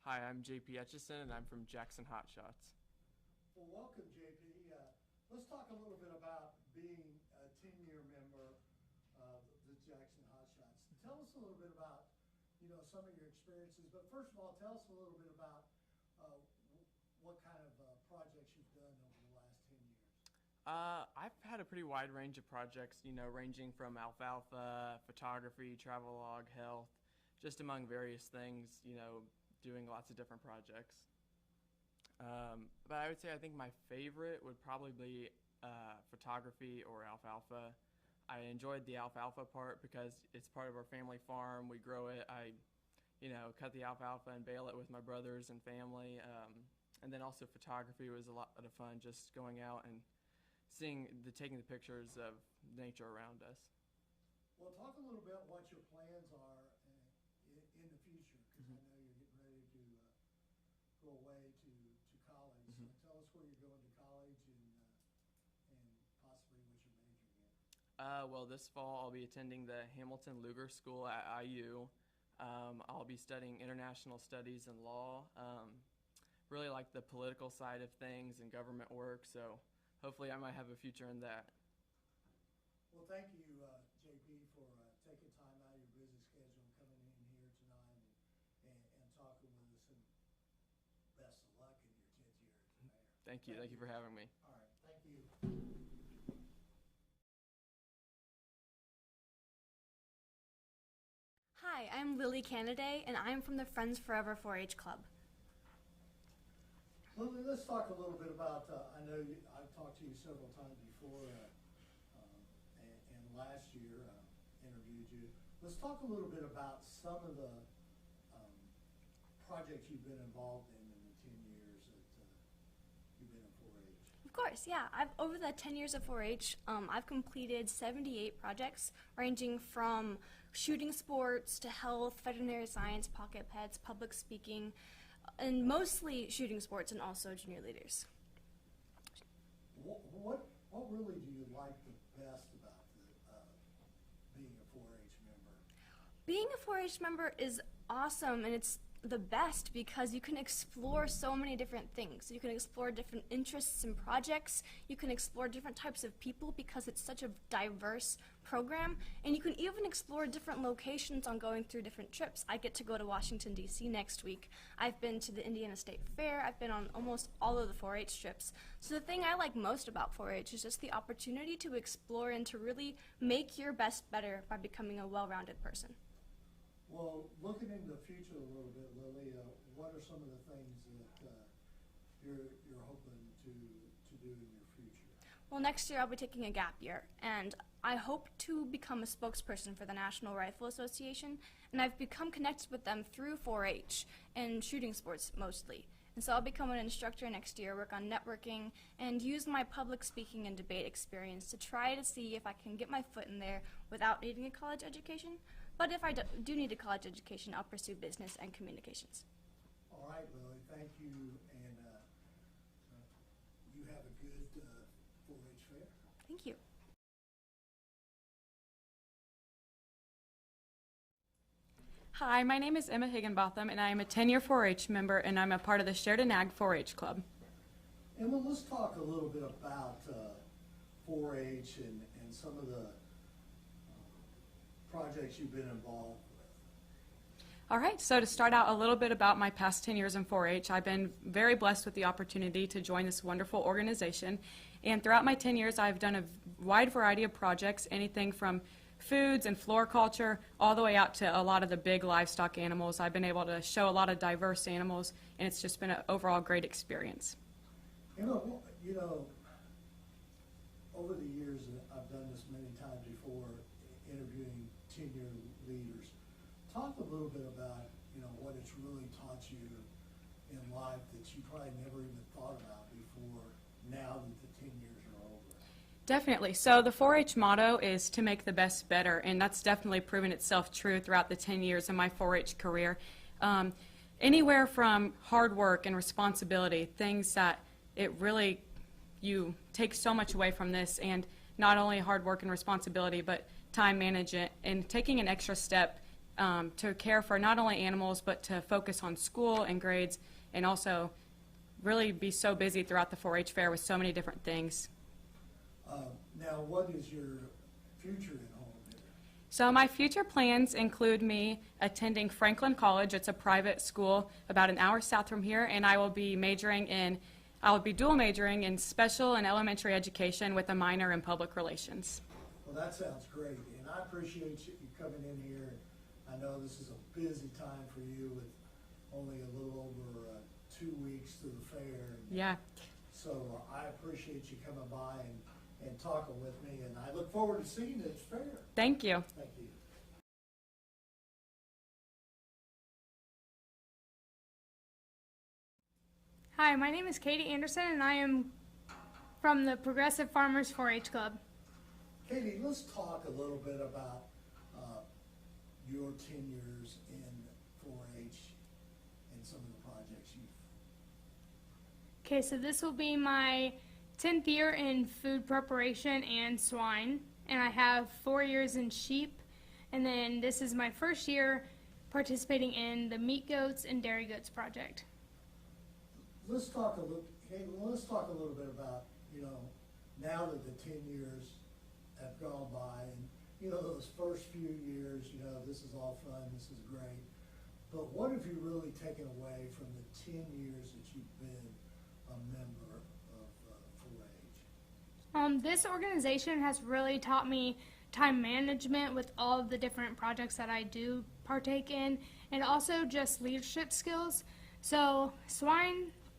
Hi, I'm JP Etchison, and I'm from Jackson Hot Shots. Well, welcome, JP. Let's talk a little bit about being a 10-year member of the Jackson Hot Shots. Tell us a little bit about, some of your experiences. But first of all, tell us a little bit about what kind of projects you've done over the last 10 years. I've had a pretty wide range of projects, ranging from alfalfa, photography, travelogue, health, just among various things, doing lots of different projects. But I would say I think my favorite would probably be photography or alfalfa. I enjoyed the alfalfa part because it's part of our family farm. We grow it. I, cut the alfalfa and bale it with my brothers and family. And then also photography was a lot of fun, just going out and taking the pictures of nature around us. Well, talk a little bit what your plans are in the future, because I know you're getting ready to go away to college. So tell us where you're going to college and possibly what you're majoring in. Well, this fall I'll be attending the Hamilton Luger School at IU. I'll be studying international studies and law. Really like the political side of things and government work, so hopefully I might have a future in that. Well, thank you, JP, for taking time out of your busy schedule and coming in here tonight and talking with us. And best of luck in your 10th year as mayor. Thank you. Thank you for having me. All right. Thank you. Hi, I'm Lily Canaday, and I'm from the Friends Forever 4-H Club. Lily, let's talk a little bit about, I know I've talked to you several times before, and last year interviewed you. Let's talk a little bit about some of the projects you've been involved in the 10 years that you've been in 4-H. Of course, yeah. Over the 10 years of 4-H, I've completed 78 projects, ranging from shooting sports to health, veterinary science, pocket pets, public speaking, and mostly shooting sports and also junior leaders. What really do you like the best about being a 4-H member? Being a 4-H member is awesome, and it's the best because you can explore so many different things. You can explore different interests and projects. You can explore different types of people because it's such a diverse program. And you can even explore different locations on going through different trips. I get to go to Washington, D.C. next week. I've been to the Indiana State Fair. I've been on almost all of the 4-H trips. So the thing I like most about 4-H is just the opportunity to explore and to really make your best better by becoming a well-rounded person. Well, looking into the future a little bit, Lily, what are some of the things that you're hoping to do in your future? Well, next year I'll be taking a gap year, and I hope to become a spokesperson for the National Rifle Association, and I've become connected with them through 4-H and shooting sports mostly. And so I'll become an instructor next year, work on networking, and use my public speaking and debate experience to try to see if I can get my foot in there without needing a college education. But if I do need a college education, I'll pursue business and communications. All right, Lily, thank you, and you have a good 4-H fair. Thank you. Hi, my name is Emma Higginbotham, and I am a 10-year 4-H member, and I'm a part of the Sheridan Ag 4-H Club. Emma, let's talk a little bit about 4-H and some of the projects you've been involved with. All right, so to start out a little bit about my past 10 years in 4-H, I've been very blessed with the opportunity to join this wonderful organization. And throughout my 10 years, I've done a wide variety of projects, anything from foods and floriculture all the way out to a lot of the big livestock animals. I've been able to show a lot of diverse animals, and it's just been an overall great experience. Emma, over the years, I've done this many times before, interviewing 10-year leaders. Talk a little bit about, what it's really taught you in life that you probably never even thought about before, now that the 10 years are over. Definitely. So the 4-H motto is to make the best better, and that's definitely proven itself true throughout the 10 years of my 4-H career. Anywhere from hard work and responsibility, things that you take so much away from this, and not only hard work and responsibility, but time management and taking an extra step to care for not only animals, but to focus on school and grades, and also really be so busy throughout the 4-H fair with so many different things. Now, what is your future in home here? So my future plans include me attending Franklin College. It's a private school about an hour south from here, and I will be dual majoring in special and elementary education with a minor in public relations. Well, that sounds great, and I appreciate you coming in here. I know this is a busy time for you with only a little over 2 weeks to the fair. Yeah. So I appreciate you coming by and talking with me, and I look forward to seeing you at the fair. Thank you. Thank you. Hi, my name is Katie Anderson, and I am from the Progressive Farmers 4-H Club. Katie, let's talk a little bit about your tenures in 4-H and some of the projects you've. Okay, so this will be my 10th year in food preparation and swine, and I have 4 years in sheep, and then this is my first year participating in the meat goats and dairy goats project. Let's talk a little, let's talk a little bit about, now that the 10 years have gone by, and, those first few years, this is all fun, this is great, but what have you really taken away from the 10 years that you've been a member of 4-H? This organization has really taught me time management with all of the different projects that I do partake in, and also just leadership skills. So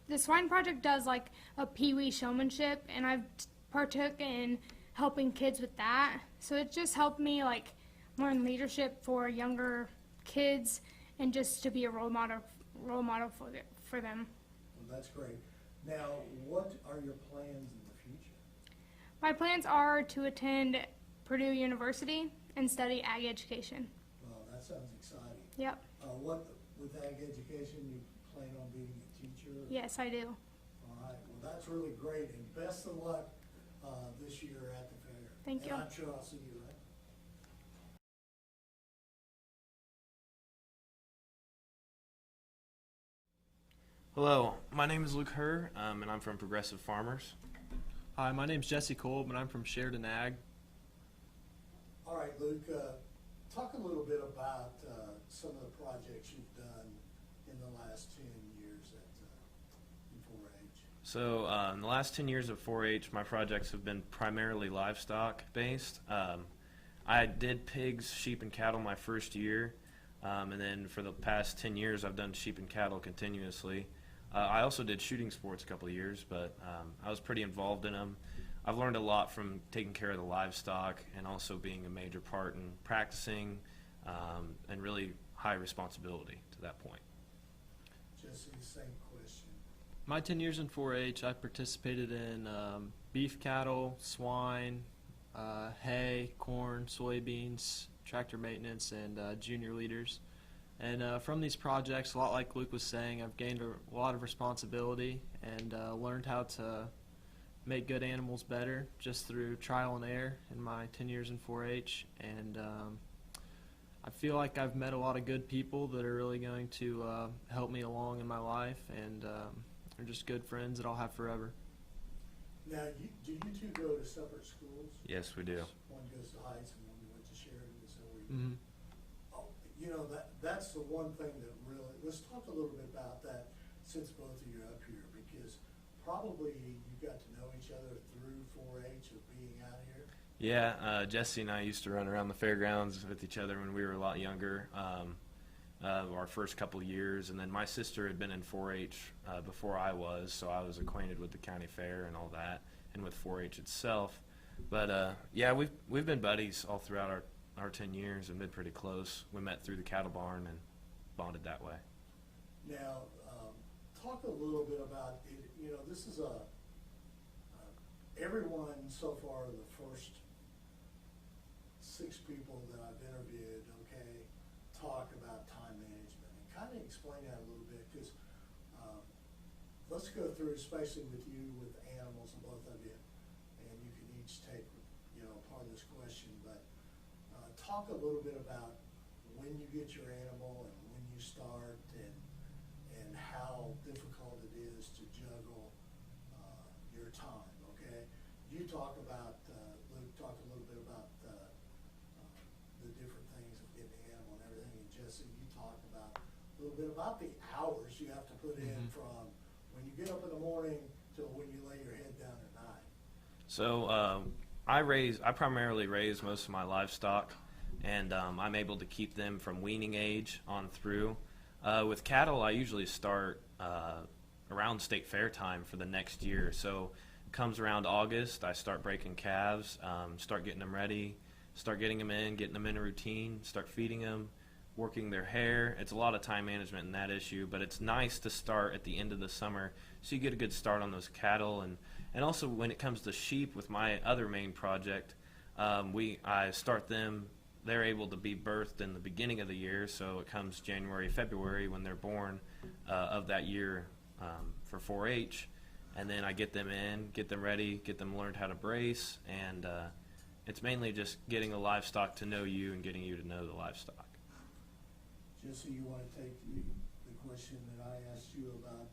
the swine project does like a Pee-wee showmanship, and I've partook in helping kids with that. So it just helped me like learn leadership for younger kids and just to be a role model for them. Well, that's great. Now, what are your plans in the future? My plans are to attend Purdue University and study ag education. Well, that sounds exciting. Yep. With ag education, you plan on being a teacher? Yes, I do. All right. Well, that's really great, and best of luck this year at the fair. Thank you. And I'm sure I'll see you around. Hello, my name is Luke Herr, and I'm from Progressive Farmers. Hi, my name's Jesse Kolb, and I'm from Sheridan Ag. All right, Luke, talk a little bit about some of the projects you've done in the last 10 years in 4-H. So in the last 10 years of 4-H, my projects have been primarily livestock based. I did pigs, sheep, and cattle my first year, and then for the past 10 years I've done sheep and cattle continuously. I also did shooting sports a couple of years, but I was pretty involved in them. I've learned a lot from taking care of the livestock and also being a major part in practicing and really high responsibility to that point. Jesse, same question. My 10 years in 4-H, I participated in beef cattle, swine, hay, corn, soybeans, tractor maintenance, and junior leaders. And from these projects, a lot like Luke was saying, I've gained a lot of responsibility and learned how to make good animals better just through trial and error in my 10 years in 4-H. And I feel like I've met a lot of good people that are really going to help me along in my life, and they're just good friends that I'll have forever. Now, do you two go to separate schools? Yes, we do. One goes to Heights and one went to Sheridan, so Mm-hmm. That's the one thing that really, let's talk a little bit about that since both of you are up here, because probably you got to know each other through 4-H of being out here. Yeah, Jesse and I used to run around the fairgrounds with each other when we were a lot younger, our first couple of years, and then my sister had been in 4-H before I was, so I was acquainted with the county fair and all that, and with 4-H itself. But yeah, we've been buddies all throughout our 10 years and been pretty close. We met through the cattle barn and bonded that way. Now, talk a little bit about it. This is everyone so far, the first 6 people that I've interviewed, talk about time management, and kind of explain that a little bit, because let's go through, especially with you, with animals, and both of you, and you can each take, part of this question, but talk a little bit about when you get your animal and when you start and how difficult it is to juggle your time, okay? You talk about, Luke talked a little bit about the different things of getting the animal and everything, and Jesse, you talked about a little bit about the hours you have to put in from when you get up in the morning till when you lay your head down at night. So I primarily raise most of my livestock, and I'm able to keep them from weaning age on through. With cattle, I usually start around state fair time for the next year. So comes around August, I start breaking calves, start getting them ready, start getting them in a routine, start feeding them, working their hair. It's a lot of time management in that issue, but it's nice to start at the end of the summer so you get a good start on those cattle. And also when it comes to sheep, with my other main project, I start them. They're able to be birthed in the beginning of the year, so it comes January, February when they're born of that year for 4-H, and then I get them in, get them ready, get them learned how to brace, and it's mainly just getting the livestock to know you and getting you to know the livestock. Jesse, you want to take the question that I asked you about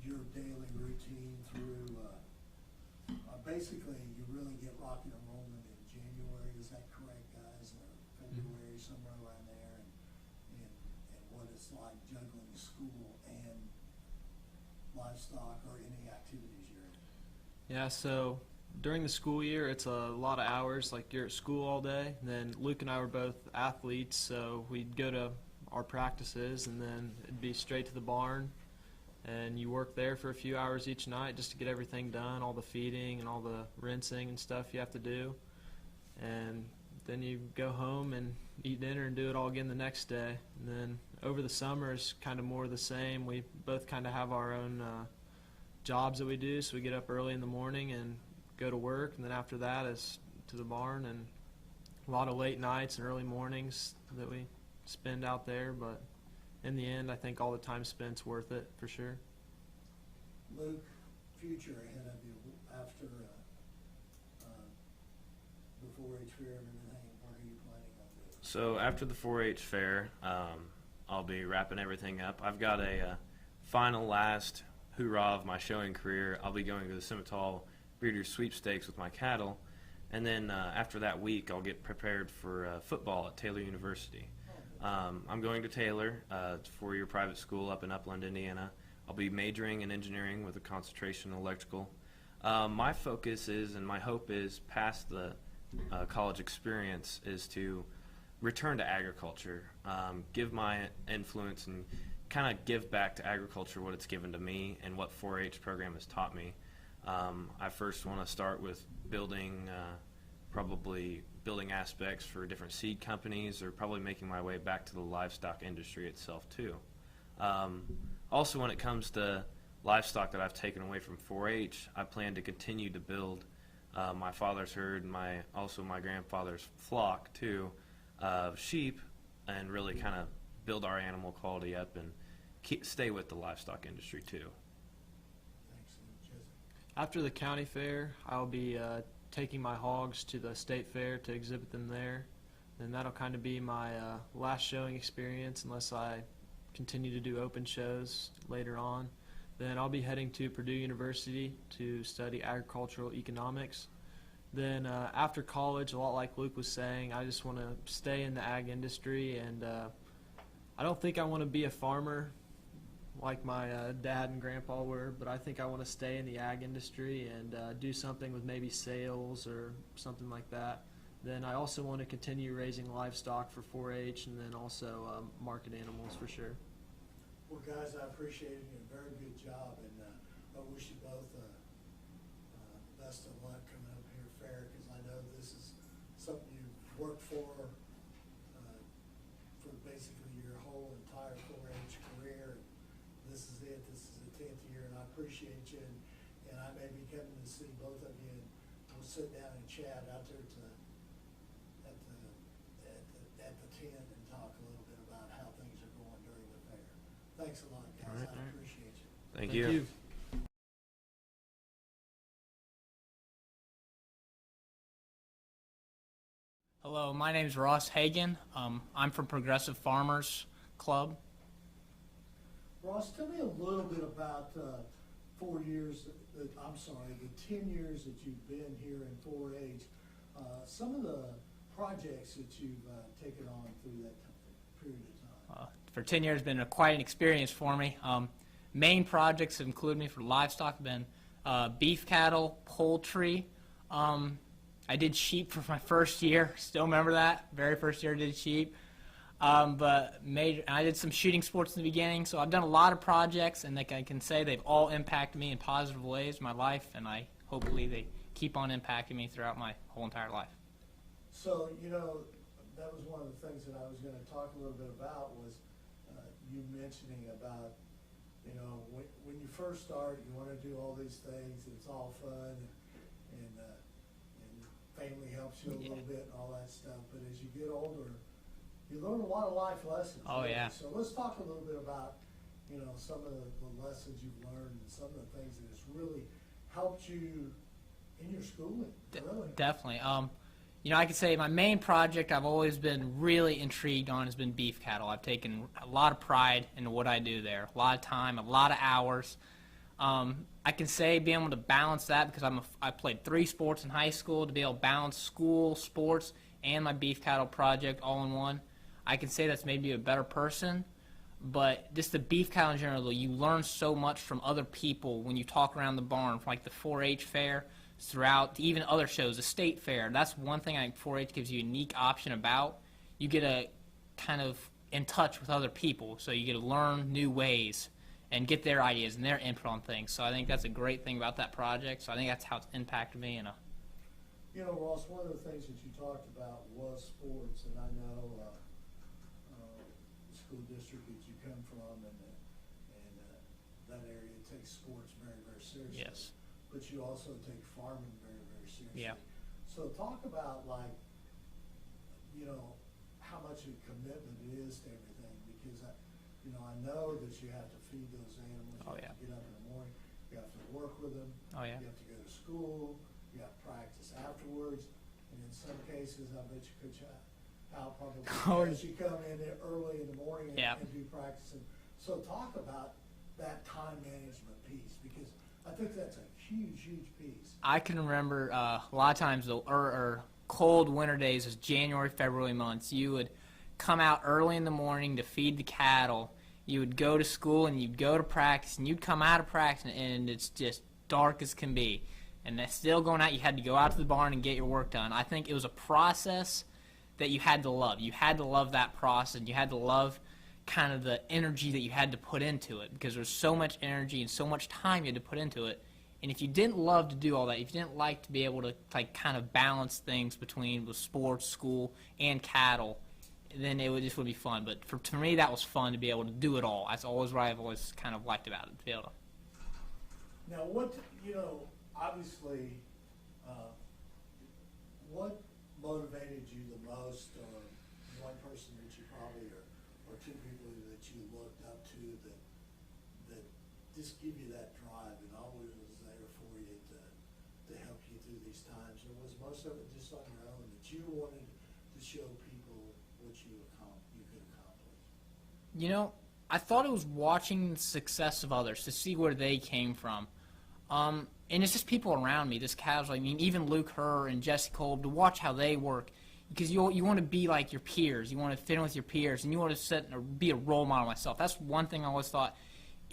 your daily routine through, basically you really get rocking and rolling in January, is that correct, guys? Or February, somewhere around there, and what it's like juggling school and livestock or any activities you're in? Yeah, so during the school year, it's a lot of hours. Like, you're at school all day. And then Luke and I were both athletes, so we'd go to our practices, and then it'd be straight to the barn. And you work there for a few hours each night just to get everything done, all the feeding and all the rinsing and stuff you have to do. And then you go home and eat dinner and do it all again the next day. And then over the summer is kind of more the same. We both kind of have our own jobs that we do, so we get up early in the morning and go to work, and then after that is to the barn, and a lot of late nights and early mornings that we spend out there. But in the end, I think all the time spent's worth it for sure. Luke, future ahead of you after the 4-H fair and everything, what are you planning on doing? So after the 4-H fair, I'll be wrapping everything up. I've got a final last hoorah of my showing career. I'll be going to the Simmental Breeders' Sweepstakes with my cattle, and then after that week, I'll get prepared for football at Taylor University. I'm going to Taylor, it's a 4-year private school up in Upland, Indiana. I'll be majoring in engineering with a concentration in electrical. My focus is, and my hope is, past the college experience, is to return to agriculture, give my influence and kind of give back to agriculture what it's given to me and what 4-H program has taught me. I first want to start with probably building aspects for different seed companies, or probably making my way back to the livestock industry itself too. Also, when it comes to livestock that I've taken away from 4-H, I plan to continue to build my father's herd and also my grandfather's flock too, of sheep, and really kind of build our animal quality up and stay with the livestock industry too. Thanks, Jesse. After the county fair, I'll be taking my hogs to the state fair to exhibit them there. And that'll kind of be my last showing experience, unless I continue to do open shows later on. Then I'll be heading to Purdue University to study agricultural economics. Then after college, a lot like Luke was saying, I just want to stay in the ag industry, and I don't think I want to be a farmer like my dad and grandpa were, but I think I want to stay in the ag industry and do something with maybe sales or something like that. Then I also want to continue raising livestock for 4-H, and then also market animals for sure. Well, guys, I appreciate it. You did a very good job, and I wish you both the best of luck coming up here fair, because I know this is something you've worked for basically your whole entire 4-H career. This is it. This is the 10th year, and I appreciate you. And I may be coming to see both of you, and we'll sit down and chat out there at the tent and talk a little bit about how things are going during the fair. Thanks a lot, guys. All right. I appreciate you. Thank you. Hello, my name is Ross Hagan. I'm from Progressive Farmers Club. Ross, tell me a little bit about 4 years, the 10 years that you've been here in 4-H. Some of the projects that you've taken on through that period of time. For 10 years, it's been quite an experience for me. Main projects have included me for livestock have been beef cattle, poultry. I did sheep for my first year. Still remember that. Very first year I did sheep. But I did some shooting sports in the beginning, so I've done a lot of projects, and I can say they've all impacted me in positive ways in my life, and hopefully they keep on impacting me throughout my whole entire life. So, that was one of the things that I was going to talk a little bit about was you mentioning about, when you first start, you want to do all these things, and it's all fun, and family helps you a little bit and all that stuff, but as you get older, you learn a lot of life lessons. Oh, really. yeah. So let's talk a little bit about, some of the lessons you've learned and some of the things that has really helped you in your schooling, really. Definitely. I could say my main project I've always been really intrigued on has been beef cattle. I've taken a lot of pride in what I do there, a lot of time, a lot of hours. I can say being able to balance that because I played 3 sports in high school, to be able to balance school, sports, and my beef cattle project all in one. I can say that's made me a better person, but just the beef cattle in general, you learn so much from other people when you talk around the barn, from like the 4-H fair throughout even other shows, the state fair. That's one thing I think 4-H gives you a unique option about. You get a kind of in touch with other people, so you get to learn new ways and get their ideas and their input on things. So I think that's a great thing about that project. So I think that's how it's impacted me. Ross, one of the things that you talked about was sports, and I know the school district that you come from and that area takes sports very, very seriously. Yes. But you also take farming very, very seriously. Yeah. So talk about how much of a commitment it is to everything, because I know that you have to feed those animals. Oh, you have yeah. to get up in the morning. You have to work with them. Oh, yeah. You have to go to school. You have to practice afterwards. And in some cases, I bet you Coach Al probably has you come in there early in the morning and, Yeah. and do practicing. So talk about that time management piece, because I think that's a huge, huge piece. I can remember a lot of times the cold winter days, was January, February months. You would come out early in the morning to feed the cattle. You would go to school and you'd go to practice, and you'd come out of practice and it's just dark as can be. And that's still going out. You had to go out to the barn and get your work done. I think it was a process that you had to love. You had to love that process. You had to love kind of the energy that you had to put into it, because there's so much energy and so much time you had to put into it. And if you didn't love to do all that, if you didn't like to be able to kind of balance things between with sports, school, and cattle, then it would be fun. But for me, that was fun to be able to do it all. That's always what I've always kind of liked about it, to be able to. Now, obviously, what motivated you the most, or one person that you probably, or 2 people that you looked up to that just give you that drive and always was there for you to help you through these times? Or was most of it just on your own, that you wanted to show people what you could accomplish? I thought it was watching the success of others to see where they came from. And it's just people around me, just casually. I mean, even Luke Herr and Jesse Kolb, to watch how they work. Because you want to be like your peers. You want to fit in with your peers, and you want to be a role model myself. That's one thing I always thought.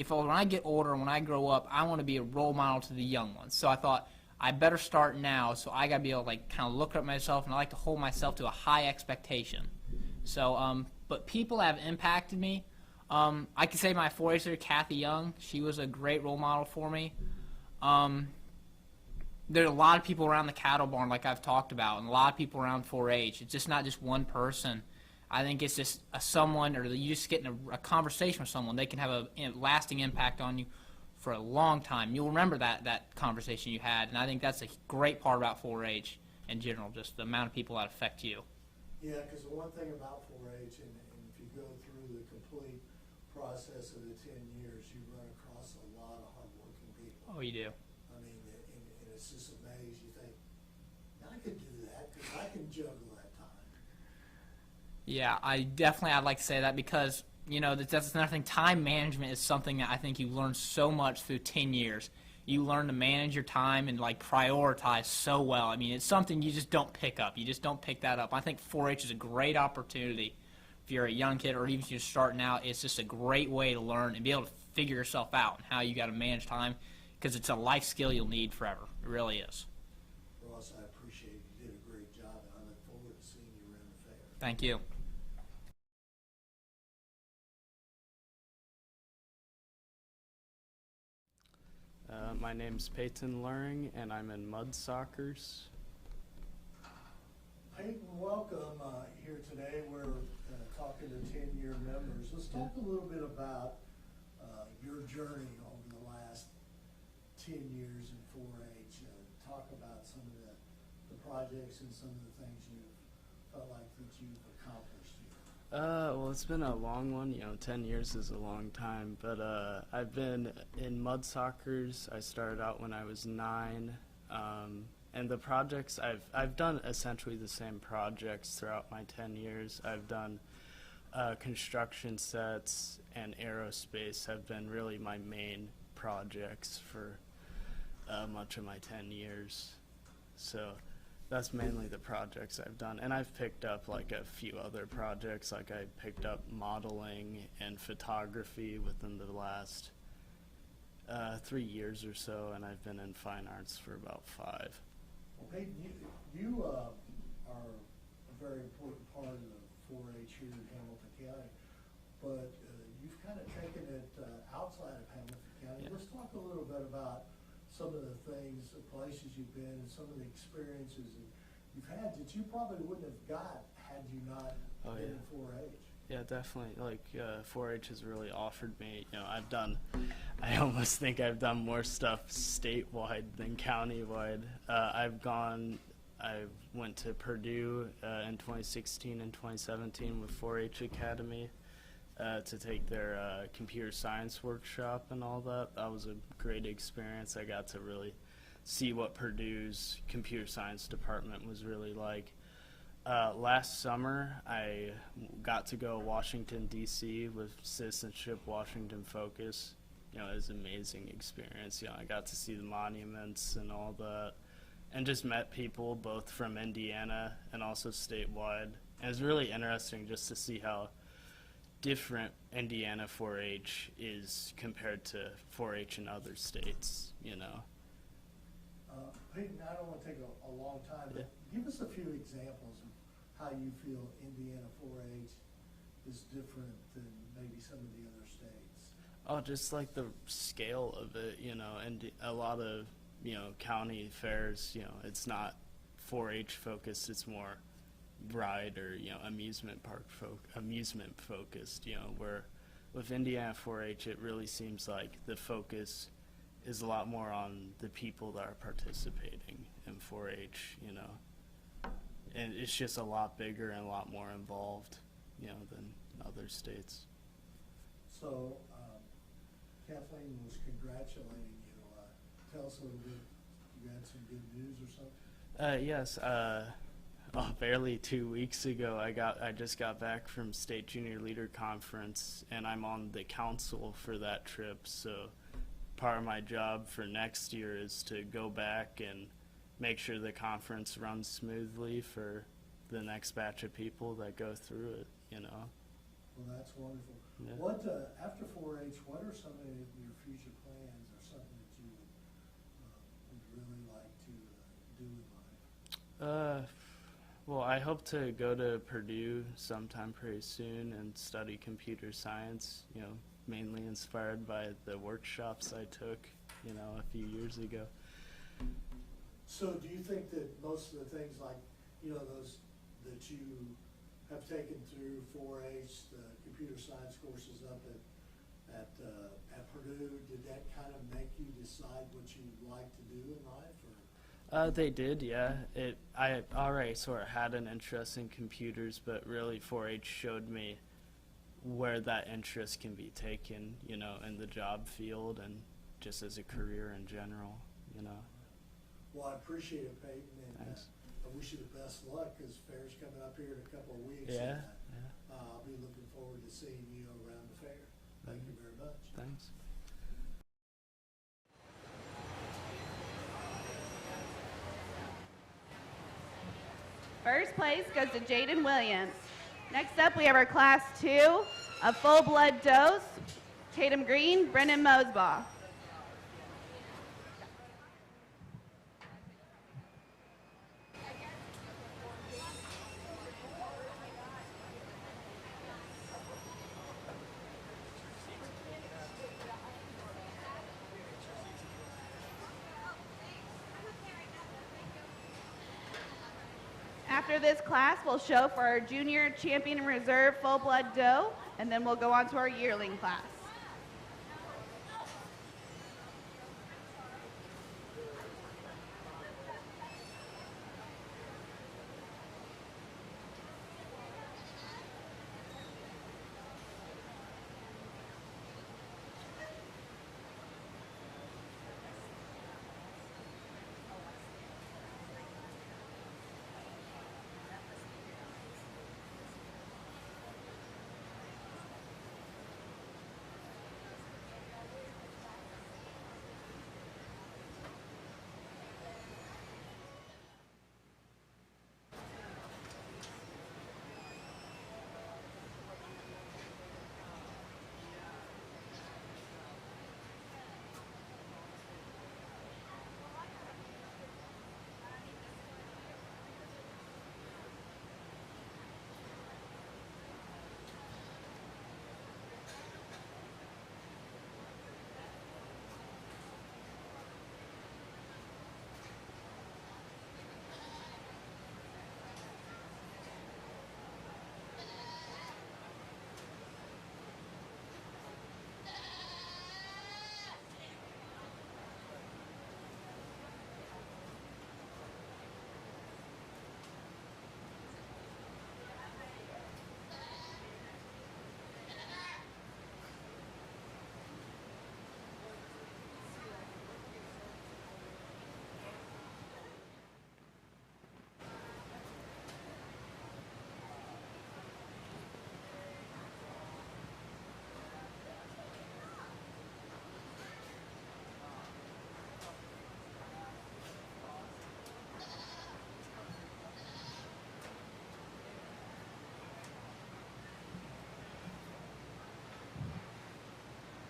When I get older and when I grow up, I want to be a role model to the young ones. So I thought, I better start now, so I got to be able to kind of look at myself, and I like to hold myself to a high expectation. So, but people have impacted me. I could say my 4-H'er, Kathy Young, she was a great role model for me. There's a lot of people around the cattle barn, like I've talked about, and a lot of people around 4-H. It's just not just one person. I think it's just someone, or you just get in a conversation with someone. They can have a lasting impact on you for a long time. You'll remember that conversation you had, and I think that's a great part about 4-H in general, just the amount of people that affect you. Yeah, because the one thing about 4-H, and if you go through the complete process of the 10 years, you run across a lot of hardworking people. Oh, you do. I mean, and it's just amazing. You think, I could do that, because I can juggle at times. Yeah, I'd like to say that because, that's another thing. Time management is something that I think you learn so much through 10 years. You learn to manage your time and, prioritize so well. I mean, it's something you just don't pick up. You just don't pick that up. I think 4-H is a great opportunity if you're a young kid or even if you're starting out. It's just a great way to learn and be able to figure yourself out and how you got to manage time because it's a life skill you'll need forever. It really is. Ross, I appreciate it. You did a great job, and I look forward to seeing you around the fair. Thank you. My name's Peyton Luring, and I'm in Mud Soccers. Peyton, welcome here today. We're talking to 10-year members. Let's talk a little bit about your journey over the last 10 years in 4-H. Talk about some of the projects and some of the things you felt like that you've accomplished here. Well, it's been a long one. 10 years is a long time. But I've been in Mud Soccers. I started out when I was 9. And the projects, I've done essentially the same projects throughout my 10 years. I've done construction sets and aerospace have been really my main projects for much of my 10 years. So that's mainly the projects I've done. And I've picked up a few other projects, I picked up modeling and photography within the last 3 years or so, and I've been in fine arts for about 5. Well, Peyton, you are a very important part of the 4-H here in Hamilton County, but you've kind of taken it outside of Hamilton County. Yeah. Let's talk a little bit about some of the things, the places you've been, and some of the experiences that you've had that you probably wouldn't have got had you not been in 4-H. Yeah, definitely. 4-H has really offered me, I almost think I've done more stuff statewide than countywide. I went to Purdue in 2016 and 2017 with 4-H Academy to take their computer science workshop and all that. That was a great experience. I got to really see what Purdue's computer science department was really like. Last summer, I got to go to Washington, D.C. with Citizenship Washington Focus. It was an amazing experience. I got to see the monuments and all that, and just met people both from Indiana and also statewide. And it was really interesting just to see how different Indiana 4-H is compared to 4-H in other states, Peyton, I don't want to take a long time, but give us a few examples of how you feel Indiana 4-H is different than maybe some of the other states. Oh, just the scale of it, and a lot of, county fairs, it's not 4-H focused, it's more ride or, amusement focused, where with Indiana 4-H, it really seems like the focus is a lot more on the people that are participating in 4-H, and it's just a lot bigger and a lot more involved, than other states. So, Kathleen was congratulating you. Tell us a little bit, you had some good news or something? Yes, barely 2 weeks ago, I just got back from State Junior Leader Conference, and I'm on the council for that trip, so part of my job for next year is to go back and make sure the conference runs smoothly for the next batch of people that go through it, Well, that's wonderful. Yeah. What, after 4-H, what are some of your future plans or something that you would really like to do in life? Well, I hope to go to Purdue sometime pretty soon and study computer science, mainly inspired by the workshops I took, a few years ago. So do you think that most of the things those that you have taken through 4-H, the computer science courses up at Purdue, did that kind of make you decide what you'd like to do in life? Or? They did, yeah. I already sort of had an interest in computers, but really 4-H showed me where that interest can be taken, in the job field and just as a career in general, Well, I appreciate it, Peyton, and Thanks. I wish you the best of luck because fair's coming up here in a couple of weeks. Yeah. And, I'll be looking forward to seeing you around the fair. Thank you very much. Thanks. First place goes to Jaden Williams. Next up, we have our Class 2 of Full Blood Does, Tatum Green, Brennan Mosbaugh. After this class, we'll show for our junior champion and reserve full blood doe, and then we'll go on to our yearling class.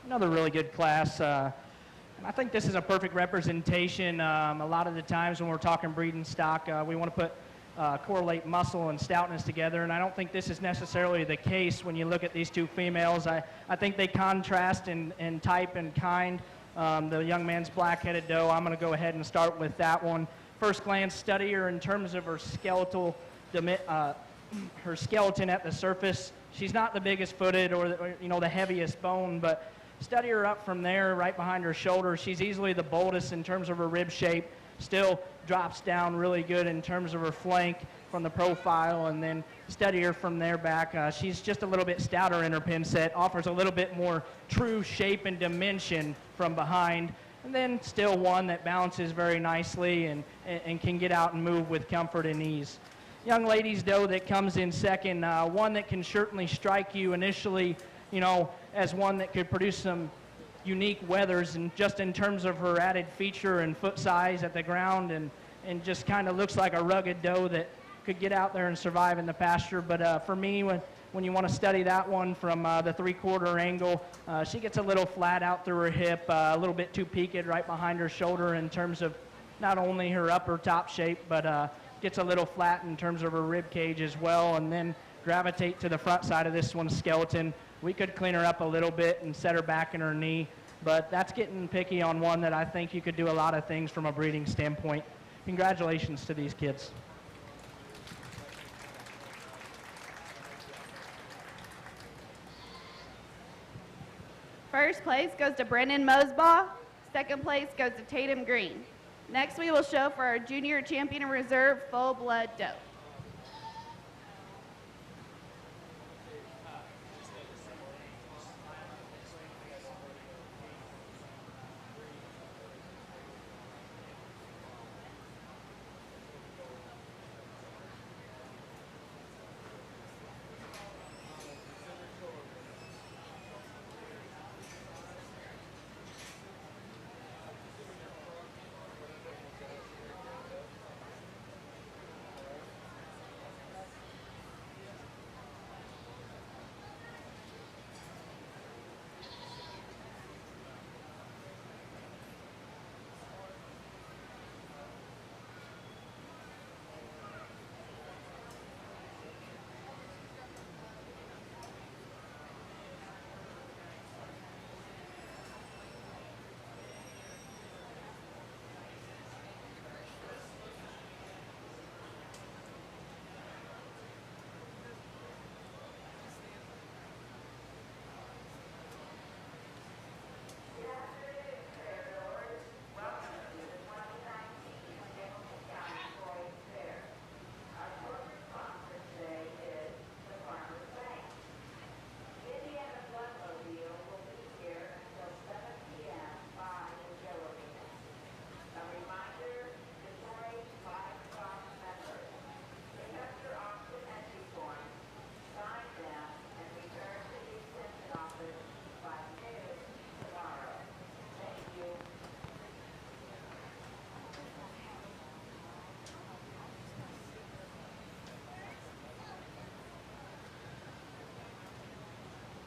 Another really good class. I think this is a perfect representation. A lot of the times when we're talking breeding stock, we want to correlate muscle and stoutness together, and I don't think this is necessarily the case when you look at these two females. I think they contrast in type and kind. The young man's black-headed doe, I'm going to go ahead and start with that one. First glance, study her in terms of her skeletal, her skeleton at the surface. She's not the biggest footed or the heaviest bone, but study her up from there, right behind her shoulder. She's easily the boldest in terms of her rib shape. Still drops down really good in terms of her flank from the profile, and then study her from there back. She's just a little bit stouter in her pin set, offers a little bit more true shape and dimension from behind, and then still one that balances very nicely and can get out and move with comfort and ease. Young lady's doe that comes in second, one that can certainly strike you initially, as one that could produce some unique weathers, and just in terms of her added feature and foot size at the ground, and just kind of looks like a rugged doe that could get out there and survive in the pasture. But for me, when you want to study that one from the three-quarter angle, she gets a little flat out through her hip, a little bit too peaked right behind her shoulder in terms of not only her upper top shape, but gets a little flat in terms of her rib cage as well, and then gravitate to the front side of this one's skeleton. We could clean her up a little bit and set her back in her knee, but that's getting picky on one that I think you could do a lot of things from a breeding standpoint. Congratulations to these kids. First place goes to Brennan Mosbaugh. Second place goes to Tatum Green. Next, we will show for our junior champion and reserve full blood doe.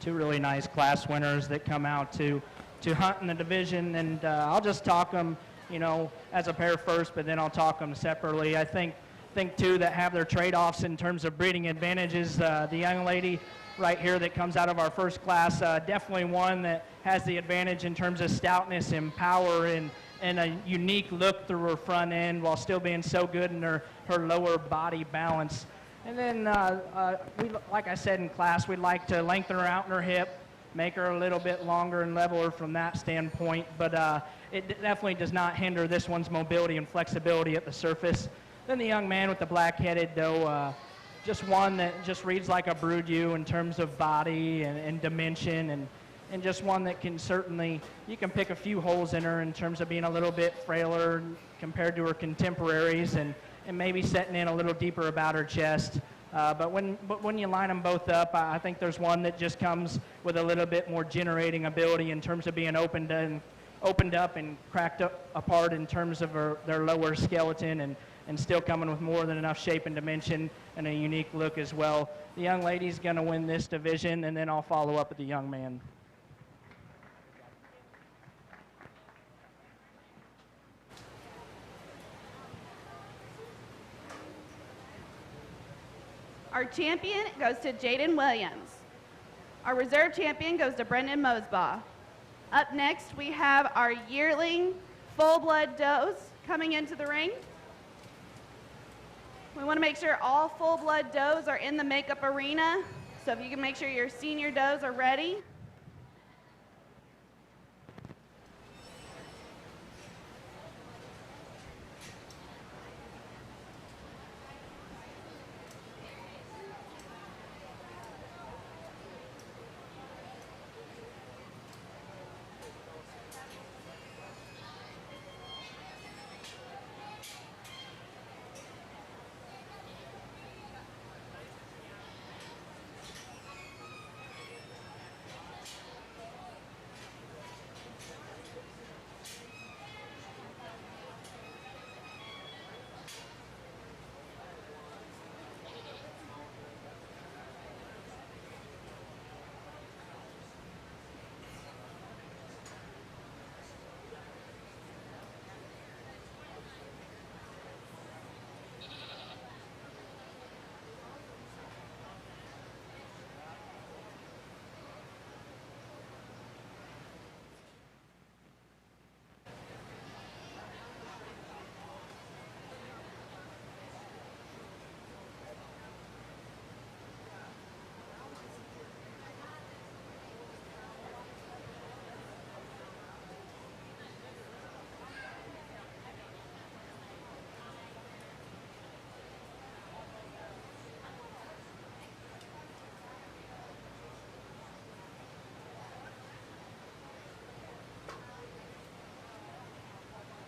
two really nice class winners that come out to hunt in the division, and I'll just talk them, as a pair first, but then I'll talk them separately. I think too that have their trade-offs in terms of breeding advantages. The young lady right here that comes out of our first class, definitely one that has the advantage in terms of stoutness and power and a unique look through her front end while still being so good in her lower body balance. And then, like I said in class, we'd like to lengthen her out in her hip, make her a little bit longer and leveler from that standpoint, but it definitely does not hinder this one's mobility and flexibility at the surface. Then the young man with the black-headed doe, just one that just reads like a brood ewe in terms of body and dimension, and just one that can certainly, you can pick a few holes in her in terms of being a little bit frailer compared to her contemporaries and maybe setting in a little deeper about her chest. But when you line them both up, I think there's one that just comes with a little bit more generating ability in terms of being opened up and cracked apart in terms of their lower skeleton and still coming with more than enough shape and dimension and a unique look as well. The young lady's going to win this division, and then I'll follow up with the young man. Our champion goes to Jaden Williams. Our reserve champion goes to Brendan Mosbaugh. Up next, we have our yearling full-blood does coming into the ring. We want to make sure all full-blood does are in the makeup arena. So if you can make sure your senior does are ready.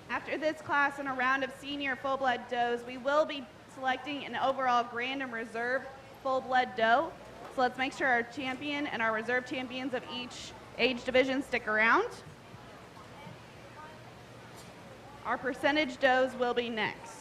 After this class and a round of senior full-blood does, we will be selecting an overall grand and reserve full-blood doe. So let's make sure our champion and our reserve champions of each age division stick around. Our percentage does will be next.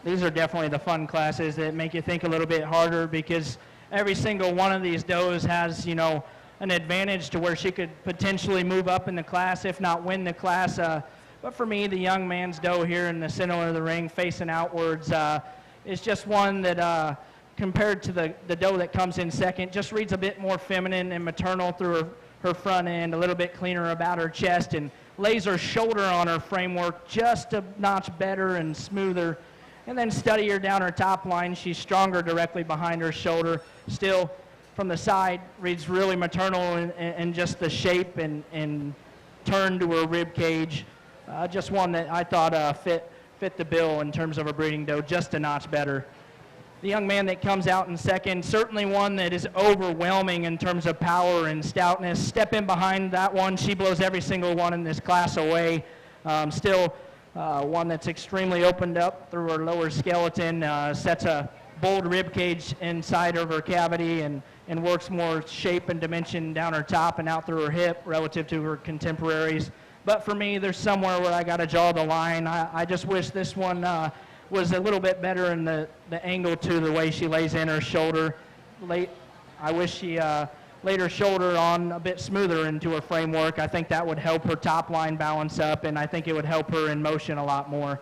these are definitely the fun classes that make you think a little bit harder, because every single one of these does has, you know, an advantage to where she could potentially move up in the class, if not win the class. But for me, the young man's doe here in the center of the ring facing outwards is just one that, compared to the doe that comes in second, just reads a bit more feminine and maternal through her front end, a little bit cleaner about her chest, and lays her shoulder on her framework just a notch better and smoother. And then study her down her top line. She's stronger directly behind her shoulder. Still, from the side, reads really maternal in just the shape and turn to her rib cage. Just one that I thought fit the bill in terms of a breeding doe just a notch better. The young man that comes out in second, certainly one that is overwhelming in terms of power and stoutness. Step in behind that one. She blows every single one in this class away. Still one that's extremely opened up through her lower skeleton, sets a bold rib cage inside of her cavity and works more shape and dimension down her top and out through her hip relative to her contemporaries. But for me, there's somewhere where I got to draw the line. I just wish this one was a little bit better in the angle to the way she lays in her shoulder. I wish she laid her shoulder on a bit smoother into her framework. I think that would help her top line balance up, and I think it would help her in motion a lot more.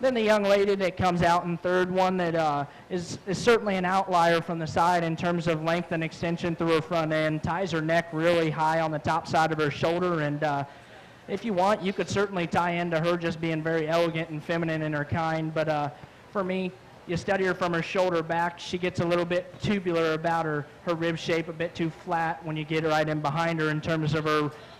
Then the young lady that comes out in third, one that is certainly an outlier from the side in terms of length and extension through her front end, ties her neck really high on the top side of her shoulder, and if you want, you could certainly tie into her just being very elegant and feminine in her kind. But for me, you study her from her shoulder back, she gets a little bit tubular about her rib shape, a bit too flat when you get right in behind her in terms of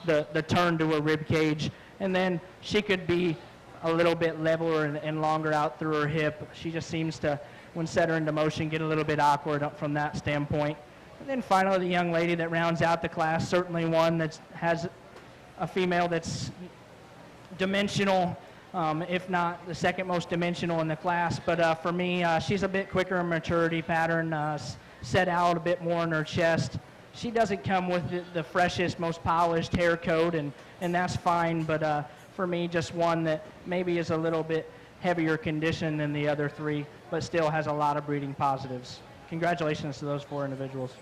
the turn to her rib cage. And then she could be a little bit leveler and longer out through her hip. She just seems to, when set her into motion, get a little bit awkward up from that standpoint. And then finally, the young lady that rounds out the class, certainly one that has a female that's dimensional, if not the second most dimensional in the class. But for me, she's a bit quicker in maturity pattern, set out a bit more in her chest. She doesn't come with the freshest, most polished hair coat, and that's fine. But for me, just one that maybe is a little bit heavier condition than the other three, but still has a lot of breeding positives. Congratulations to those 4 individuals.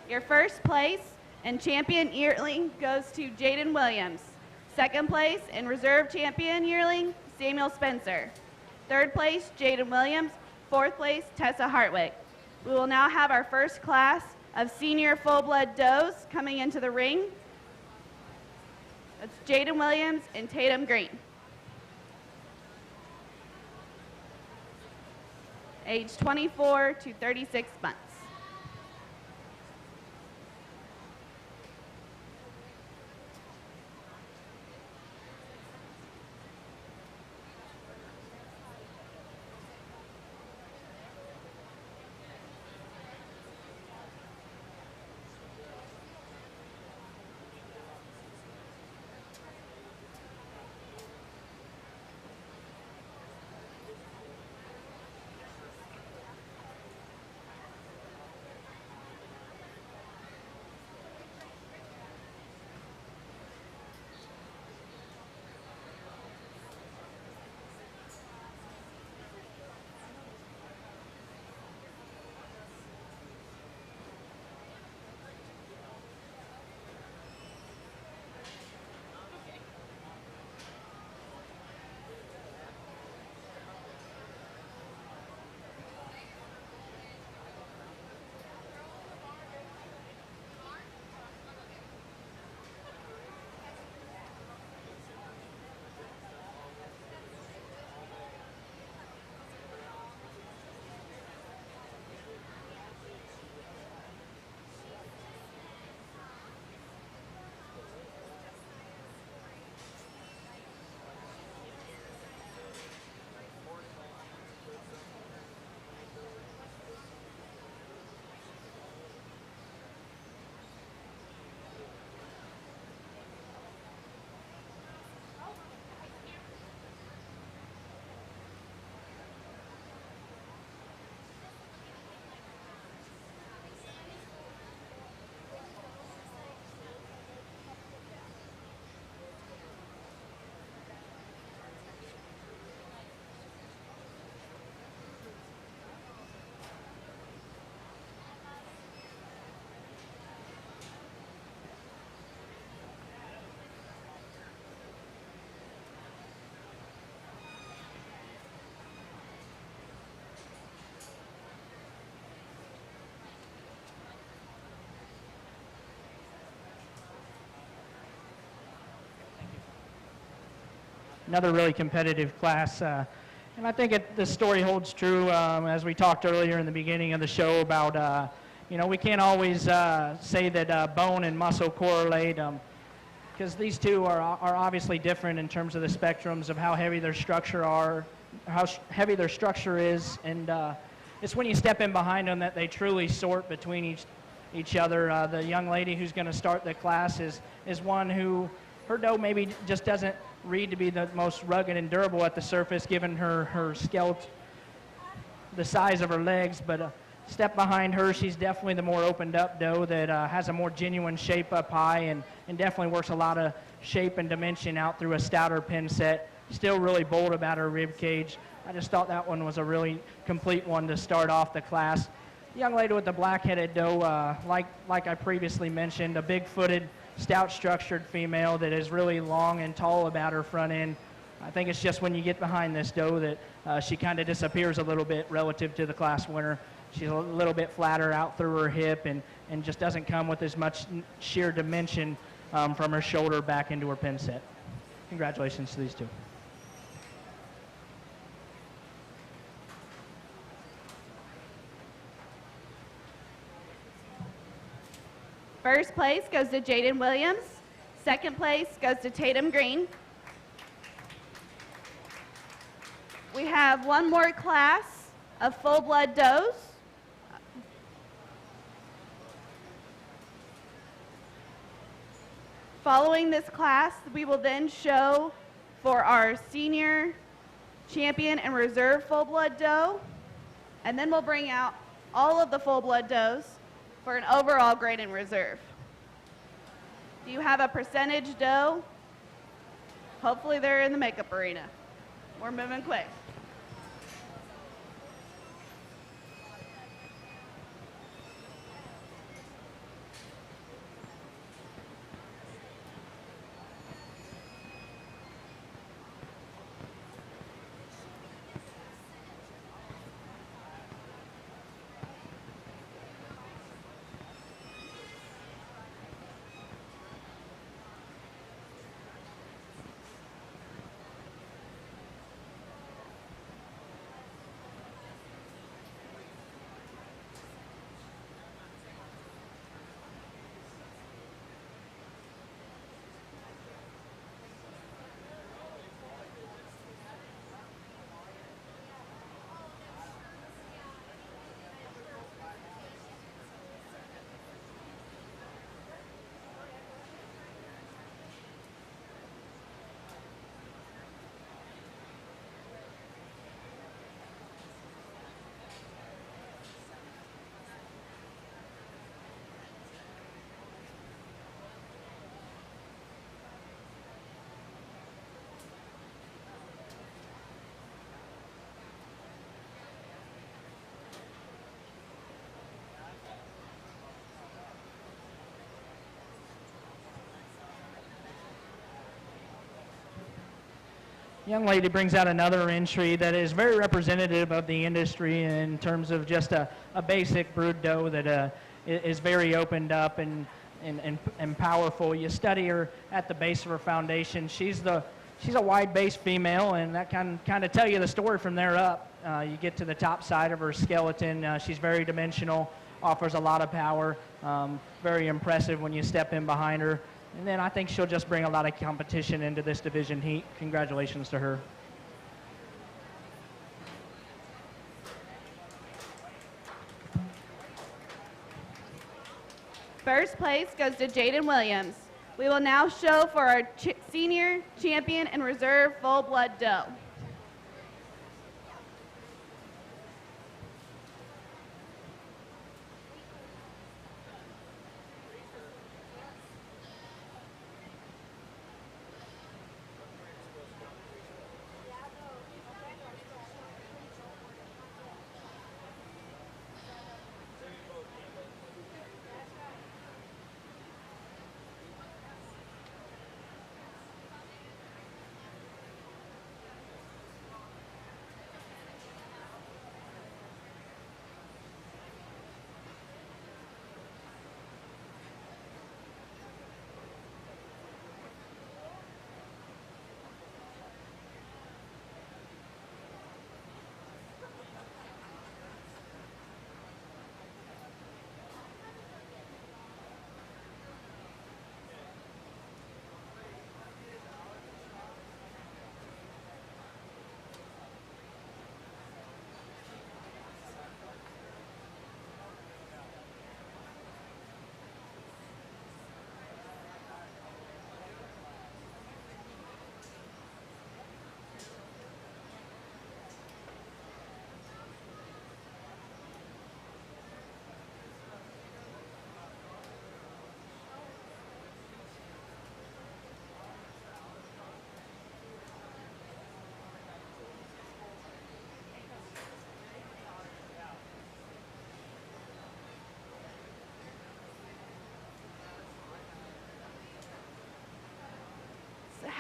Your first place and champion yearling goes to Jaden Williams. Second place and reserve champion yearling, Samuel Spencer. Third place, Jaden Williams. Fourth place, Tessa Hartwick. We will now have our first class of senior full-blood does coming into the ring. That's Jaden Williams and Tatum Green. Age 24 to 36 months. another really competitive class. And I think the story holds true as we talked earlier in the beginning of the show about, we can't always say that bone and muscle correlate because these two are obviously different in terms of the spectrums of how heavy their heavy their structure is. And it's when you step in behind them that they truly sort between each other. The young lady who's going to start the class is one who, her dough maybe just doesn't read to be the most rugged and durable at the surface given her skeleton, the size of her legs, but step behind her, she's definitely the more opened up dough that has a more genuine shape up high and definitely works a lot of shape and dimension out through a stouter pin set. Still really bold about her rib cage. I just thought that one was a really complete one to start off the class. The young lady with the black-headed doe, like I previously mentioned, a big-footed, stout-structured female that is really long and tall about her front end. I think it's just when you get behind this doe that she kind of disappears a little bit relative to the class winner. She's a little bit flatter out through her hip and just doesn't come with as much sheer dimension from her shoulder back into her pin set. Congratulations to these two. First place goes to Jaden Williams. Second place goes to Tatum Green. We have one more class of full-blood does. Following this class, we will then show for our senior champion and reserve full-blood doe, and then we'll bring out all of the full-blood does for an overall grade in reserve. Do you have a percentage doe? Hopefully they're in the makeup arena. We're moving quick. Young lady brings out another entry that is very representative of the industry in terms of just a basic brood doe that is very opened up and powerful. You study her at the base of her foundation. She's a wide-based female, and that can kind of tell you the story from there up. You get to the top side of her skeleton. She's very dimensional, offers a lot of power, very impressive when you step in behind her. And then I think she'll just bring a lot of competition into this division heat. Congratulations to her. First place goes to Jaden Williams. We will now show for our senior champion and reserve full-blood doe.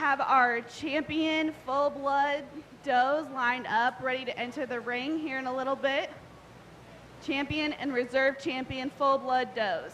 have our champion full-blood does lined up, ready to enter the ring here in a little bit. Champion and reserve champion full-blood does.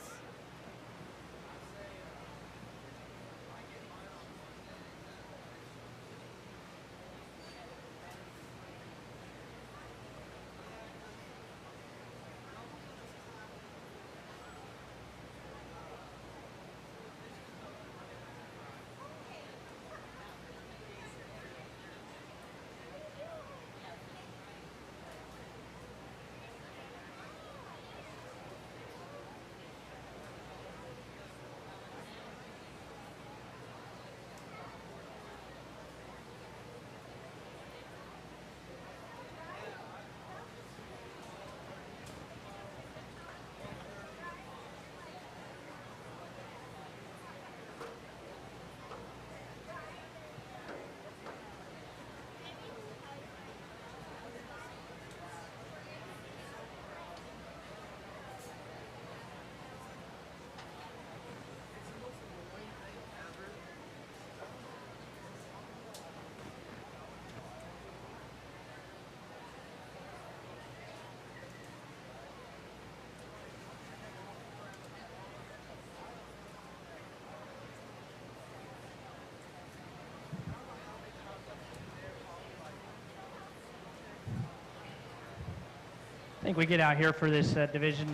I think we get out here for this division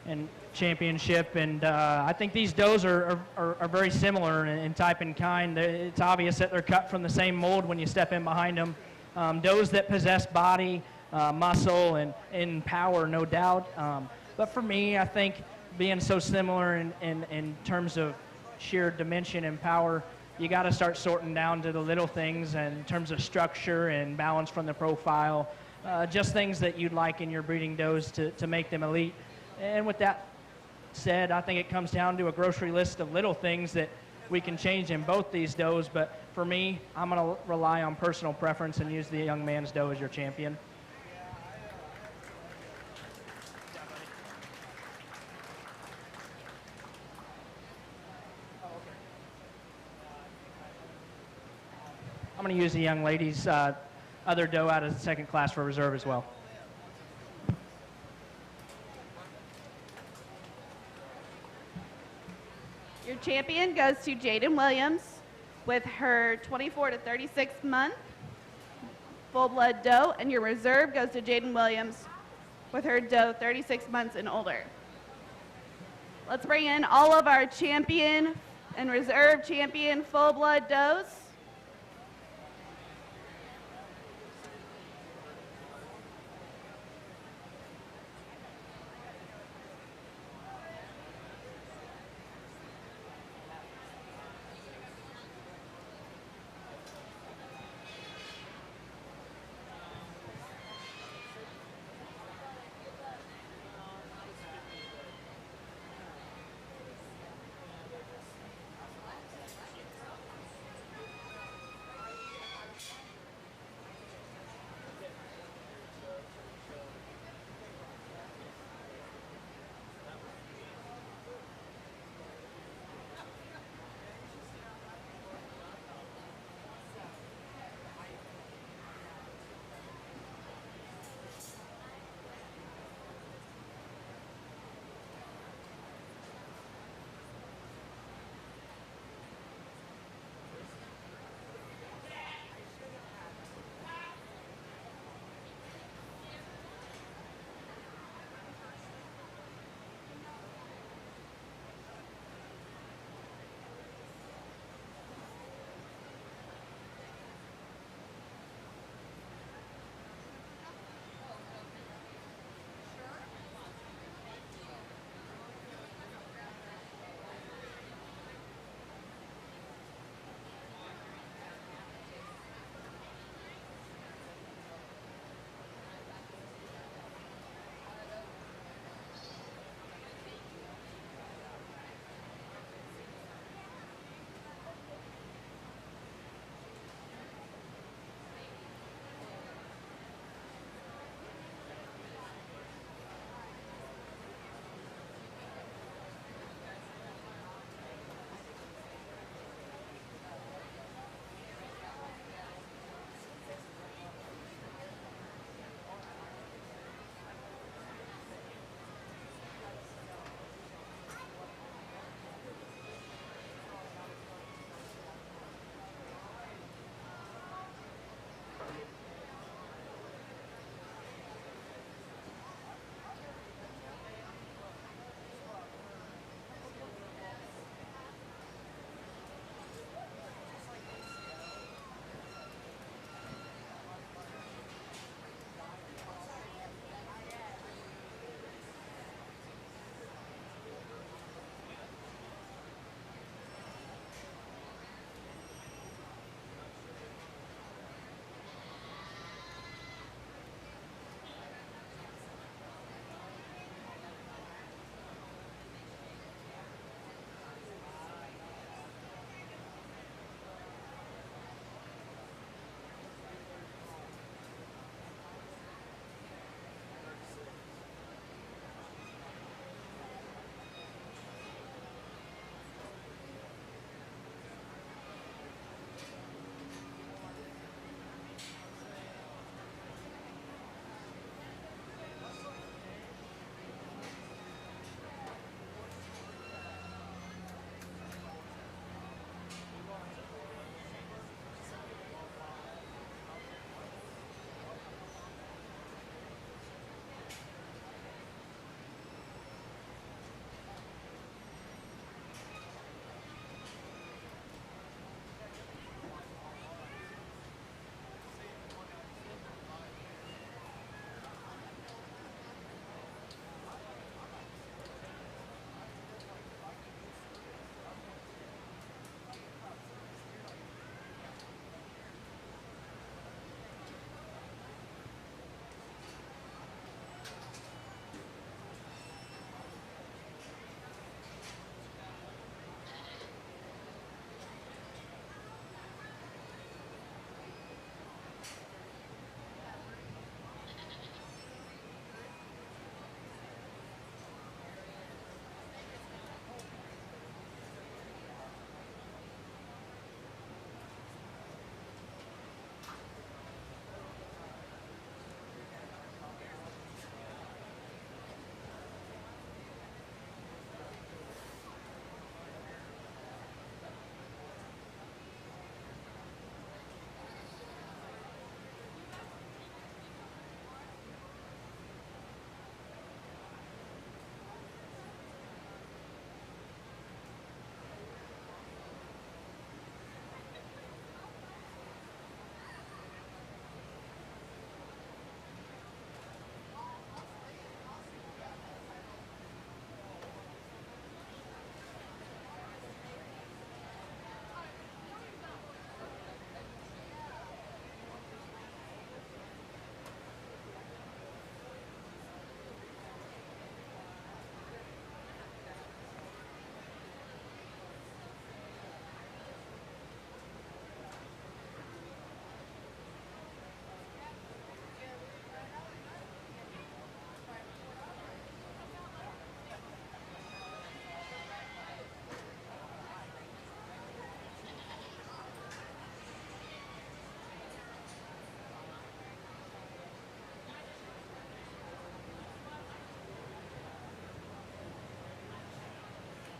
and championship, and I think these does are very similar in type and kind. It's obvious that they're cut from the same mold when you step in behind them. Does that possess body, muscle, and power, no doubt. But for me, I think being so similar in terms of sheer dimension and power, you got to start sorting down to the little things in terms of structure and balance from the profile. Just things that you'd like in your breeding does to make them elite. And with that said, I think it comes down to a grocery list of little things that we can change in both these does. But for me, I'm going to rely on personal preference and use the young man's doe as your champion. I'm going to use the young lady's other doe out as the second class for reserve as well. Your champion goes to Jaden Williams with her 24 to 36 month full-blood doe, and your reserve goes to Jaden Williams with her doe 36 months and older. Let's bring in all of our champion and reserve champion full-blood does.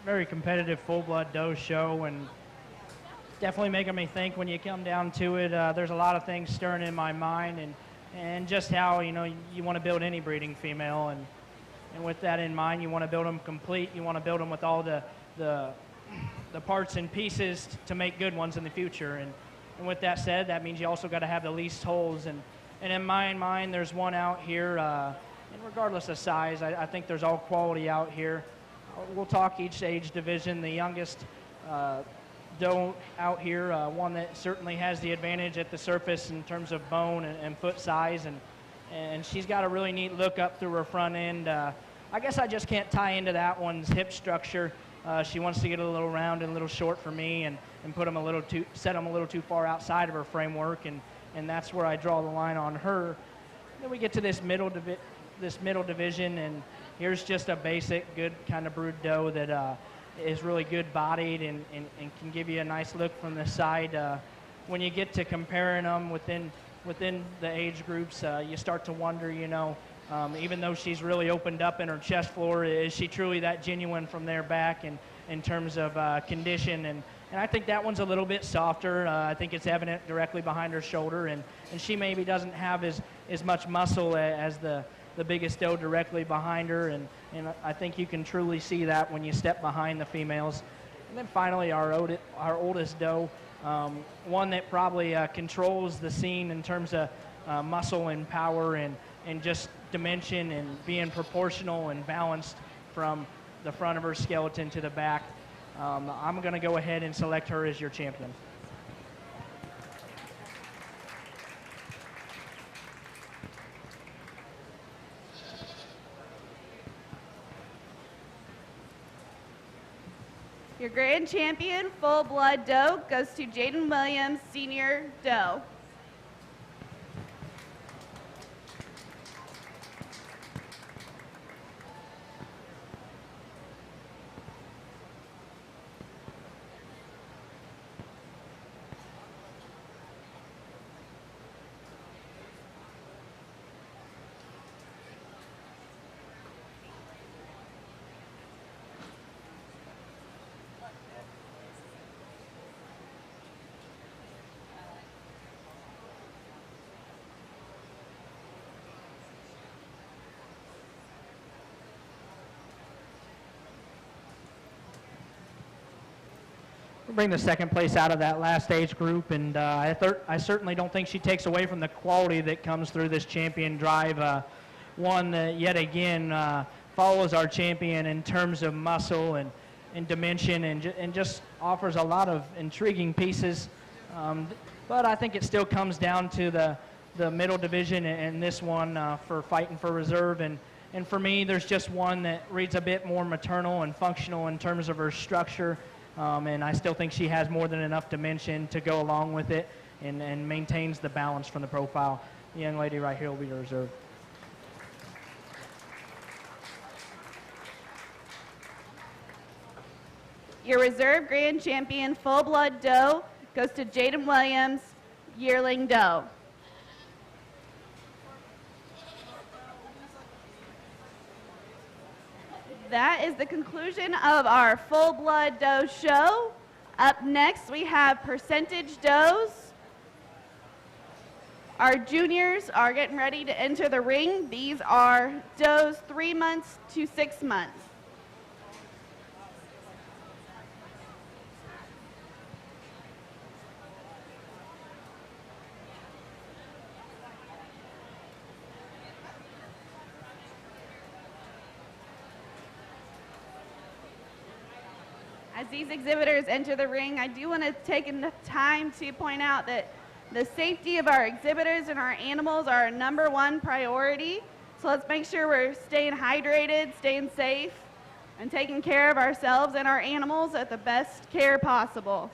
very competitive full-blood doe show, and definitely making me think when you come down to it. There's a lot of things stirring in my mind, and just how, you know, you want to build any breeding female, and with that in mind, you want to build them complete. You want to build them with all the parts and pieces to make good ones in the future. And with that said, that means you also got to have the least holes. And in my mind, there's one out here, and regardless of size, I think there's all quality out here. We'll talk each age division. The youngest doe out here, one that certainly has the advantage at the surface in terms of bone and foot size, and she's got a really neat look up through her front end. I guess I just can't tie into that one's hip structure. She wants to get a little round and a little short for me, and put them set them a little too far outside of her framework, and that's where I draw the line on her. Then we get to this middle division, and here's just a basic, good kind of brood doe that is really good bodied and can give you a nice look from the side. When you get to comparing them within the age groups, you start to wonder, you know, even though she's really opened up in her chest floor, is she truly that genuine from there back in terms of condition? And I think that one's a little bit softer. I think it's evident directly behind her shoulder, and she maybe doesn't have as much muscle as the biggest doe directly behind her, and I think you can truly see that when you step behind the females. And then finally, our oldest doe, one that probably controls the scene in terms of muscle and power and just dimension and being proportional and balanced from the front of her skeleton to the back. I'm going to go ahead and select her as your champion. Your grand champion, full-blood doe, goes to Jaden Williams, senior doe. Bring the second place out of that last age group, and I certainly don't think she takes away from the quality that comes through this champion drive. One that yet again follows our champion in terms of muscle and dimension, and just offers a lot of intriguing pieces. But I think it still comes down to the middle division and this one for fighting for reserve. And for me, there's just one that reads a bit more maternal and functional in terms of her structure. And I still think she has more than enough dimension to go along with it and maintains the balance from the profile. The young lady right here will be the reserve. Your reserve grand champion, full-blood doe, goes to Jaden Williams, yearling doe. That is the conclusion of our full-blood doe show. Up next, we have percentage does. Our juniors are getting ready to enter the ring. These are does 3 months to 6 months. As these exhibitors enter the ring, I do want to take enough time to point out that the safety of our exhibitors and our animals are our #1 priority. So let's make sure we're staying hydrated, staying safe, and taking care of ourselves and our animals at the best care possible.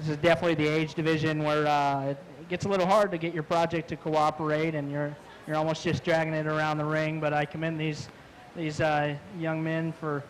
This is definitely the age division where it gets a little hard to get your project to cooperate, and you're almost just dragging it around the ring. But I commend these young men for,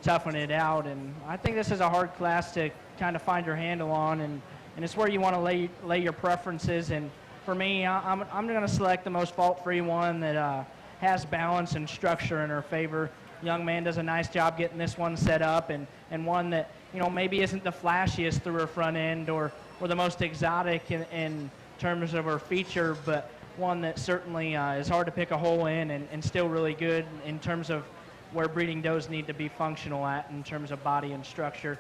toughing it out. And I think this is a hard class to kind of find your handle on, and it's where you want to lay your preferences. And for me, I'm going to select the most fault-free one that has balance and structure in her favor. Young man does a nice job getting this one set up, and one that maybe isn't the flashiest through her front end or the most exotic in terms of her feature, but one that certainly is hard to pick a hole in and still really good in terms of where breeding does need to be functional at in terms of body and structure.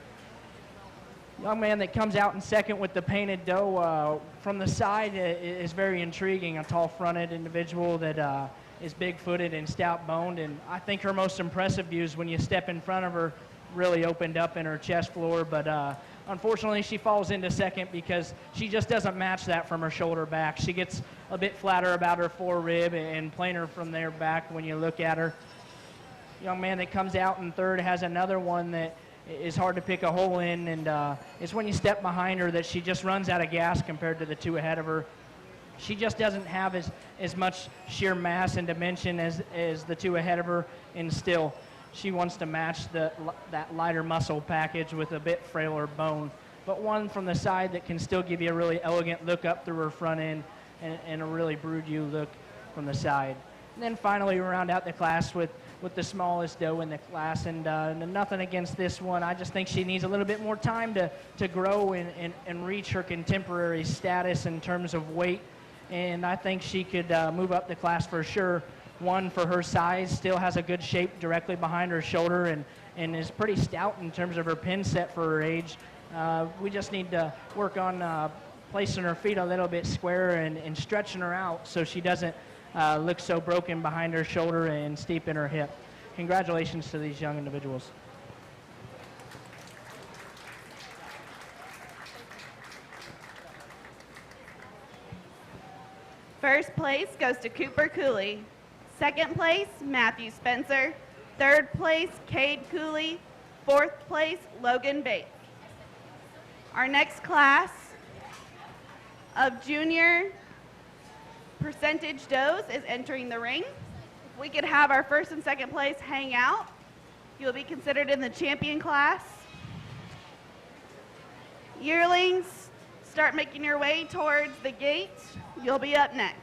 Young man that comes out in second with the painted doe from the side is very intriguing. A tall-fronted individual that is big-footed and stout-boned, and I think her most impressive views when you step in front of her really opened up in her chest floor, but unfortunately she falls into second because she just doesn't match that from her shoulder back. She gets a bit flatter about her forerib and plainer from there back when you look at her. Young man that comes out in third has another one that is hard to pick a hole in, and it's when you step behind her that she just runs out of gas compared to the two ahead of her. She just doesn't have as much sheer mass and dimension as the two ahead of her, and still she wants to match that lighter muscle package with a bit frailer bone, but one from the side that can still give you a really elegant look up through her front end and a really brood you look from the side. And then finally we round out the class with the smallest doe in the class, and nothing against this one. I just think she needs a little bit more time to grow and reach her contemporary status in terms of weight, and I think she could move up the class for sure. One, for her size, still has a good shape directly behind her shoulder and is pretty stout in terms of her pin set for her age. We just need to work on placing her feet a little bit square and stretching her out so she doesn't look so broken behind her shoulder and steep in her hip. Congratulations to these young individuals. First place goes to Cooper Cooley. Second place, Matthew Spencer. Third place, Cade Cooley. Fourth place, Logan Bates. Our next class of junior percentage does is entering the ring. If we could have our first and second place hang out, you'll be considered in the champion class. Yearlings, start making your way towards the gate. You'll be up next.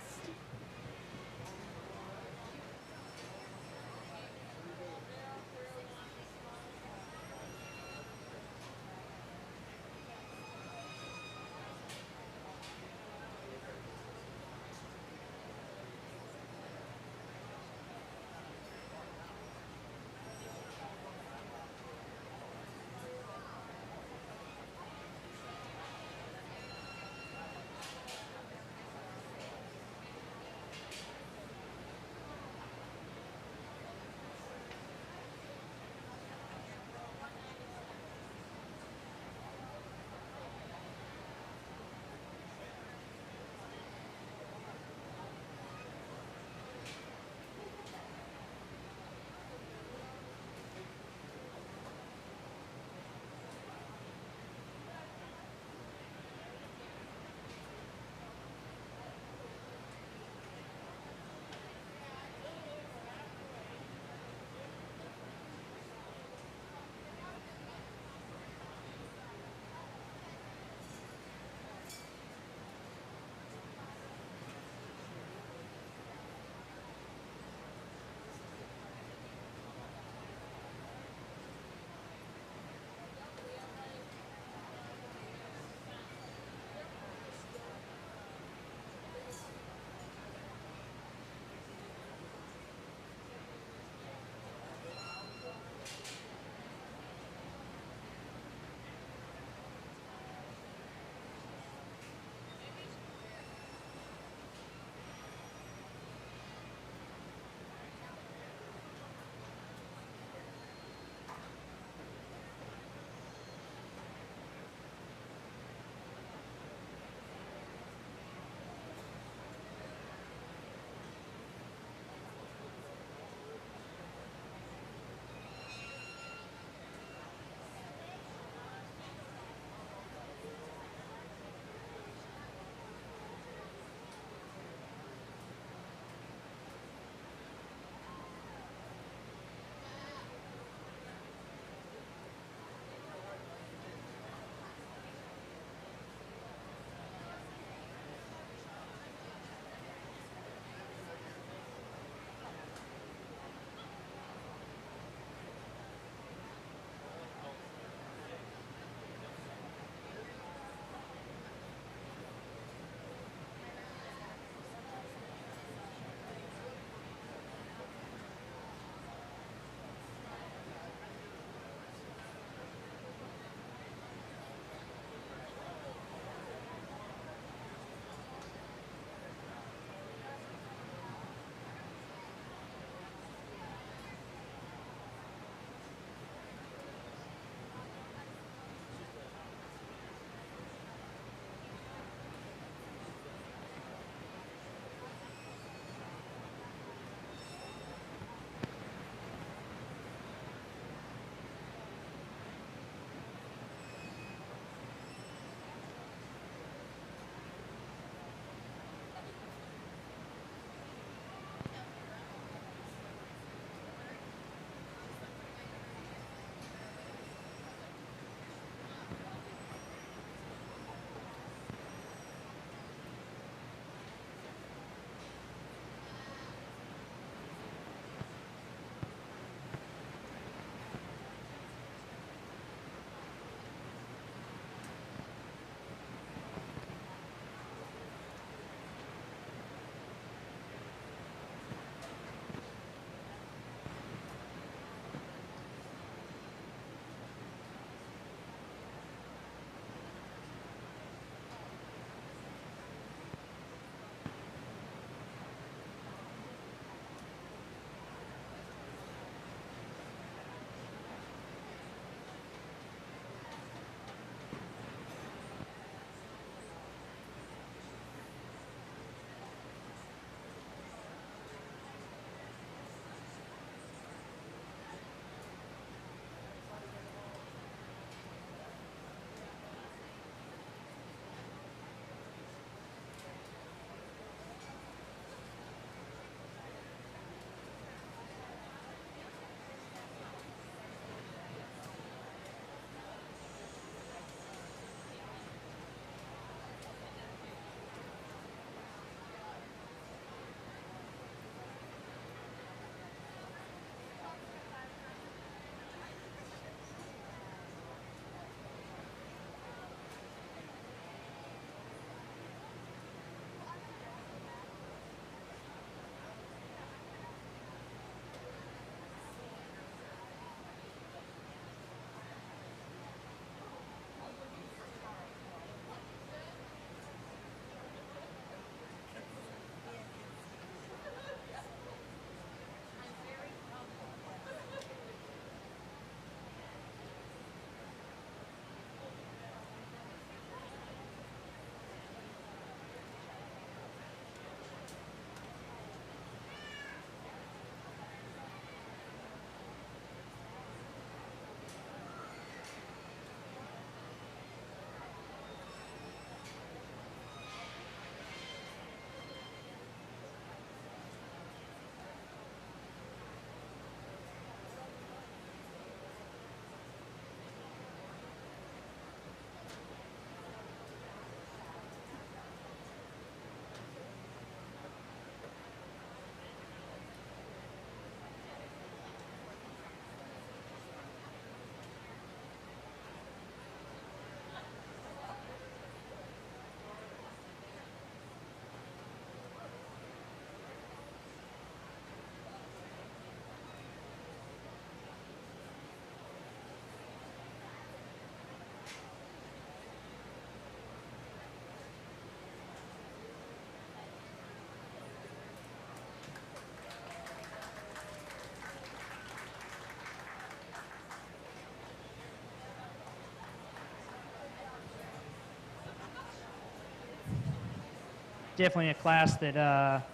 definitely a class that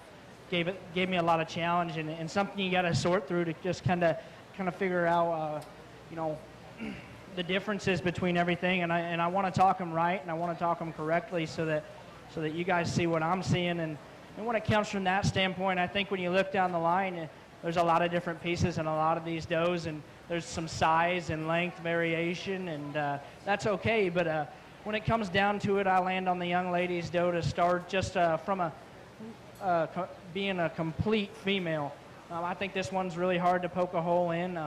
gave me a lot of challenge and something you got to sort through to just kind of figure out, you know, the differences between everything. And I want to talk them right, and I want to talk them correctly so that you guys see what I'm seeing. And when it comes from that standpoint, I think when you look down the line, there's a lot of different pieces in a lot of these does, and there's some size and length variation, and that's okay. But when it comes down to it, I land on the young lady's doe to start just from being a complete female. I think this one's really hard to poke a hole in.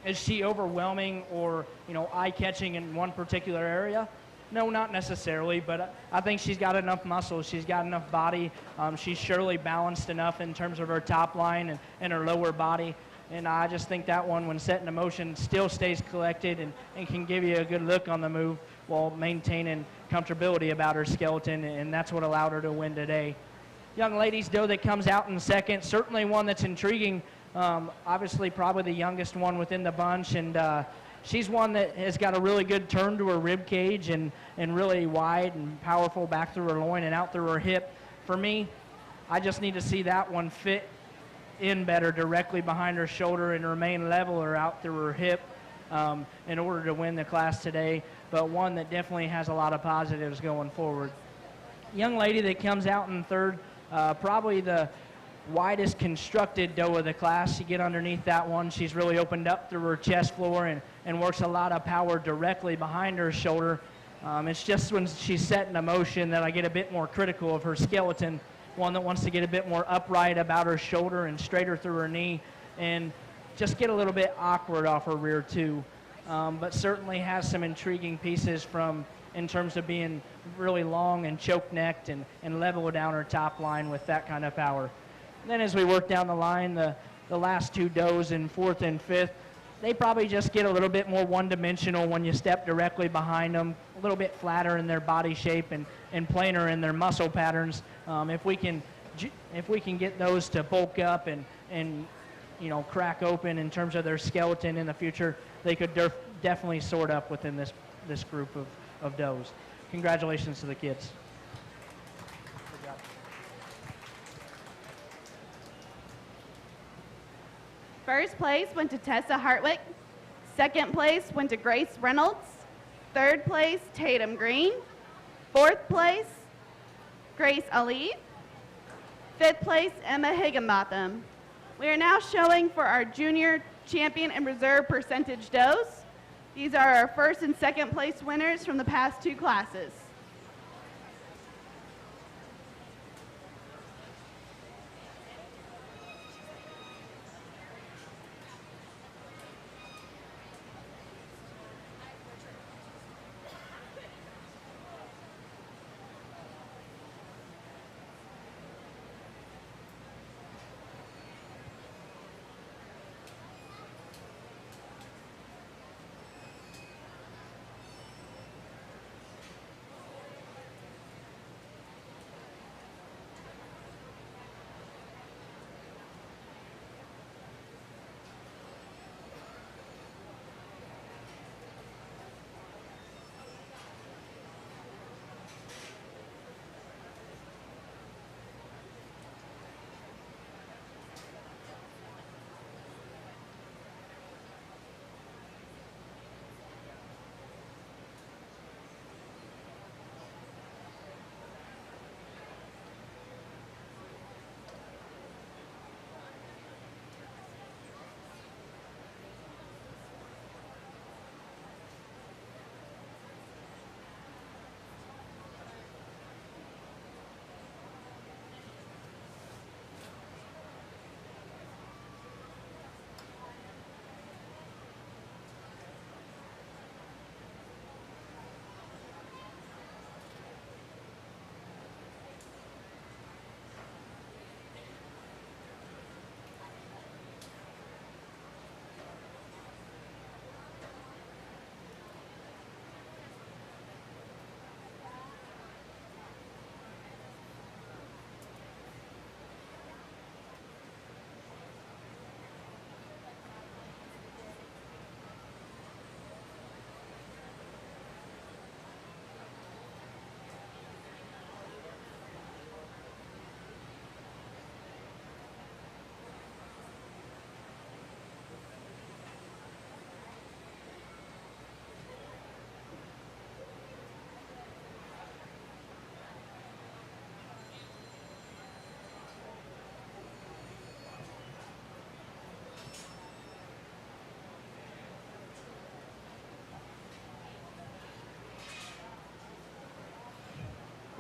Is she overwhelming or, you know, eye-catching in one particular area? No, not necessarily, but I think she's got enough muscle. She's got enough body. She's surely balanced enough in terms of her top line and her lower body. And I just think that one, when set into motion, still stays collected and can give you a good look on the move while maintaining comfortability about her skeleton, and that's what allowed her to win today. Young lady's doe that comes out in second, certainly one that's intriguing. Obviously, probably the youngest one within the bunch, and she's one that has got a really good turn to her rib cage and really wide and powerful back through her loin and out through her hip. For me, I just need to see that one fit in better directly behind her shoulder and remain level or out through her hip in order to win the class today, but one that definitely has a lot of positives going forward. Young lady that comes out in third, probably the widest constructed doe of the class. You get underneath that one, she's really opened up through her chest floor and works a lot of power directly behind her shoulder. It's just when she's set in motion that I get a bit more critical of her skeleton, one that wants to get a bit more upright about her shoulder and straighter through her knee and just get a little bit awkward off her rear too. But certainly has some intriguing pieces in terms of being really long and choke-necked and level down her top line with that kind of power. And then as we work down the line, the last two does in fourth and fifth, they probably just get a little bit more one-dimensional when you step directly behind them, a little bit flatter in their body shape and plainer in their muscle patterns. If we can get those to bulk up and you know, crack open in terms of their skeleton in the future, they could definitely sort up within this group of does. Congratulations to the kids. First place went to Tessa Hartwick. Second place went to Grace Reynolds. Third place, Tatum Green. Fourth place, Grace Ali. Fifth place, Emma Higginbotham. We are now showing for our junior champion and reserve percentage does. These are our first and second place winners from the past two classes.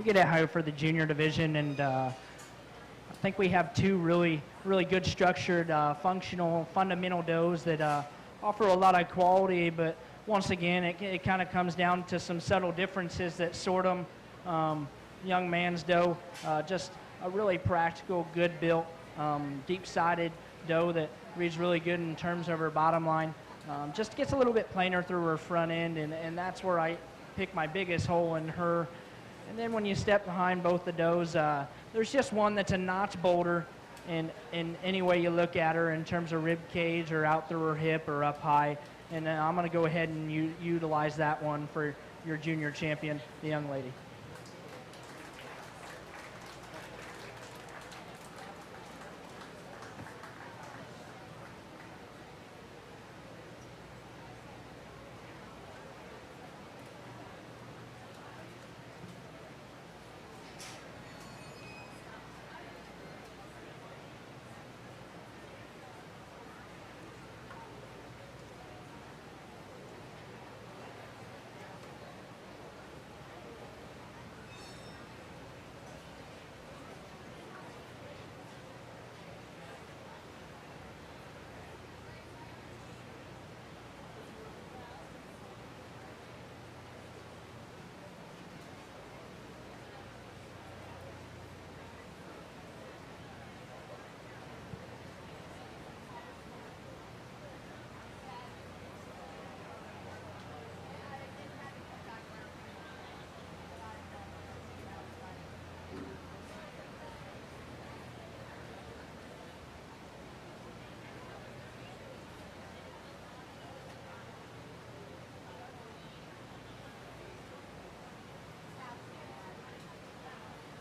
get it higher for the junior division, and I think we have two really good structured, functional, fundamental does that offer a lot of quality, but once again, it kind of comes down to some subtle differences that sort them. Young man's doe, just a really practical, good built, deep-sided doe that reads really good in terms of her bottom line. Just gets a little bit plainer through her front end, and that's where I pick my biggest hole in her. And then when you step behind both the does, there's just one that's a notch bolder in any way you look at her in terms of rib cage or out through her hip or up high. And I'm going to go ahead and utilize that one for your junior champion, the young lady.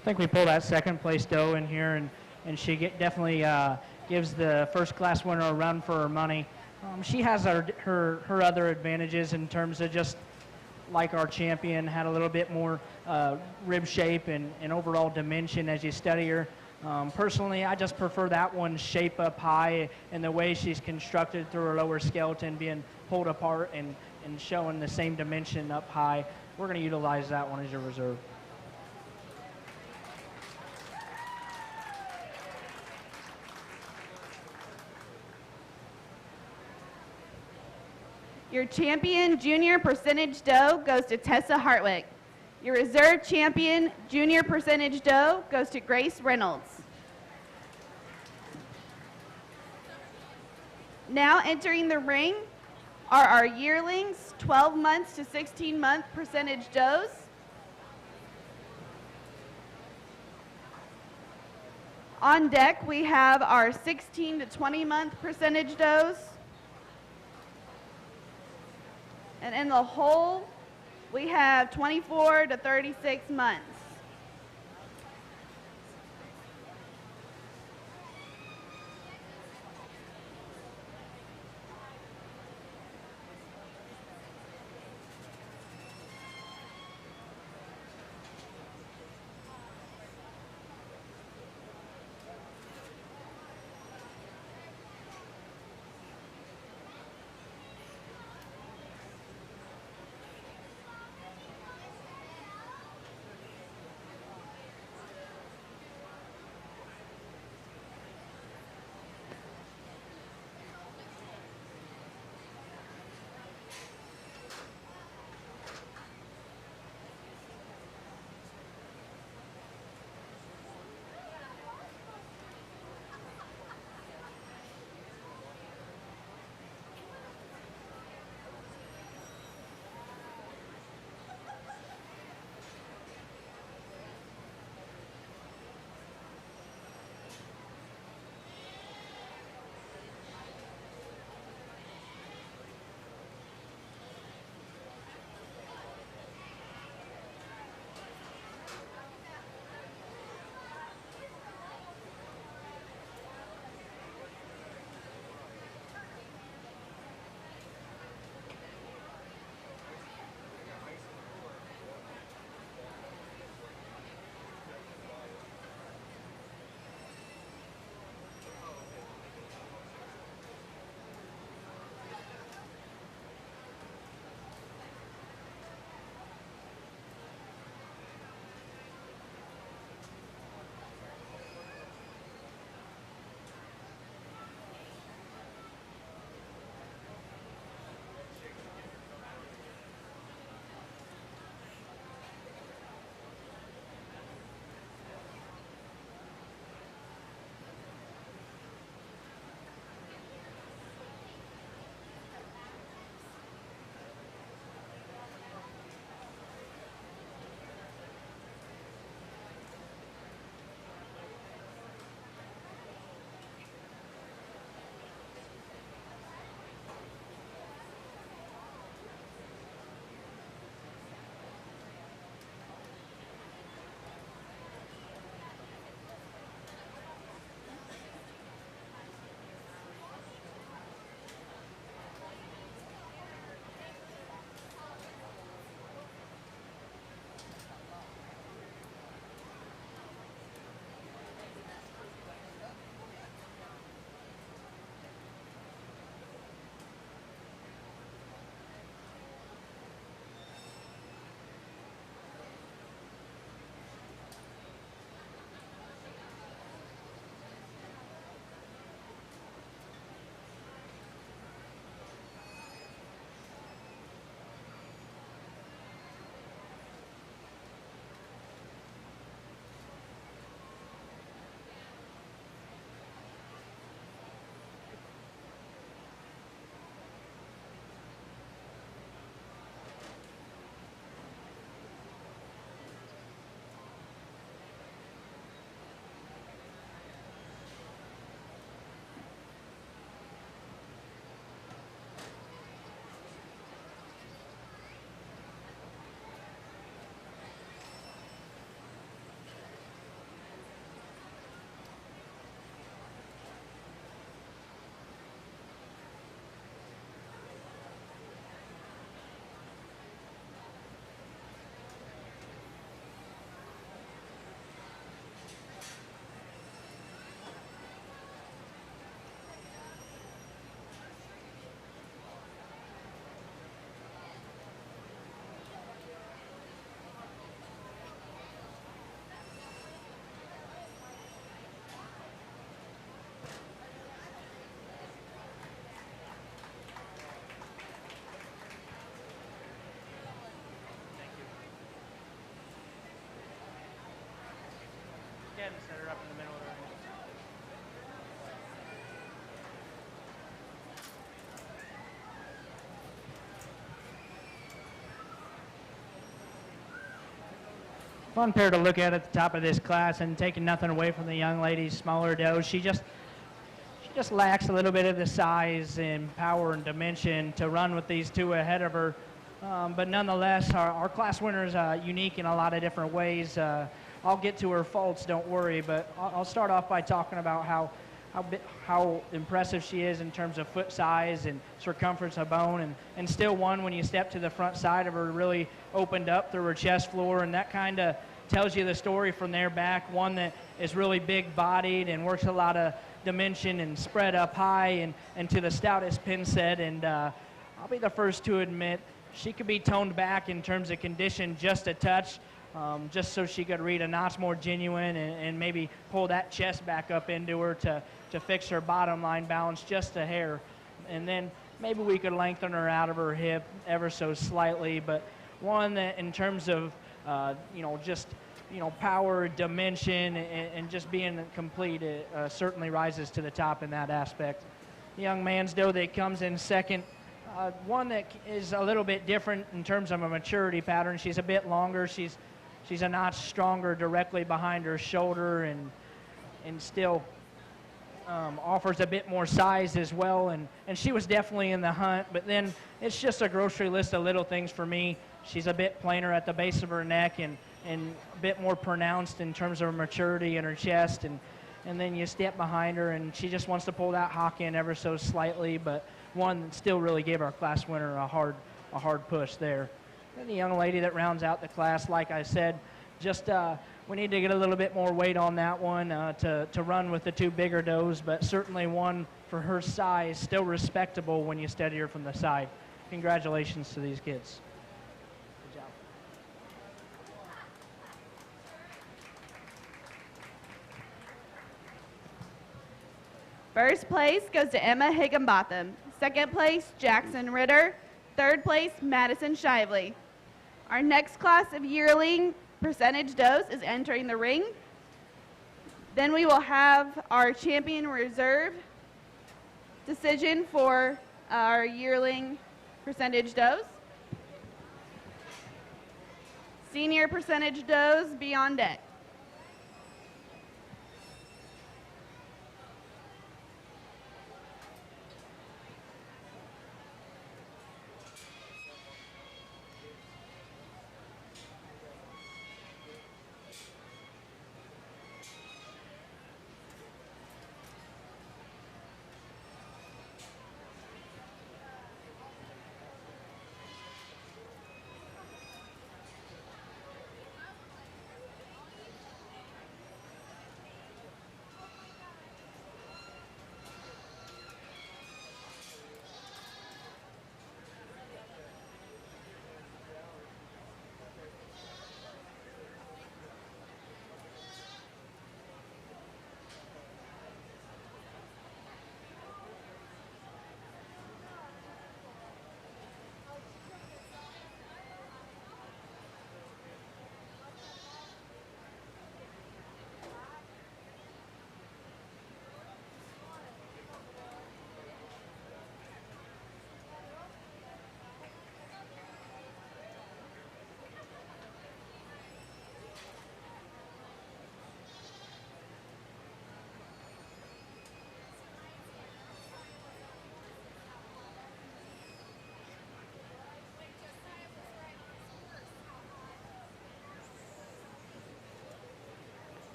I think we pull that second place doe in here, and she definitely gives the first class winner a run for her money. She has her other advantages in terms of just like our champion, had a little bit more rib shape and overall dimension as you study her. Personally, I just prefer that one's shape up high and the way she's constructed through her lower skeleton being pulled apart and showing the same dimension up high. We're going to utilize that one as your reserve. Your champion junior percentage doe goes to Tessa Hartwick. Your reserve champion junior percentage doe goes to Grace Reynolds. Now entering the ring are our yearlings, 12 months to 16-month percentage does. On deck, we have our 16 to 20-month percentage does. And in the hole, we have 24 to 36 months. ahead and set her up in the middle of the ring. Fun pair to look at the top of this class, and taking nothing away from the young lady's smaller does. She just lacks a little bit of the size and power and dimension to run with these two ahead of her. But nonetheless, our class winner is unique in a lot of different ways. I'll get to her faults, don't worry, but I'll start off by talking about how impressive she is in terms of foot size and circumference of bone, and still one, when you step to the front side of her, really opened up through her chest floor, and that kind of tells you the story from there back. One that is really big-bodied and works a lot of dimension and spread up high and to the stoutest pin set, and I'll be the first to admit she could be toned back in terms of condition just a touch, just so she could read a notch more genuine and maybe pull that chest back up into her to fix her bottom line balance just a hair. And then maybe we could lengthen her out of her hip ever so slightly, but one that in terms of, power, dimension, and just being complete, it certainly rises to the top in that aspect. The young man's doe that comes in second, one that is a little bit different in terms of a maturity pattern. She's a bit longer. She's a notch stronger directly behind her shoulder, and still offers a bit more size as well. And she was definitely in the hunt, but then it's just a grocery list of little things for me. She's a bit plainer at the base of her neck and a bit more pronounced in terms of her maturity in her chest. And then you step behind her, and she just wants to pull that hock in ever so slightly, but one that still really gave our class winner a hard push there. And the young lady that rounds out the class, like I said, just we need to get a little bit more weight on that one to run with the two bigger does, but certainly one for her size, still respectable when you steady her from the side. Congratulations to these kids. Good job. First place goes to Emma Higginbotham. Second place, Jackson Ritter. Third place, Madison Shively. Our next class of yearling percentage does is entering the ring. Then we will have our champion reserve decision for our yearling percentage does. Senior percentage does be on deck.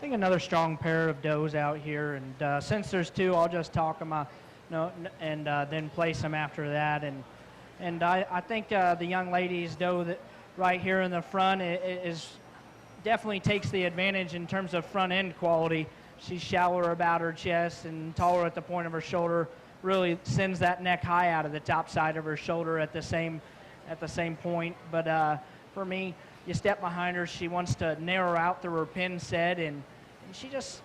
think another strong pair of does out here. And since there's two, I'll just talk them and then place them after that. And I think the young lady's doe that right here in the front is definitely takes the advantage in terms of front end quality. She's shallower about her chest and taller at the point of her shoulder. Really sends that neck high out of the top side of her shoulder at the same point. But for me, you step behind her, she wants to narrow out through her pin set, and she just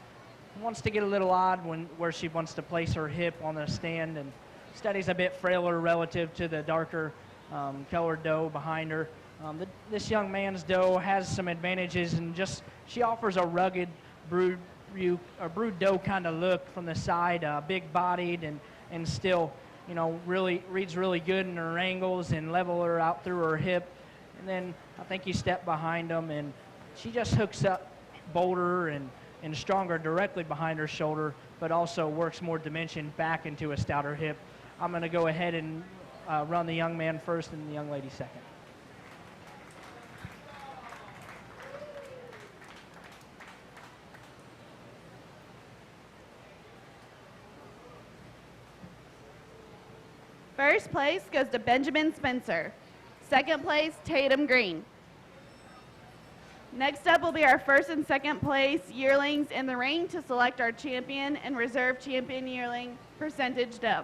wants to get a little odd where she wants to place her hip on the stand, and Steady's a bit frailer relative to the darker colored doe behind her. This young man's doe has some advantages, and just she offers a rugged brood doe kind of look from the side, big-bodied and still, really reads really good in her angles and level her out through her hip. And then I think you step behind them, and she just hooks up bolder and stronger directly behind her shoulder, but also works more dimension back into a stouter hip. I'm going to go ahead and run the young man first and the young lady second. First place goes to Benjamin Spencer. Second place, Tatum Green. Next up will be our first and second place yearlings in the ring to select our champion and reserve champion yearling percentage doe.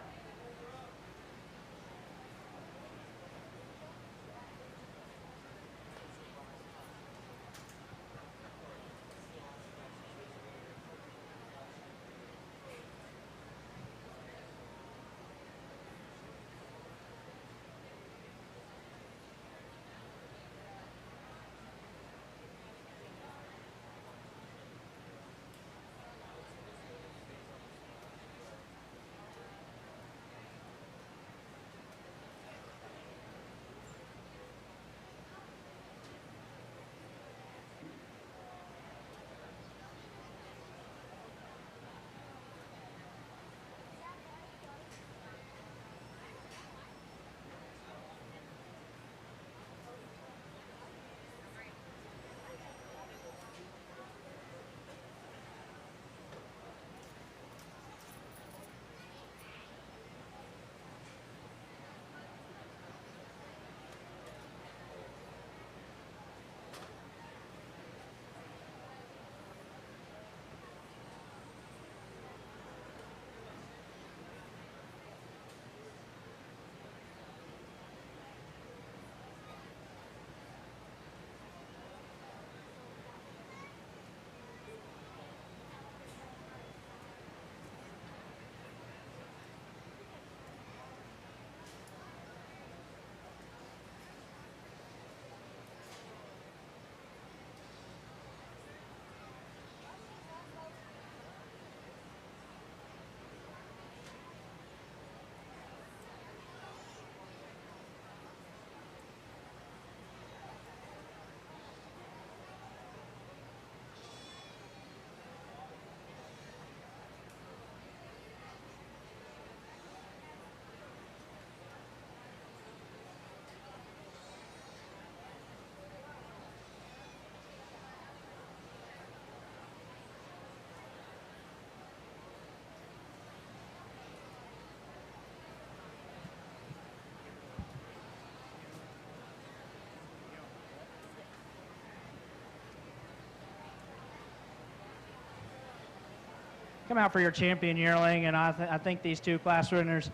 Come out for your champion yearling, and I think these two class winners,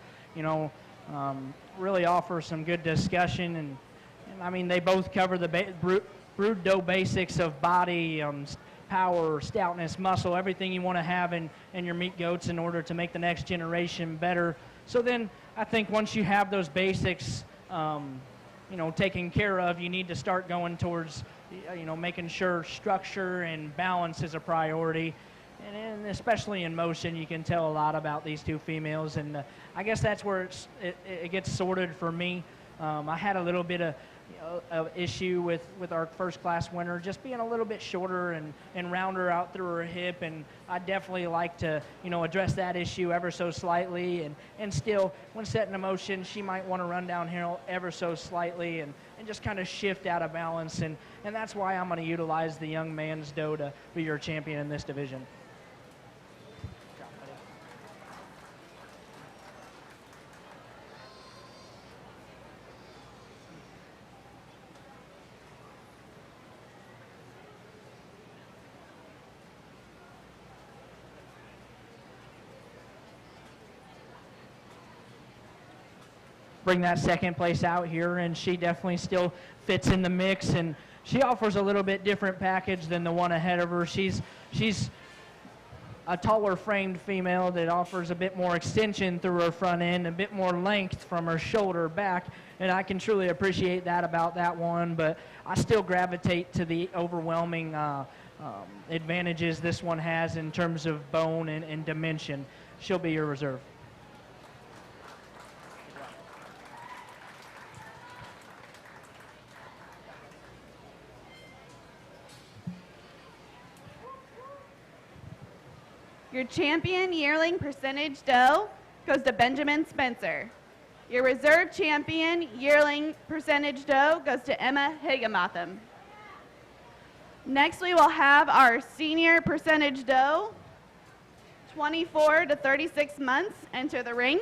really offer some good discussion, and I mean they both cover the brood doe basics of body, power, stoutness, muscle, everything you want to have in your meat goats in order to make the next generation better. So then I think once you have those basics, taken care of, you need to start going towards, making sure structure and balance is a priority. And especially in motion, you can tell a lot about these two females, and I guess that's where it gets sorted for me. I had a little bit of issue with our first class winner, just being a little bit shorter and rounder out through her hip, and I'd definitely like to address that issue ever so slightly, and still when setting in motion she might want to run downhill ever so slightly and just kind of shift out of balance, and that's why I'm going to utilize the young man's doe to be your champion in this division. Bring that second place out here, and she definitely still fits in the mix, and she offers a little bit different package than the one ahead of her. She's a taller framed female that offers a bit more extension through her front end, a bit more length from her shoulder back, and I can truly appreciate that about that one, but I still gravitate to the overwhelming advantages this one has in terms of bone and dimension. She'll be your reserve. Your champion yearling percentage doe goes to Benjamin Spencer. Your reserve champion yearling percentage doe goes to Emma Higginbotham. Next, we will have our senior percentage doe, 24 to 36 months, enter the ring.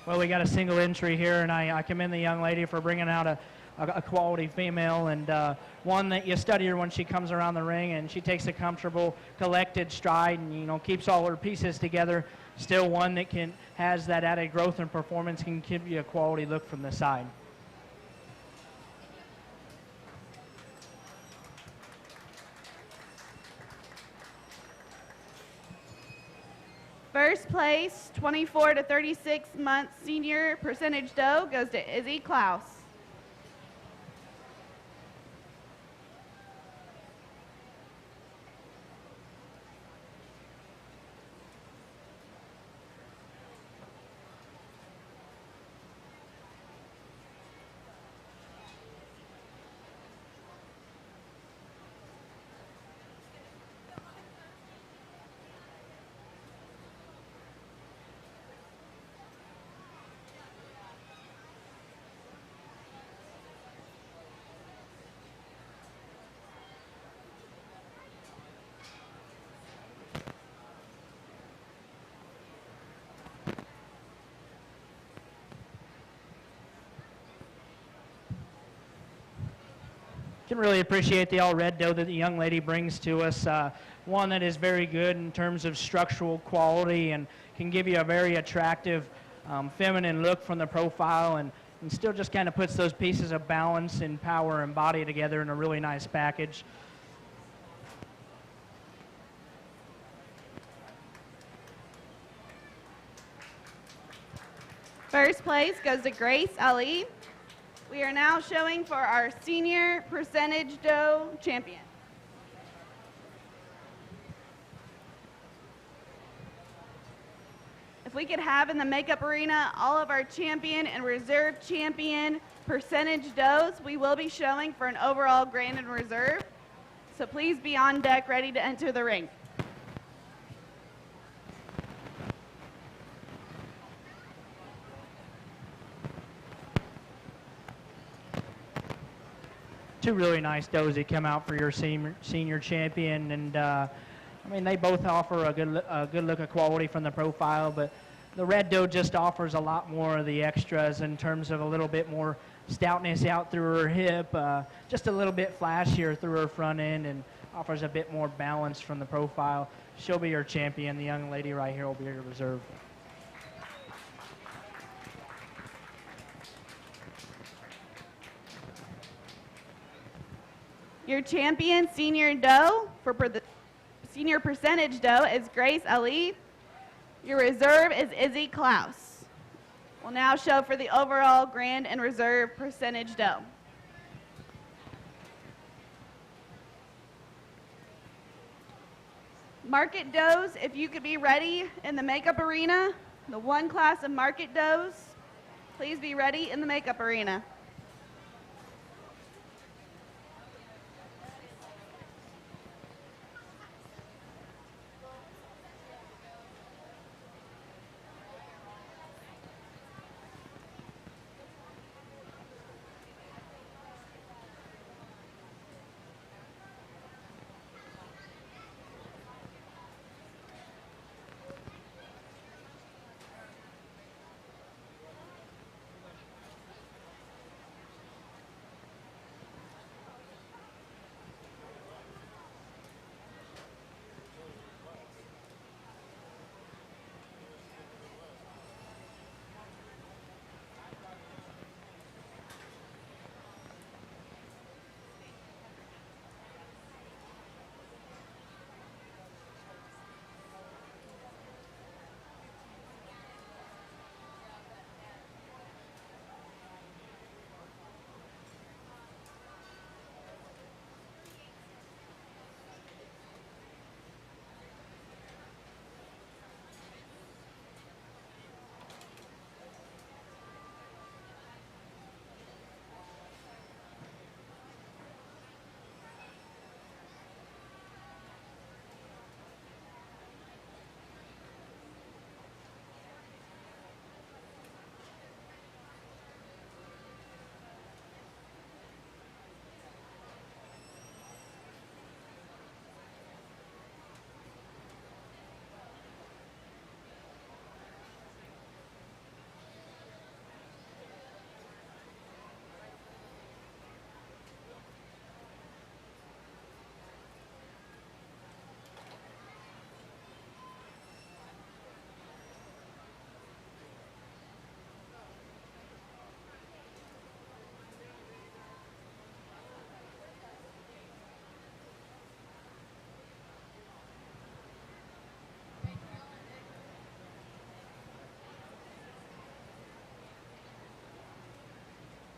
Well, we got a single entry here, and I commend the young lady for bringing out a quality female, and one that you study her when she comes around the ring, and she takes a comfortable, collected stride, and keeps all her pieces together. Still one that has that added growth and performance, can give you a quality look from the side. First place, 24 to 36 months senior percentage doe goes to Izzy Klaus. Can really appreciate the all red doe that the young lady brings to us. One that is very good in terms of structural quality and can give you a very attractive feminine look from the profile, and still just kind of puts those pieces of balance and power and body together in a really nice package. First place goes to Grace Ali. We are now showing for our senior percentage dough champion. If we could have in the makeup arena all of our champion and reserve champion percentage doughs, we will be showing for an overall grand and reserve. So please be on deck ready to enter the ring. Two really nice doughs that come out for your senior champion, and I mean, they both offer a good look of quality from the profile, but the red dough just offers a lot more of the extras in terms of a little bit more stoutness out through her hip, just a little bit flashier through her front end, and offers a bit more balance from the profile. She'll be your champion. The young lady right here will be your reserve. Your champion senior dough for the senior percentage dough is Grace Ali. Your reserve is Izzy Klaus. We'll now show for the overall grand and reserve percentage dough. Market doughs, if you could be ready in the makeup arena, the one class of market doughs, please be ready in the makeup arena.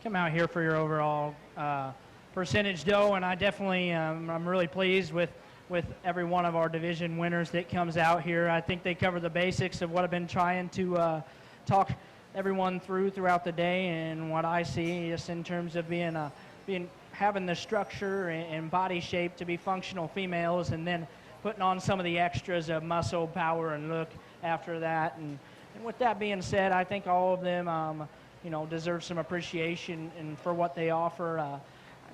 Come out here for your overall percentage dough, and I definitely I'm really pleased with every one of our division winners that comes out here. I think they cover the basics of what I've been trying to talk everyone throughout the day, and what I see just in terms of having the structure and body shape to be functional females, and then putting on some of the extras of muscle, power, and look after that. And with that being said, I think all of them deserve some appreciation and for what they offer. I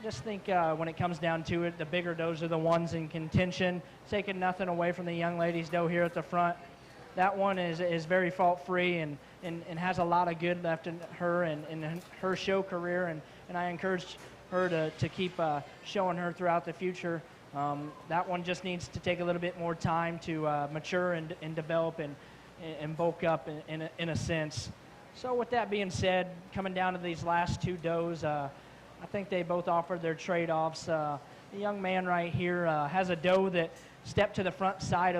just think when it comes down to it, the bigger doughs are the ones in contention. Taking nothing away from the young ladies' dough here at the front. That one is very fault-free and has a lot of good left in her and her show career, and I encourage her to keep showing her throughout the future. That one just needs to take a little bit more time to mature and develop and bulk up in a sense. So with that being said, coming down to these last two doughs, I think they both offered their trade-offs. The young man right here has a dough that stepped to the front side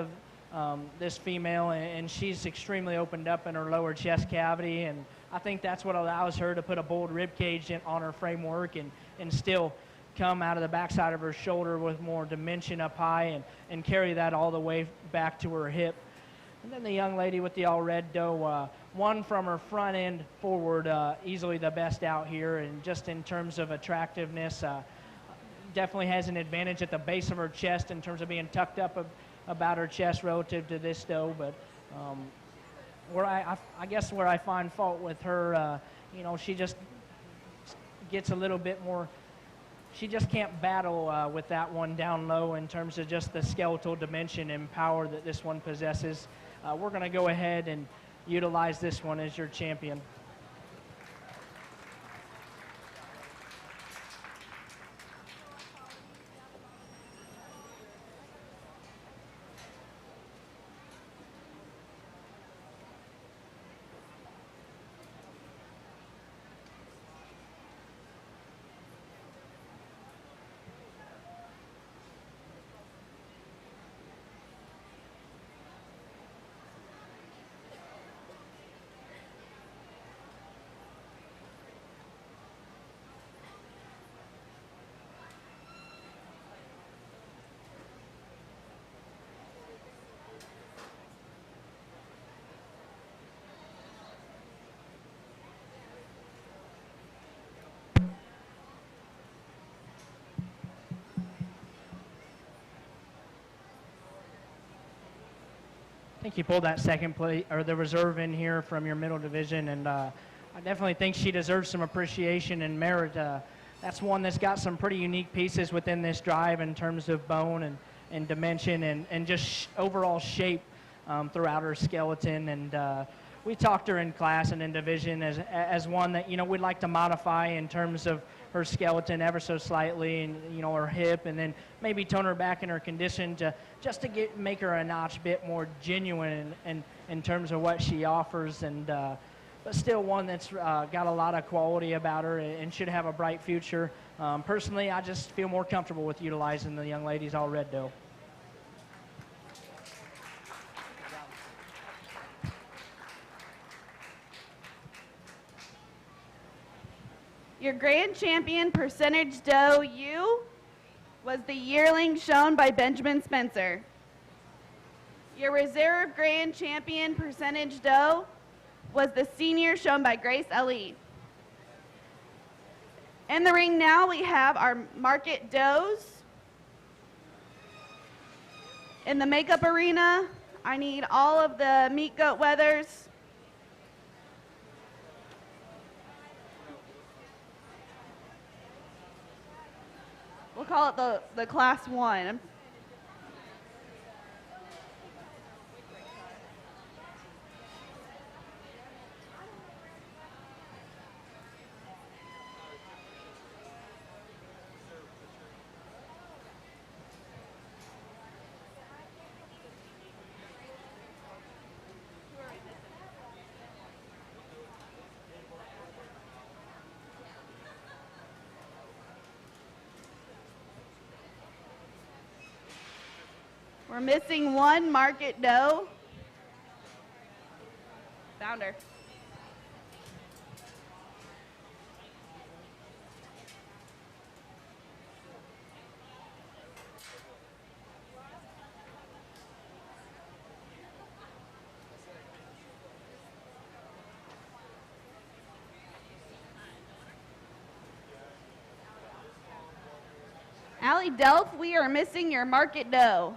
this female, and she's extremely opened up in her lower chest cavity, and I think that's what allows her to put a bold rib cage on her framework and still come out of the backside of her shoulder with more dimension up high and carry that all the way back to her hip. And then the young lady with the all red doe, one from her front end forward, easily the best out here, and just in terms of attractiveness, definitely has an advantage at the base of her chest in terms of being tucked up about her chest relative to this doe. But where I guess where I find fault with her, she just gets a little bit more. She just can't battle with that one down low in terms of just the skeletal dimension and power that this one possesses. We're going to go ahead and utilize this one as your champion. I think you pulled that second place or the reserve in here from your middle division, and I definitely think she deserves some appreciation and merit. That's one that's got some pretty unique pieces within this drive in terms of bone and dimension and just overall shape throughout her skeleton. And we talked her in class and in division as one that we'd like to modify in terms of her skeleton ever so slightly, and her hip, and then maybe tone her back in her condition to make her a notch bit more genuine in terms of what she offers, and but still one that's got a lot of quality about her and should have a bright future. Personally, I just feel more comfortable with utilizing the young lady's all red doe. Your grand champion percentage doe U was the yearling shown by Benjamin Spencer. Your reserve grand champion percentage doe was the senior shown by Grace Ellie. In the ring now we have our market does. In the makeup arena, I need all of the meat goat weathers. We'll call it the class 1. We're missing one market doe. Found her. Allie Delph, we are missing your market doe.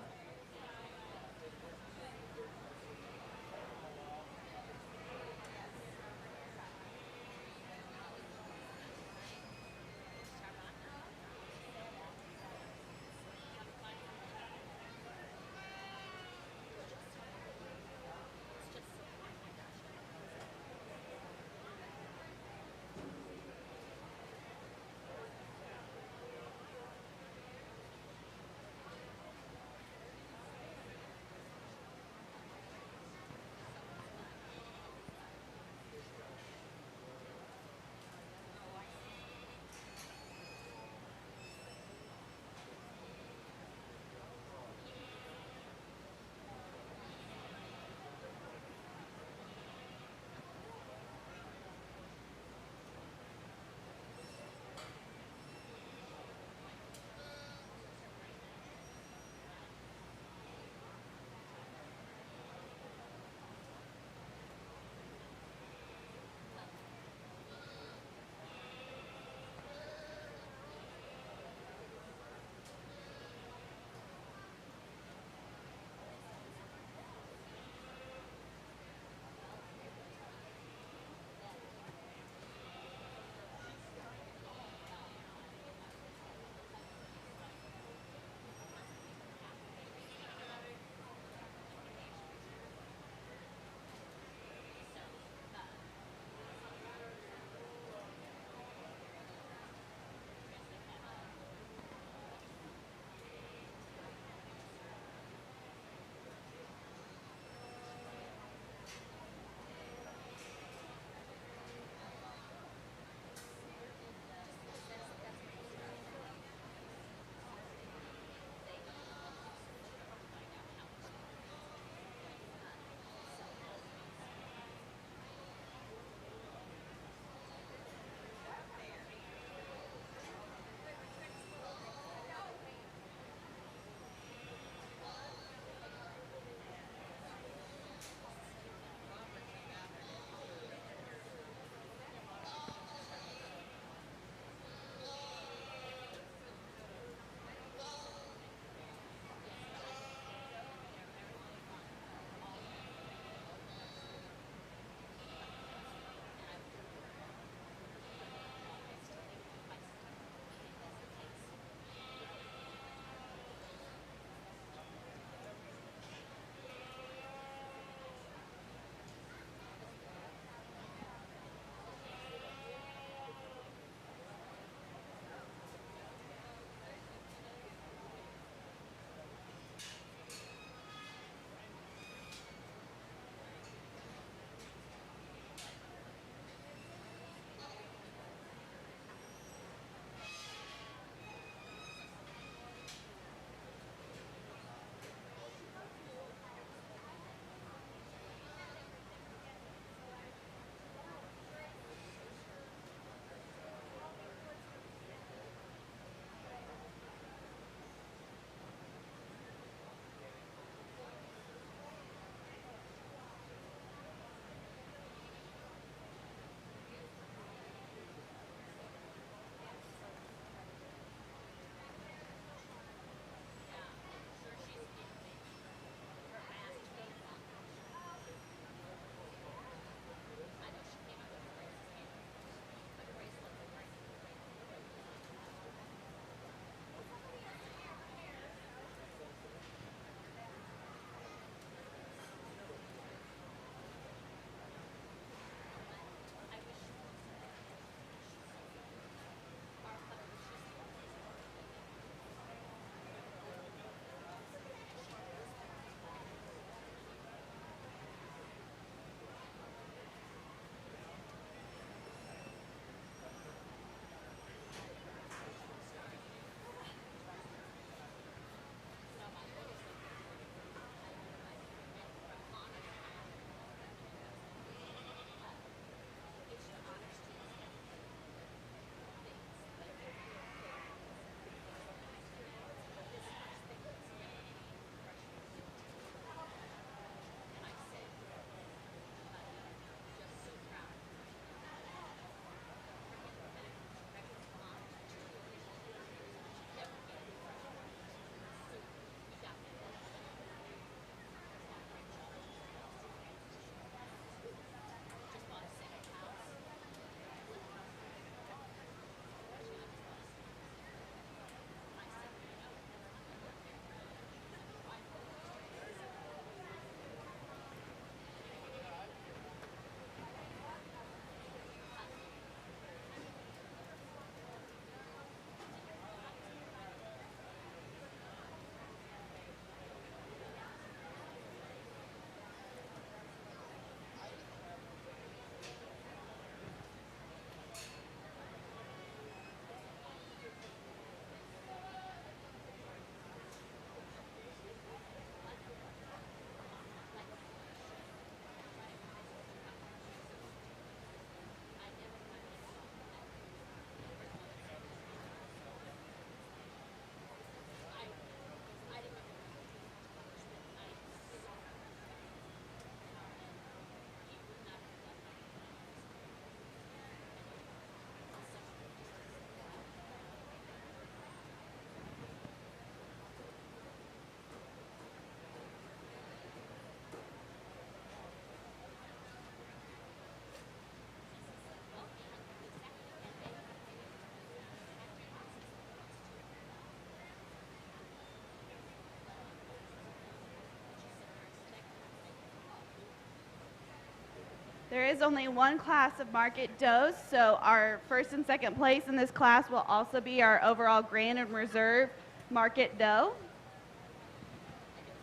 There is only one class of market does, so our first and second place in this class will also be our overall grand and reserve market doe.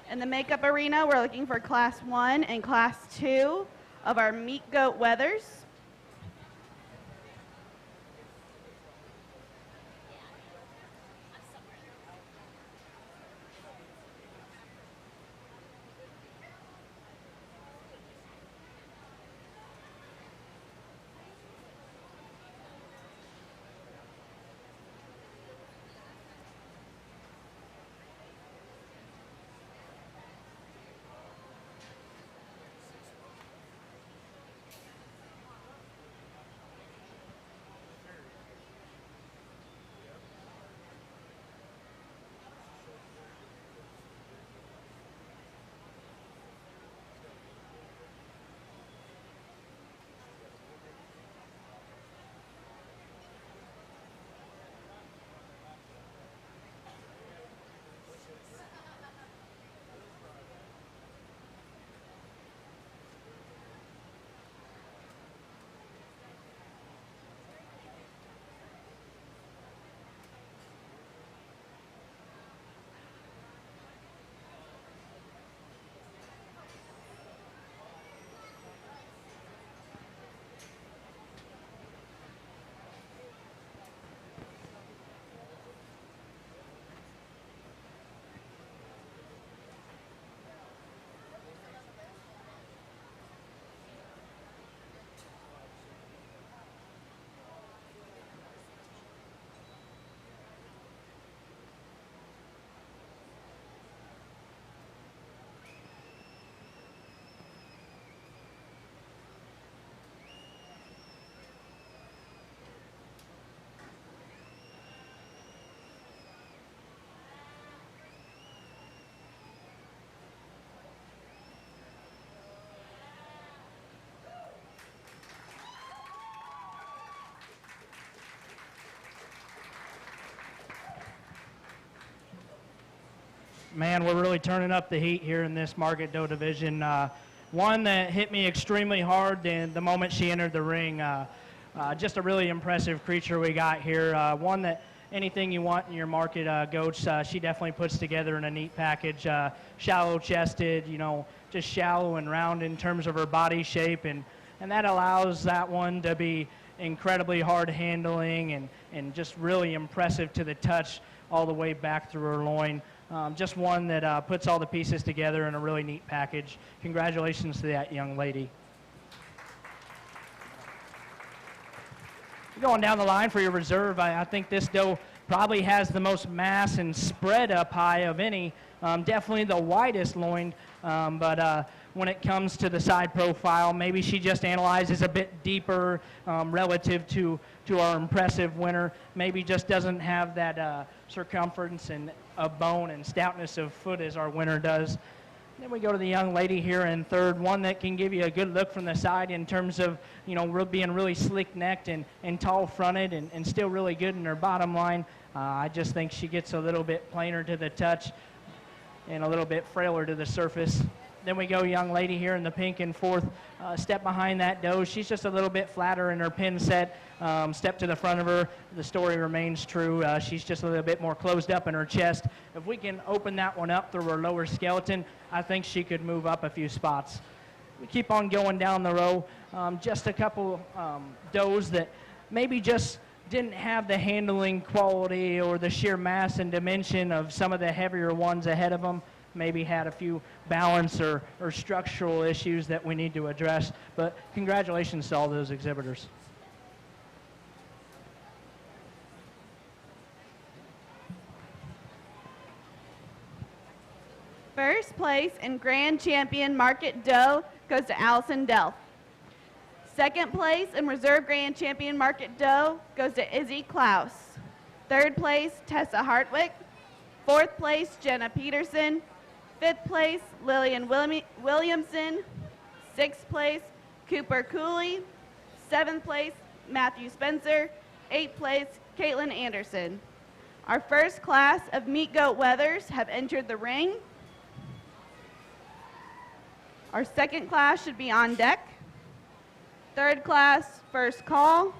In the makeup arena, we're looking for class 1 and class 2 of our meat goat wethers. Man, we're really turning up the heat here in this market doe division. One that hit me extremely hard the moment she entered the ring. Just a really impressive creature we got here. One that anything you want in your market goats, she definitely puts together in a neat package. Shallow chested, you know, just shallow and round in terms of her body shape, and that allows that one to be incredibly hard handling and just really impressive to the touch all the way back through her loin. Just one that puts all the pieces together in a really neat package. Congratulations to that young lady. Going down the line for your reserve, I think this doe probably has the most mass and spread up high of any. Definitely the widest loin, but when it comes to the side profile, maybe she just analyzes a bit deeper relative to our impressive winner. Maybe just doesn't have that circumference and of bone and stoutness of foot as our winner does. Then we go to the young lady here in third, one that can give you a good look from the side in terms of, you know, being really sleek-necked and tall-fronted and still really good in her bottom line. I just think she gets a little bit plainer to the touch and a little bit frailer to the surface. Then we go young lady here in the pink in fourth, step behind that doe. She's just a little bit flatter in her pin set. Step to the front of her, the story remains true. She's just a little bit more closed up in her chest. If we can open that one up through her lower skeleton, I think she could move up a few spots. We keep on going down the row. Just a couple does that maybe just didn't have the handling quality or the sheer mass and dimension of some of the heavier ones ahead of them. Maybe had a few balance or structural issues that we need to address. But congratulations to all those exhibitors. First place in Grand Champion Market Doe goes to Allison Delph. Second place in Reserve Grand Champion Market Doe goes to Izzy Klaus. Third place, Tessa Hartwick. Fourth place, Jenna Peterson. Fifth place, Lillian Williamson. Sixth place, Cooper Cooley. Seventh place, Matthew Spencer. Eighth place, Caitlin Anderson. Our first class of meat goat wethers have entered the ring. Our second class should be on deck. Third class, first call.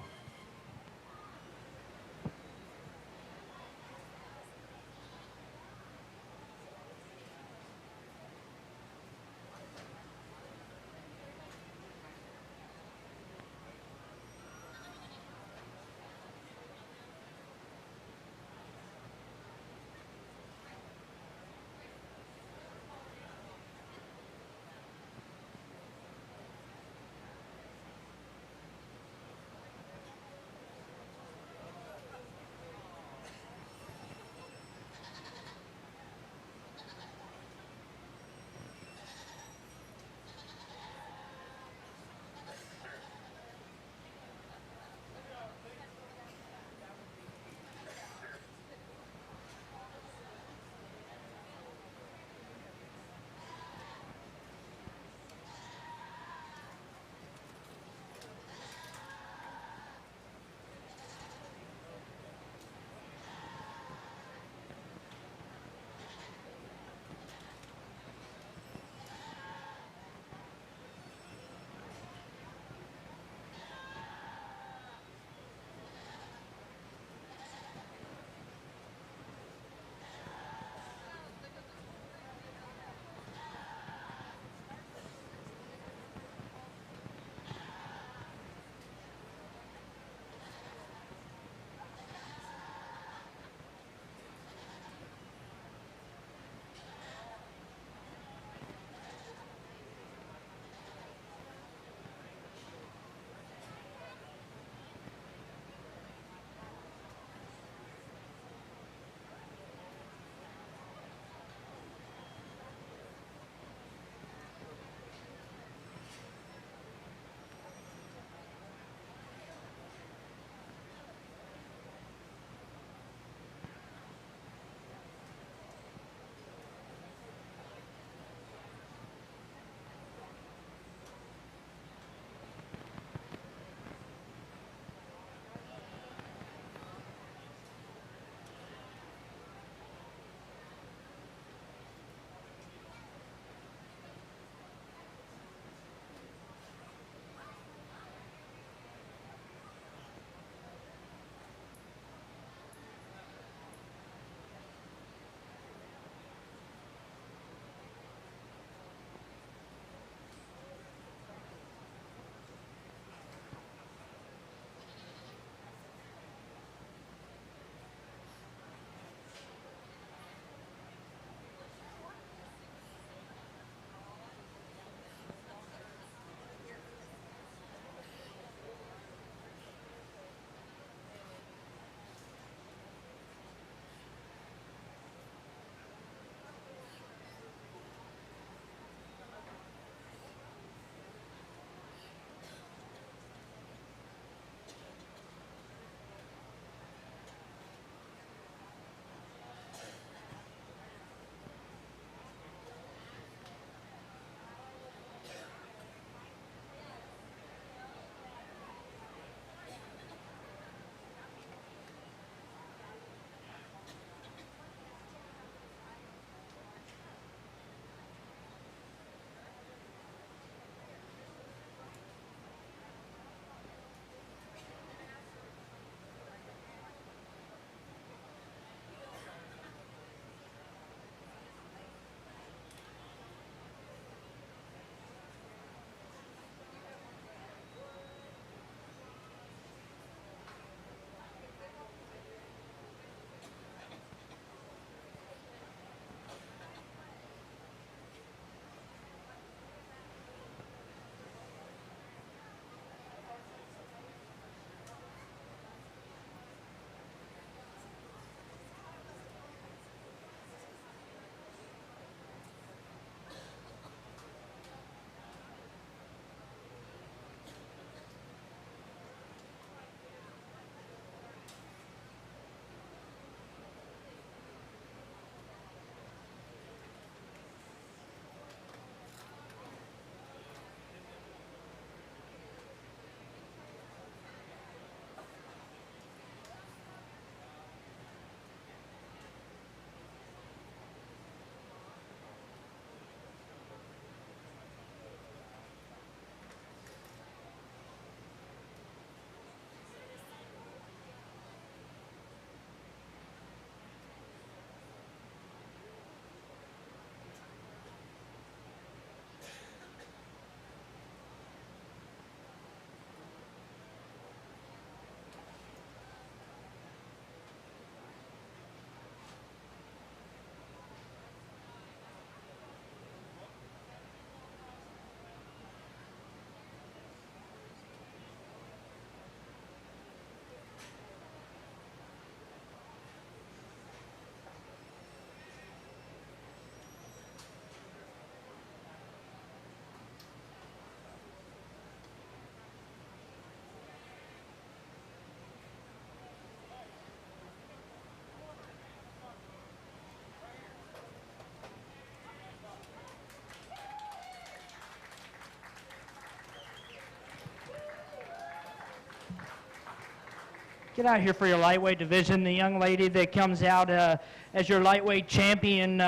get out here for your lightweight division. The young lady that comes out as your lightweight champion,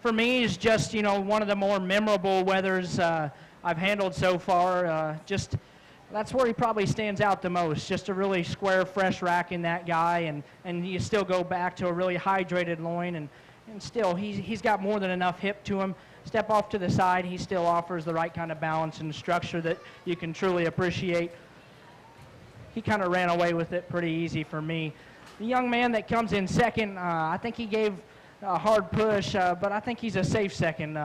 for me, is just, one of the more memorable weathers I've handled so far. That's where he probably stands out the most. Just a really square, fresh rack in that guy, and you still go back to a really hydrated loin, and still, he's got more than enough hip to him. Step off to the side, he still offers the right kind of balance and structure that you can truly appreciate. He kind of ran away with it pretty easy for me. The young man that comes in second, I think he gave a hard push, but I think he's a safe second.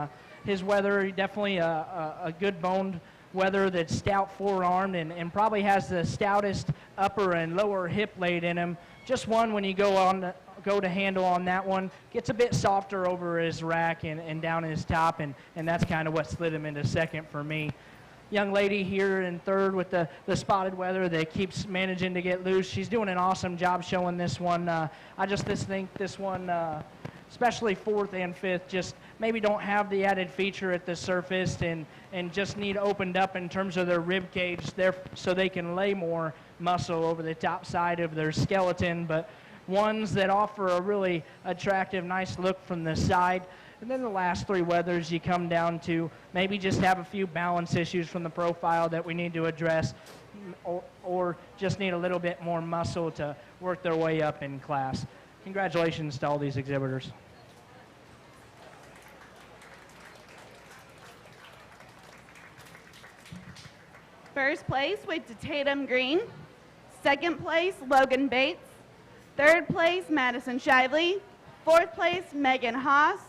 His weather, definitely a good boned weather that's stout forearmed and probably has the stoutest upper and lower hip laid in him. Just one, when you go to handle on that one, gets a bit softer over his rack and down his top, and that's kind of what slid him into second for me. Young lady here in third with the spotted weather that keeps managing to get loose. She's doing an awesome job showing this one. I just think this one, especially fourth and fifth, just maybe don't have the added feature at the surface and just need opened up in terms of their rib cage there so they can lay more muscle over the top side of their skeleton, but ones that offer a really attractive, nice look from the side. And then the last three weathers you come down to maybe just have a few balance issues from the profile that we need to address, or just need a little bit more muscle to work their way up in class. Congratulations to all these exhibitors. First place went to Tatum Green. Second place, Logan Bates. Third place, Madison Shively. Fourth place, Megan Haas.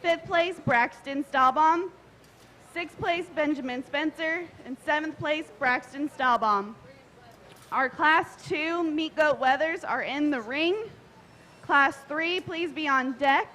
Fifth place, Braxton Stahlbaum. Sixth place, Benjamin Spencer. And seventh place, Braxton Stahlbaum. Our Class 2 Meat Goat Weathers are in the ring. Class 3, please be on deck.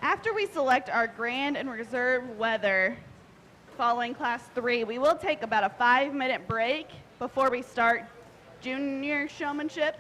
After we select our grand and reserve weather following Class 3, we will take about a 5-minute break before we start junior showmanship.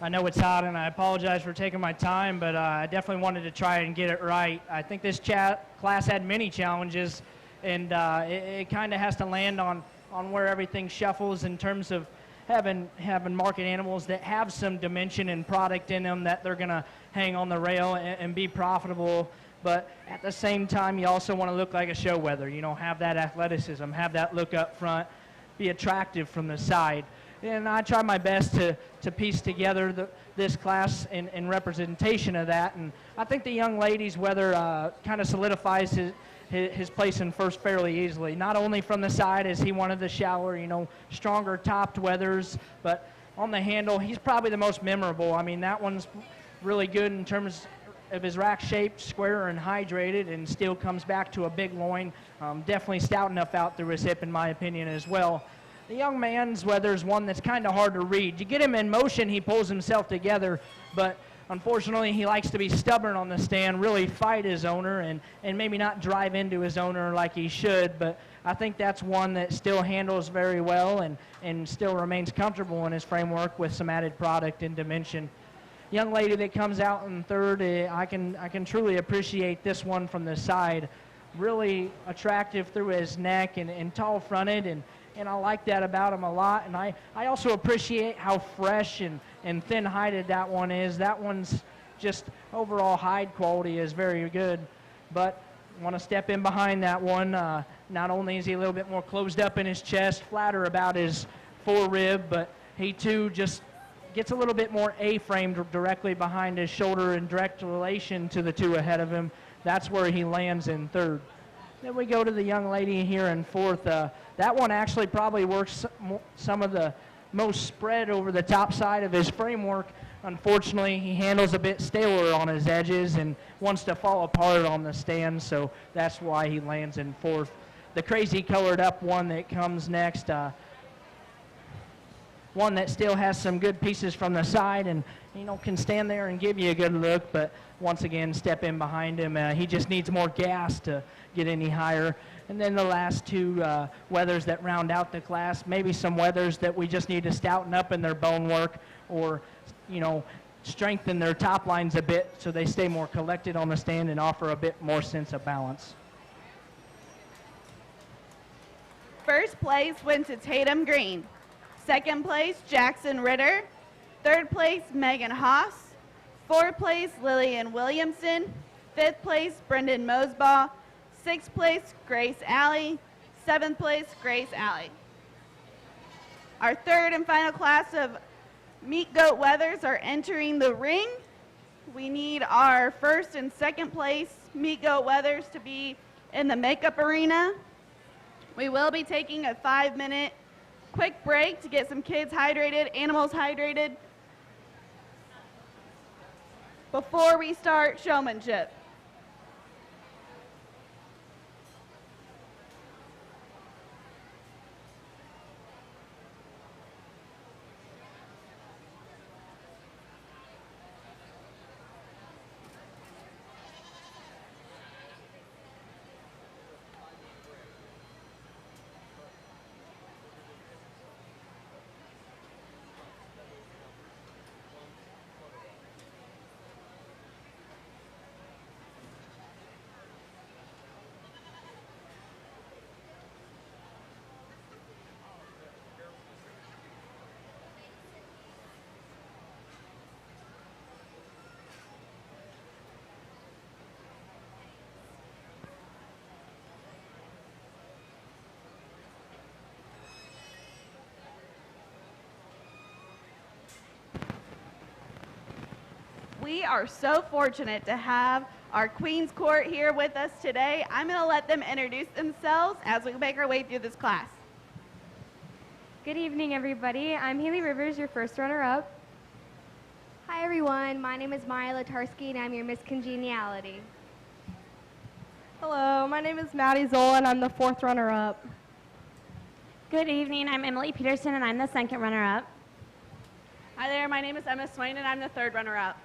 I know it's hot, and I apologize for taking my time, but I definitely wanted to try and get it right. I think this class had many challenges, and it kind of has to land on where everything shuffles in terms of having market animals that have some dimension and product in them that they're going to hang on the rail and be profitable. But at the same time, you also want to look like a show weather. You know, have that athleticism, have that look up front, be attractive from the side. And I try my best to piece together this class in representation of that. And I think the young lady's weather kind of solidifies his place in first fairly easily. Not only from the side as he wanted the shallower, you know, stronger topped weathers, but on the handle, he's probably the most memorable. I mean, that one's really good in terms of his rack shape, square and hydrated, and still comes back to a big loin. Definitely stout enough out through his hip, in my opinion, as well. The young man's weather is one that's kind of hard to read. You get him in motion, he pulls himself together, but unfortunately he likes to be stubborn on the stand, really fight his owner, and maybe not drive into his owner like he should. But I think that's one that still handles very well and still remains comfortable in his framework with some added product and dimension. Young lady that comes out in third, I can truly appreciate this one from the side. Really attractive through his neck and tall fronted, and I like that about him a lot. And I also appreciate how fresh and thin-hided that one is. That one's just overall hide quality is very good. But want to step in behind that one. Not only is he a little bit more closed up in his chest, flatter about his forerib, but he too just gets a little bit more A-framed directly behind his shoulder in direct relation to the two ahead of him. That's where he lands in third. Then we go to the young lady here in fourth. That one actually probably works some of the most spread over the top side of his framework. Unfortunately, he handles a bit staler on his edges and wants to fall apart on the stand, so that's why he lands in fourth. The crazy colored up one that comes next, one that still has some good pieces from the side and, you know, can stand there and give you a good look, but once again, step in behind him. He just needs more gas to get any higher. And then the last two weathers that round out the class, maybe some weathers that we just need to stouten up in their bone work or, you know, strengthen their top lines a bit so they stay more collected on the stand and offer a bit more sense of balance. First place went to Tatum Green. Second place, Jackson Ritter. Third place, Megan Haas. Fourth place, Lillian Williamson. Fifth place, Brendan Mosbaugh. Sixth place, Grace Alley. Seventh place, Grace Alley. Our third and final class of meat goat weathers are entering the ring. We need our first and second place meat goat weathers to be in the makeup arena. We will be taking a 5-minute quick break to get some kids hydrated, animals hydrated, before we start showmanship. We are so fortunate to have our Queen's Court here with us today. I'm going to let them introduce themselves as we make our way through this class. Good evening, everybody. I'm Haley Rivers, your first runner-up. Hi, everyone. My name is Maya Latarsky, and I'm your Miss Congeniality. Hello, my name is Maddie Zoll, and I'm the fourth runner-up. Good evening. I'm Emily Peterson, and I'm the second runner-up. Hi there. My name is Emma Swain, and I'm the third runner-up.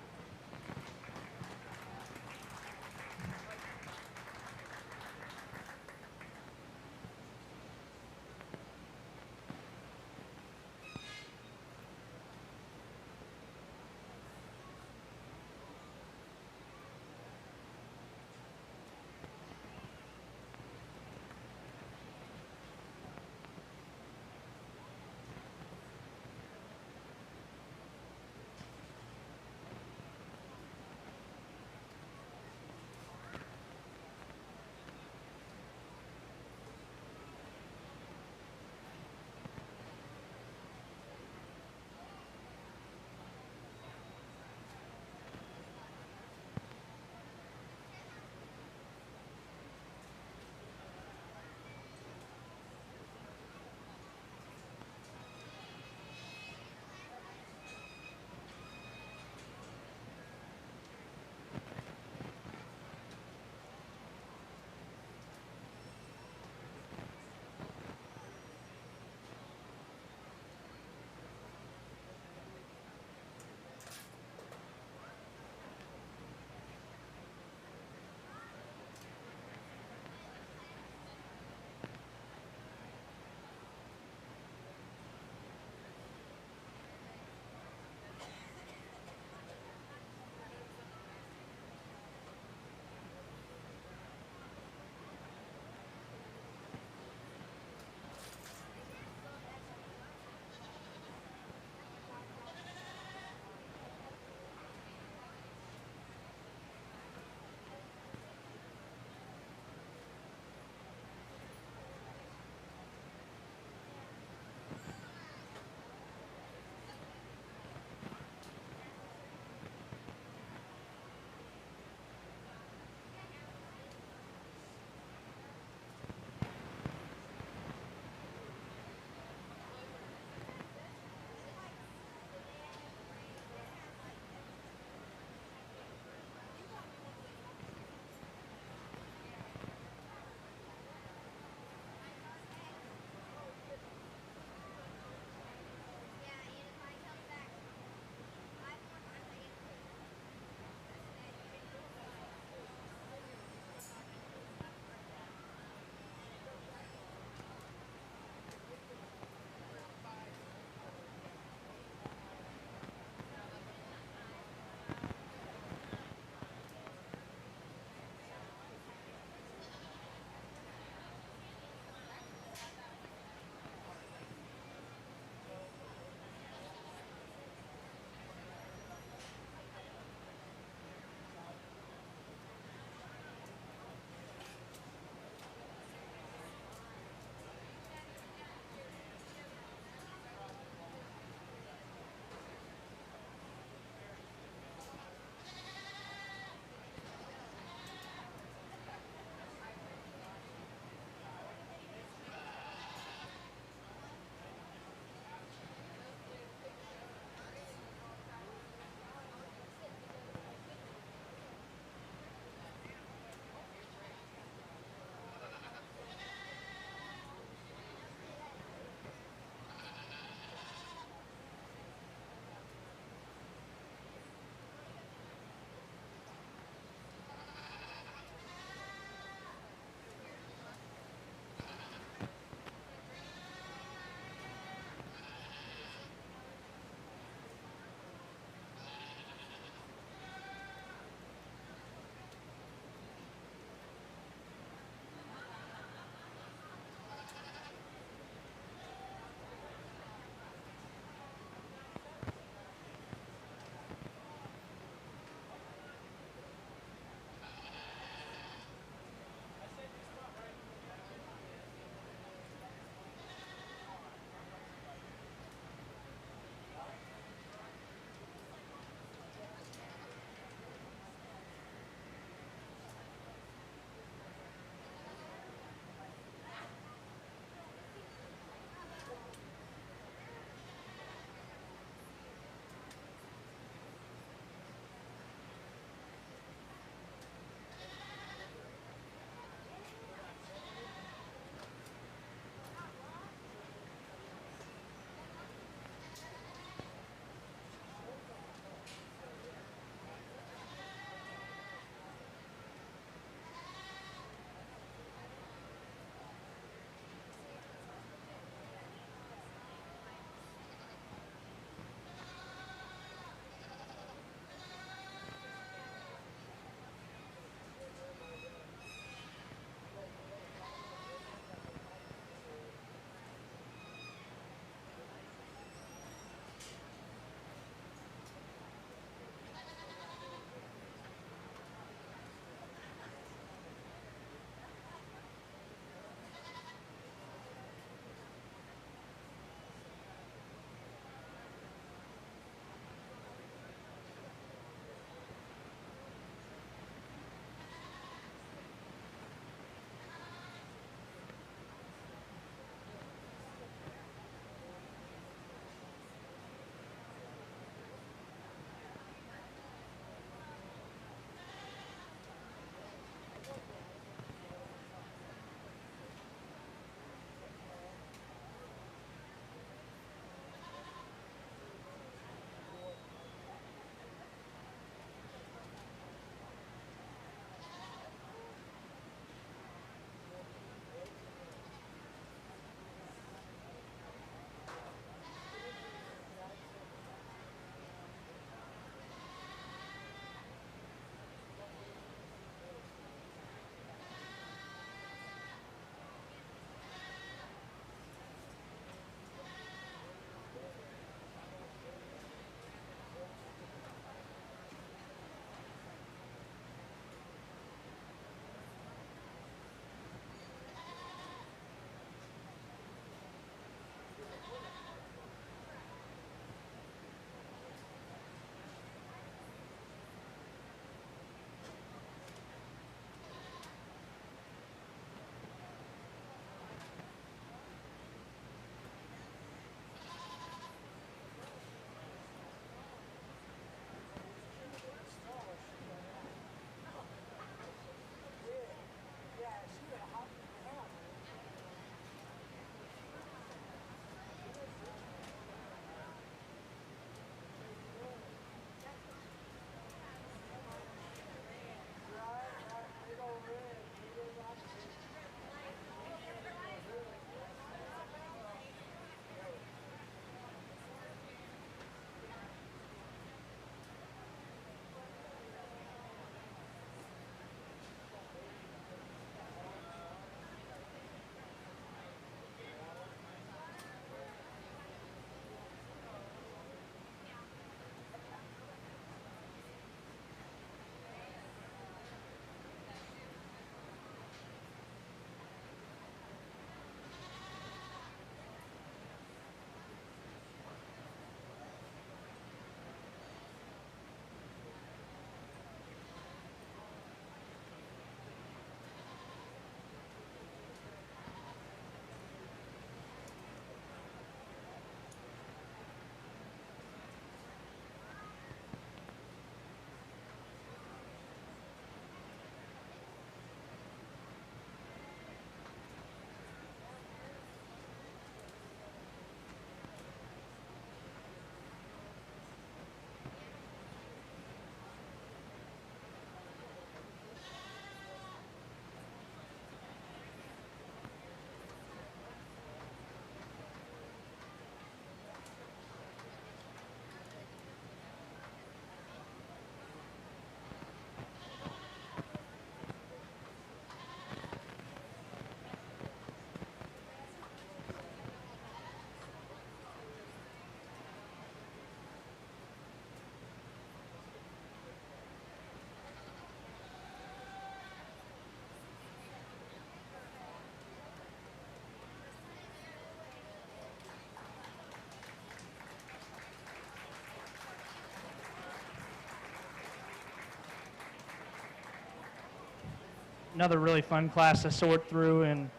another really fun class to sort through, and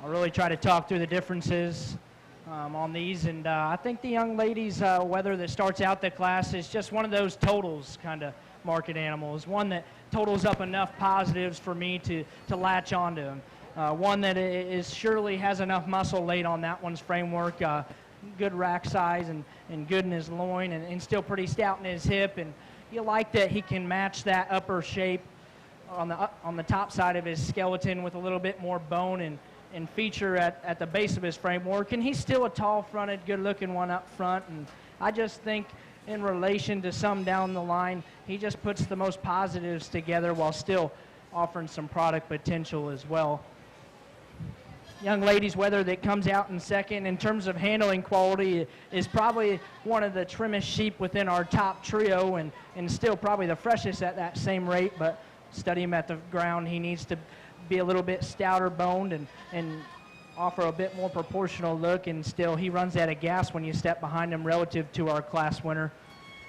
I'll really try to talk through the differences on these. And I think the young ladies' weather that starts out the class is just one of those totals kind of market animals, one that totals up enough positives for me to latch onto him. One that is surely has enough muscle laid on that one's framework, good rack size and good in his loin, and still pretty stout in his hip. And you like that he can match that upper shape on the top side of his skeleton with a little bit more bone and feature at the base of his framework. And he's still a tall-fronted, good-looking one up front. And I just think in relation to some down the line, he just puts the most positives together while still offering some product potential as well. Young ladies' weather that comes out in second in terms of handling quality is probably one of the trimmest sheep within our top trio, and still probably the freshest at that same rate. But study him at the ground, he needs to be a little bit stouter boned and offer a bit more proportional look, and still he runs out of gas when you step behind him relative to our class winner.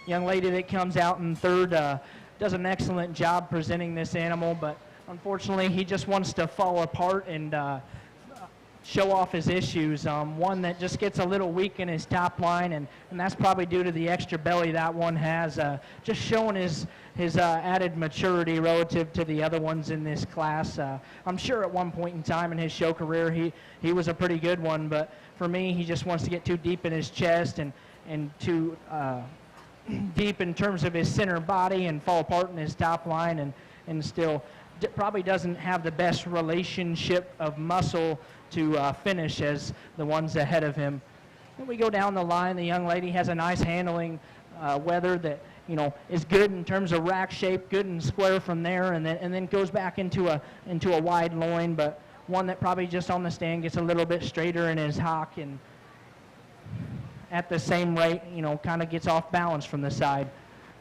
Young lady that comes out in third does an excellent job presenting this animal, but unfortunately he just wants to fall apart and show off his issues. One that just gets a little weak in his top line, and that's probably due to the extra belly that one has, just showing his added maturity relative to the other ones in this class. I'm sure at one point in time in his show career he was a pretty good one, but for me he just wants to get too deep in his chest and too deep in terms of his center body and fall apart in his top line, and still probably doesn't have the best relationship of muscle to finish as the ones ahead of him. Then we go down the line. The young lady has a nice handling weather that is good in terms of rack shape, good and square from there, and then goes back into a wide loin, but one that probably just on the stand gets a little bit straighter in his hock, and at the same rate, kind of gets off balance from the side.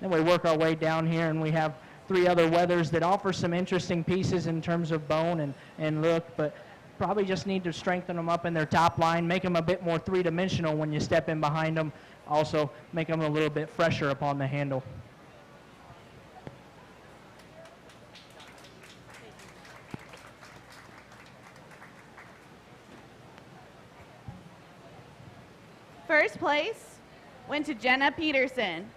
Then we work our way down here, and we have three other weathers that offer some interesting pieces in terms of bone and look, but probably just need to strengthen them up in their top line, make them a bit more three-dimensional when you step in behind them, also make them a little bit fresher upon the handle. First place went to Jenna Peterson.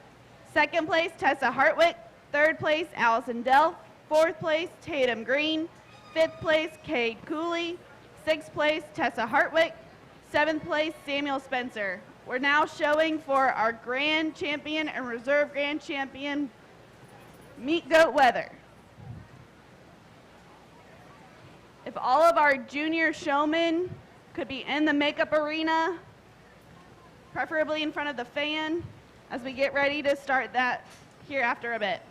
Second place, Tessa Hartwick. Third place, Allison Delph. Fourth place, Tatum Green. Fifth place, Cade Cooley. Sixth place, Tessa Hartwick. Seventh place, Samuel Spencer. We're now showing for our grand champion and reserve grand champion, Meat Goat Weather. If all of our junior showmen could be in the makeup arena, preferably in front of the fan, as we get ready to start that here after a bit.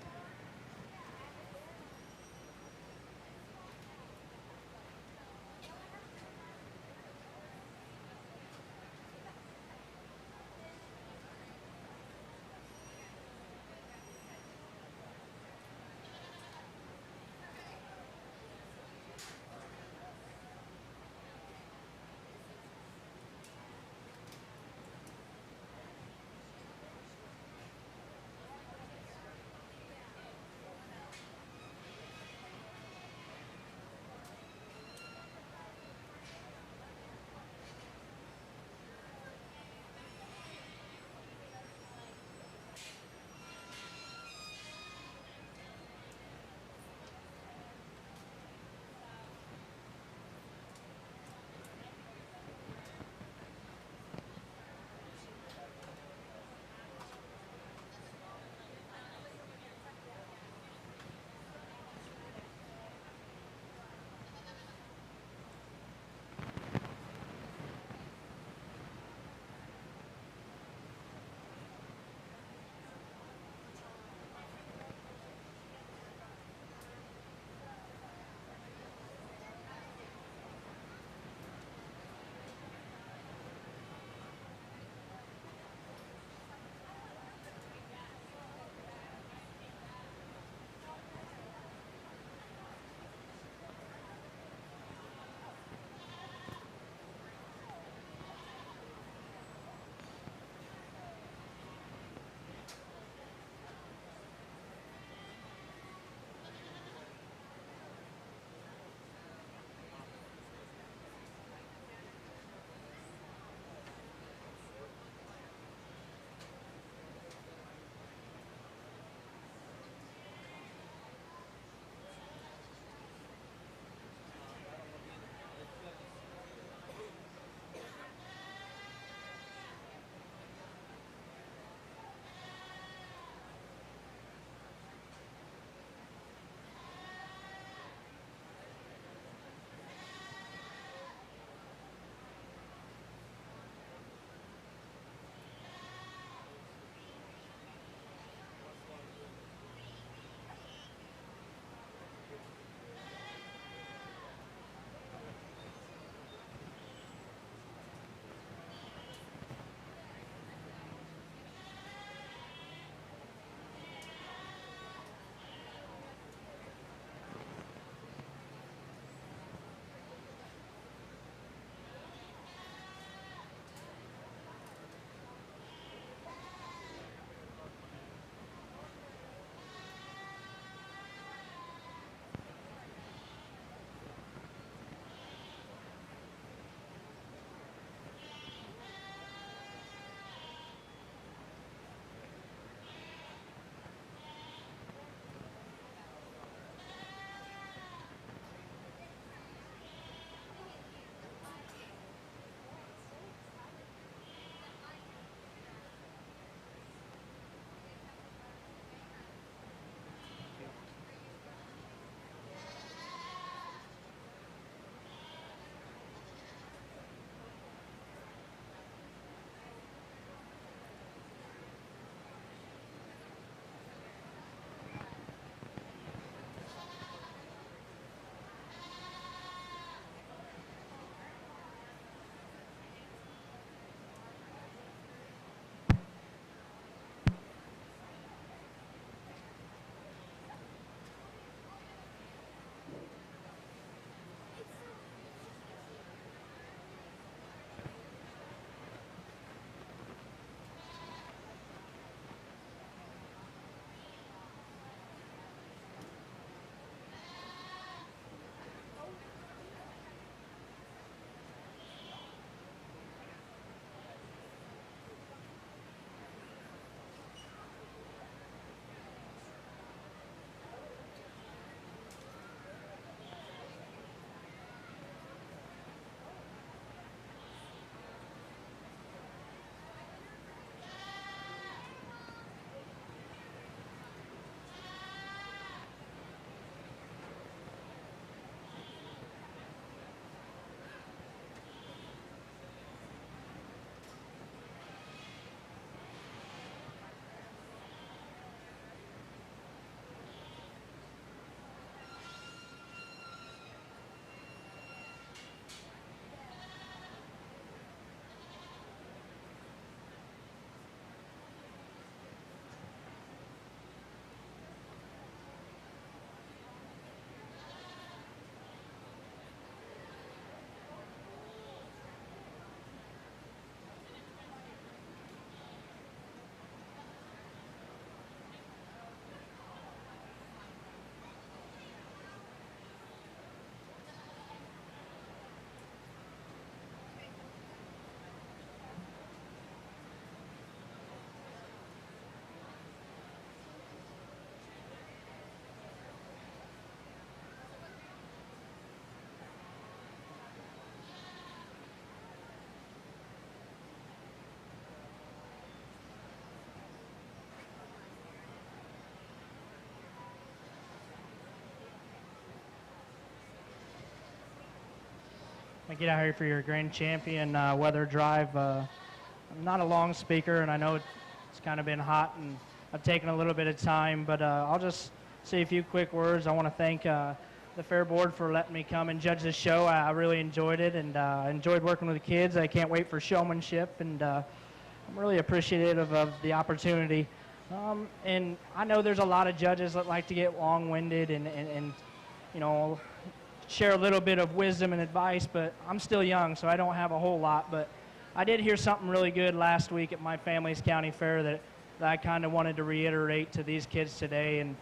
I get out here for your grand champion weather drive. I'm not a long speaker, and I know it's kind of been hot, and I've taken a little bit of time, but I'll just say a few quick words. I want to thank the Fair Board for letting me come and judge the show. I really enjoyed it, and I enjoyed working with the kids. I can't wait for Showmanship, and I'm really appreciative of the opportunity. And I know there's a lot of judges that like to get long-winded and you know, share a little bit of wisdom and advice, but I'm still young, so I don't have a whole lot. But I did hear something really good last week at my family's county fair that I kind of wanted to reiterate to these kids today, and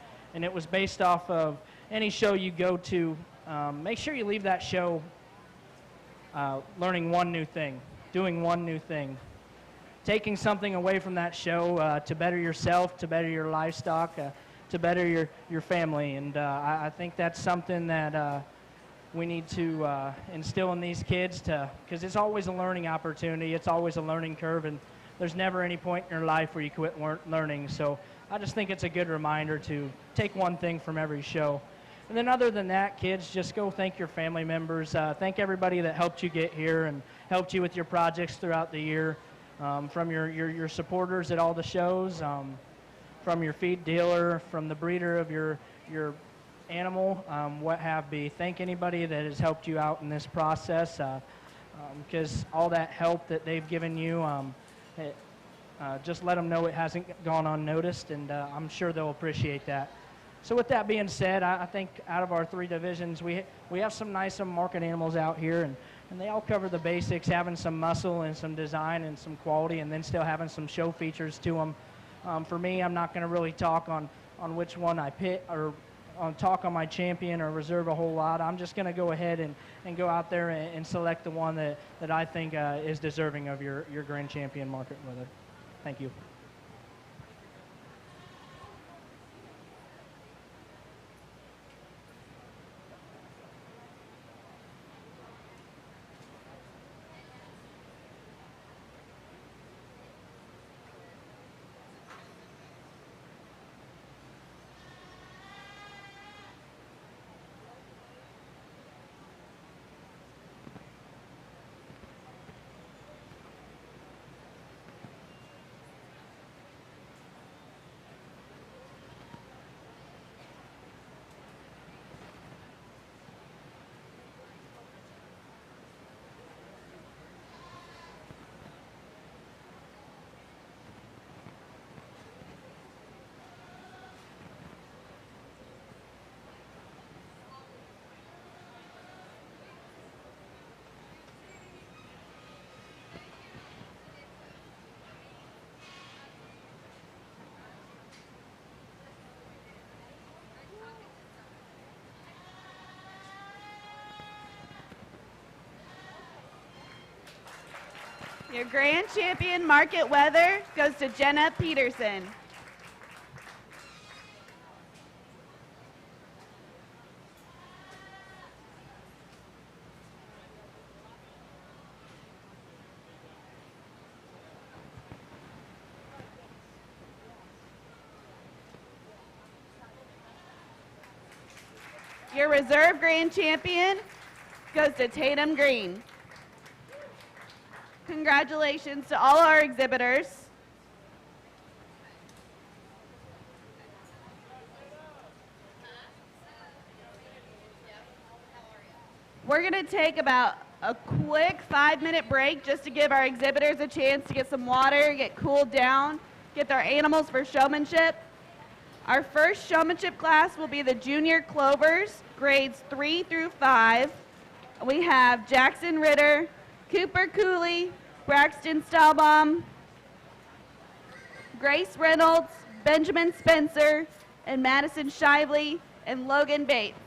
it was based off of any show you go to. Make sure you leave that show learning one new thing, doing one new thing, taking something away from that show to better yourself, to better your livestock, to better your family. And I think that's something that we need to instill in these kids, because it's always a learning opportunity. It's always a learning curve, and there's never any point in your life where you quit learning. So I just think it's a good reminder to take one thing from every show. And then other than that, kids, just go thank your family members. Thank everybody that helped you get here and helped you with your projects throughout the year. From your supporters at all the shows, from your feed dealer, from the breeder of your animal, what have be. Thank anybody that has helped you out in this process, because all that help that they've given you, just let them know it hasn't gone unnoticed, and I'm sure they'll appreciate that. So with that being said, I think out of our 3 divisions, we have some nice market animals out here, and they all cover the basics, having some muscle and some design and some quality, and then still having some show features to them. For me, I'm not going to really talk on which one I pick or talk on my champion or reserve a whole lot. I'm just going to go ahead and go out there and select the one that I think is deserving of your grand champion market weather. Thank you. Your grand champion market weather goes to Jenna Peterson. Your reserve grand champion goes to Tatum Green. Congratulations to all our exhibitors. We're going to take about a quick 5-minute break just to give our exhibitors a chance to get some water, get cooled down, get their animals for showmanship. Our first showmanship class will be the Junior Clovers, grades 3 through 5. We have Jackson Ritter, Cooper Cooley, Braxton Stahlbaum, Grace Reynolds, Benjamin Spencer, and Madison Shively, and Logan Bates.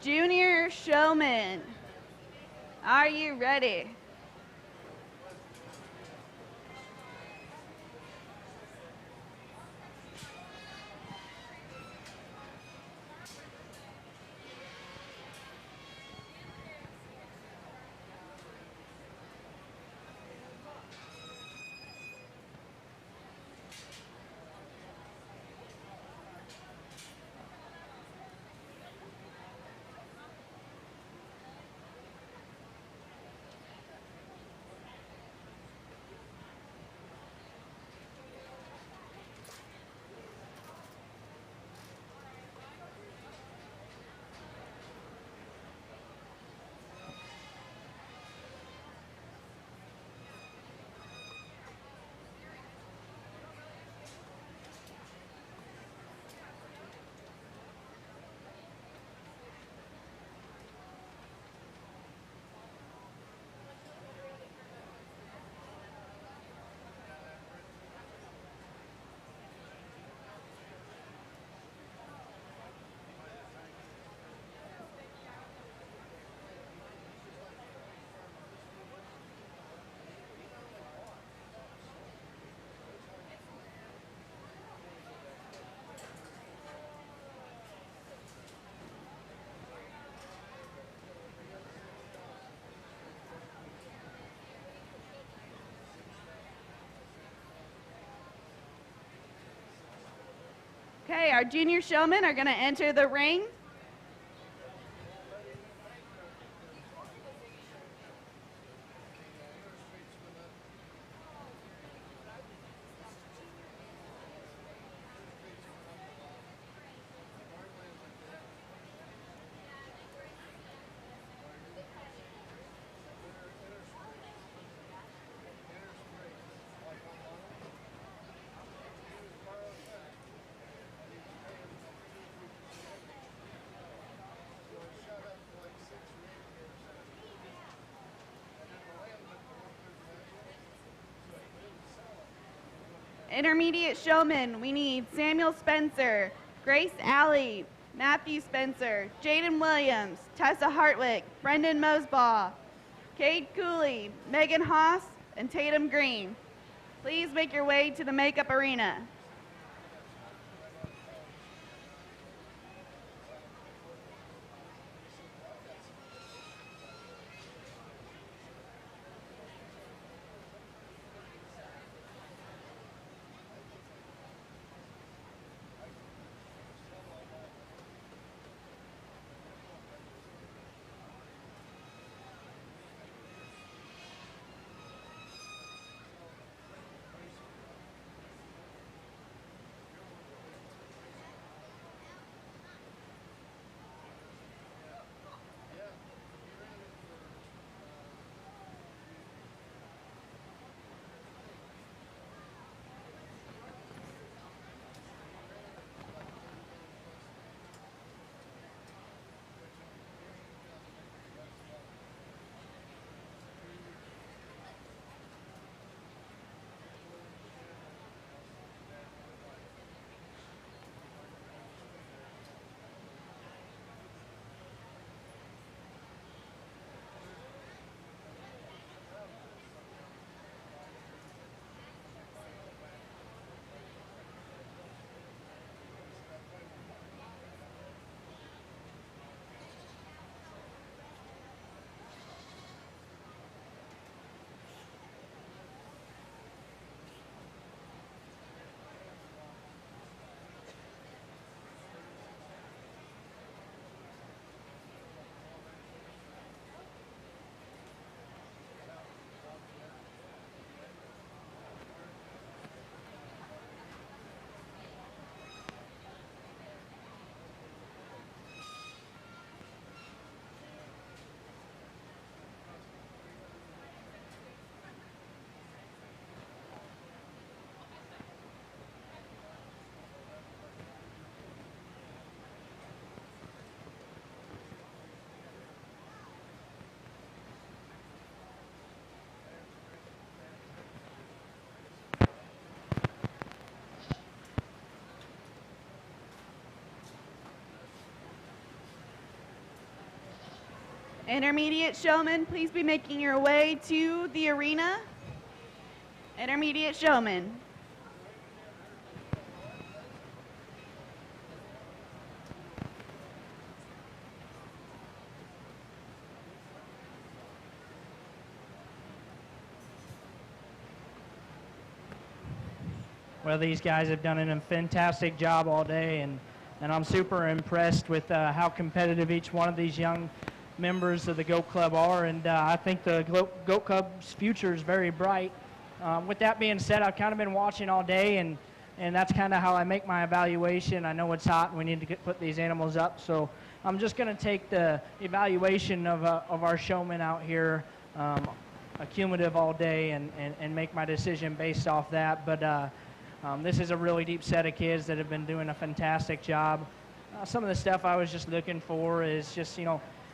Junior Showman, are you ready? Okay, our junior showmen are going to enter the ring. Intermediate showmen, we need Samuel Spencer, Grace Alley, Matthew Spencer, Jaden Williams, Tessa Hartwick, Brendan Mosbaugh, Cade Cooley, Megan Haas, and Tatum Green. Please make your way to the makeup arena. Intermediate showmen, please be making your way to the arena. Intermediate showmen. Well, these guys have done a fantastic job all day, and I'm super impressed with how competitive each one of these young members of the Goat Club are, and I think the Goat Club's future is very bright. With that being said, I've kind of been watching all day, and that's kind of how I make my evaluation. I know it's hot, and we need to put these animals up, so I'm just going to take the evaluation of our showmen out here, accumulative all day, and make my decision based off that. But this is a really deep set of kids that have been doing a fantastic job. Some of the stuff I was just looking for is just,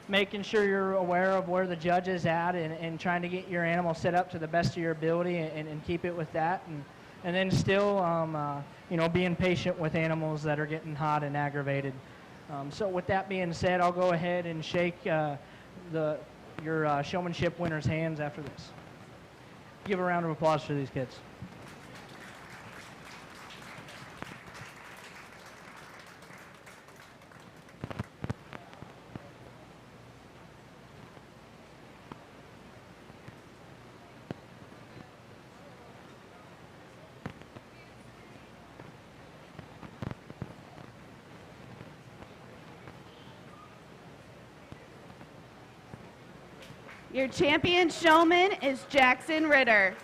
making sure you're aware of where the judge is at and trying to get your animal set up to the best of your ability and keep it with that. And then still, being patient with animals that are getting hot and aggravated. So with that being said, I'll go ahead and shake your showmanship winners' hands after this. Give a round of applause for these kids. Your champion showman is Jackson Ritter.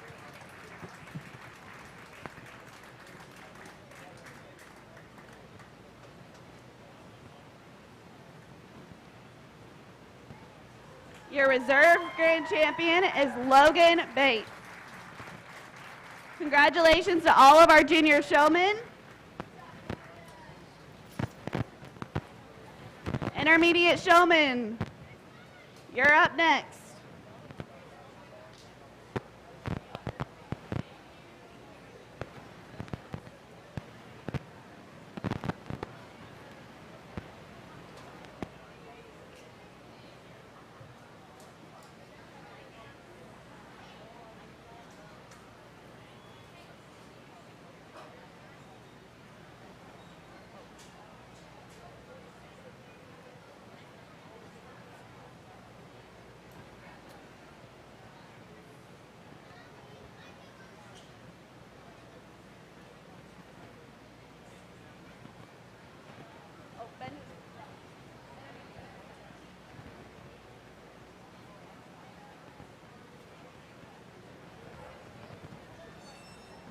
Your reserve grand champion is Logan Bates. Congratulations to all of our junior showmen. Intermediate showman, you're up next.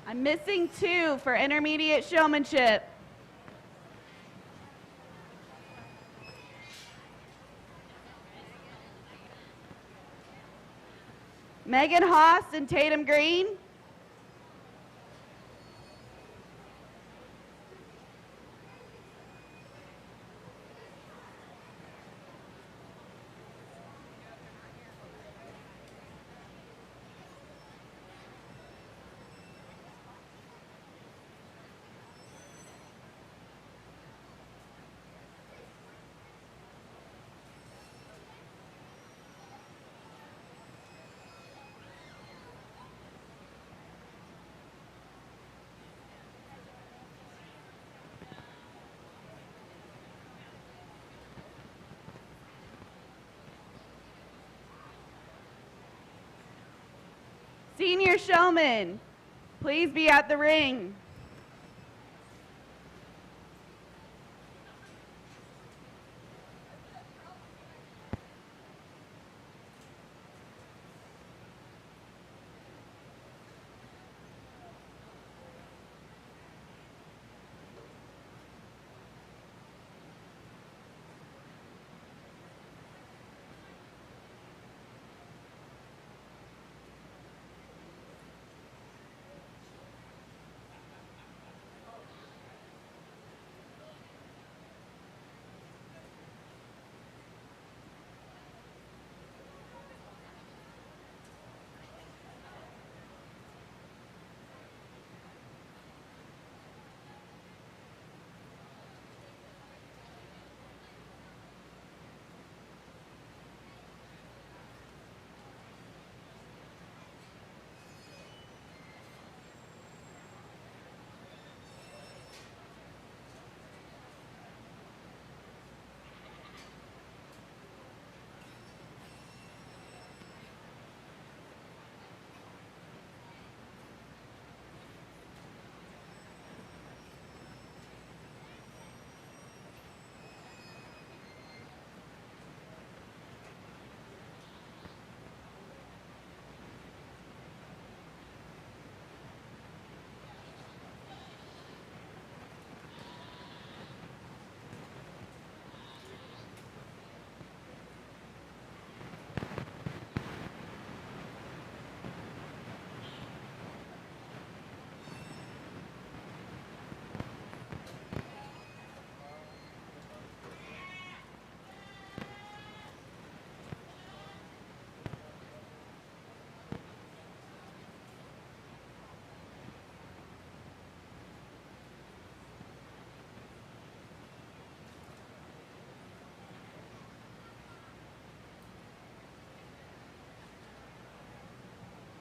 I'm missing 2 for intermediate showmanship. Megan Haas and Tatum Green. Senior showman, please be at the ring.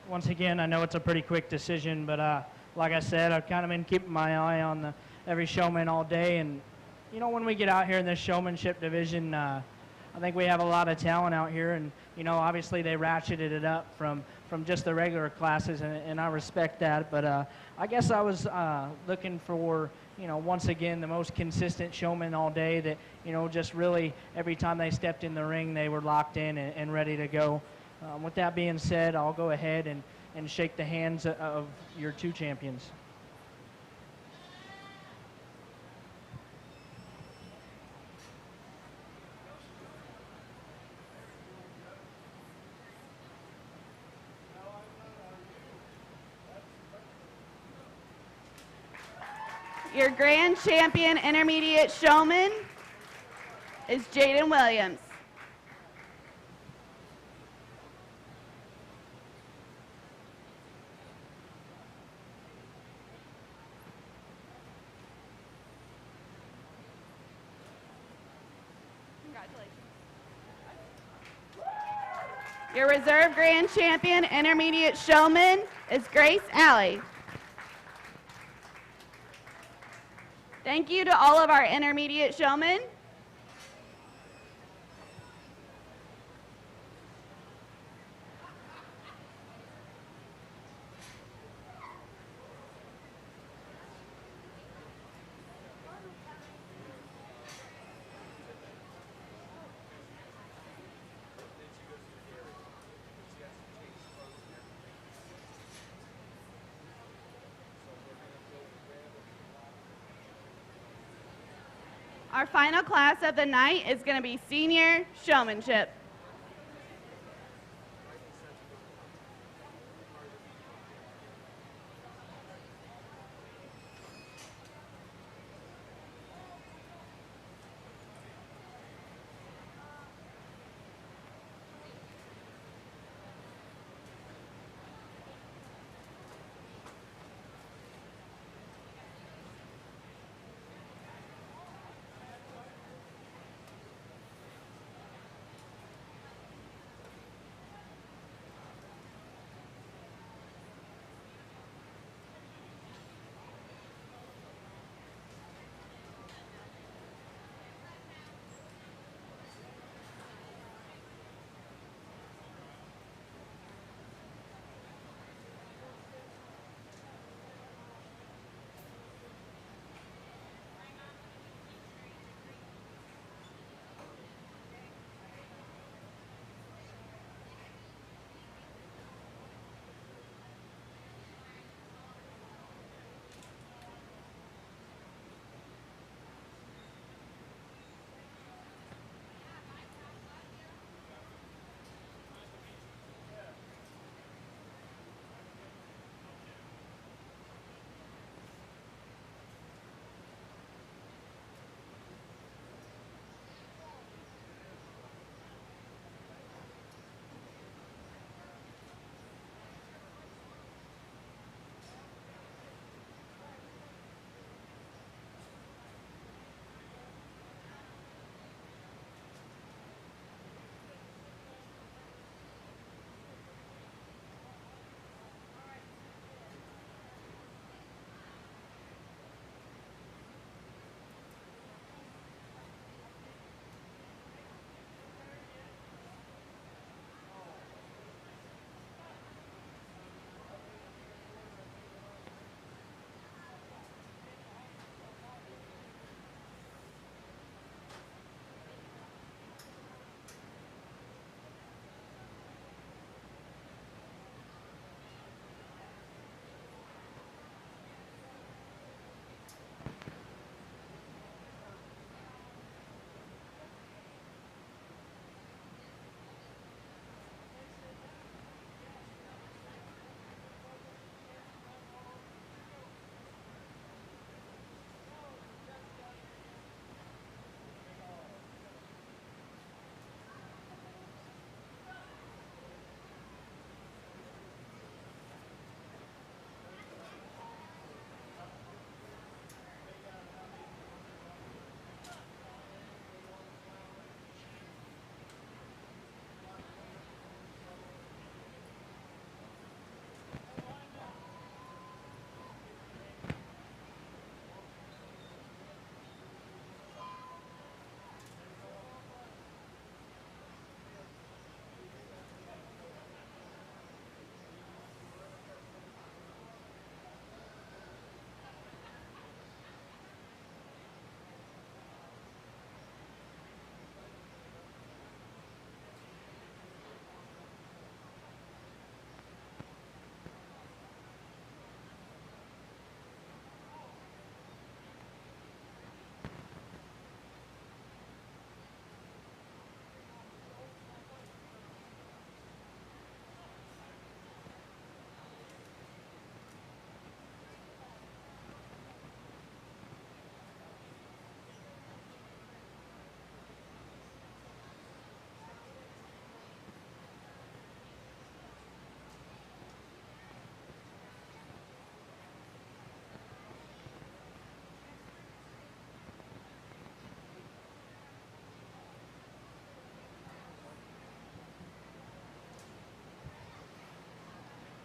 once again, I know it's a pretty quick decision, but like I said, I've kind of been keeping my eye on every showman all day. And, you know, when we get out here in this showmanship division, I think we have a lot of talent out here. And, you know, obviously they ratcheted it up from just the regular classes, and I respect that. But I guess I was looking for, you know, once again, the most consistent showman all day that, you know, just really every time they stepped in the ring, they were locked in and ready to go. With that being said, I'll go ahead and shake the hands of your two champions. Your grand champion intermediate showman is Jaden Williams. Your reserve grand champion intermediate showman is Grace Alley. Thank you to all of our intermediate showmen. Our final class of the night is going to be senior showmanship.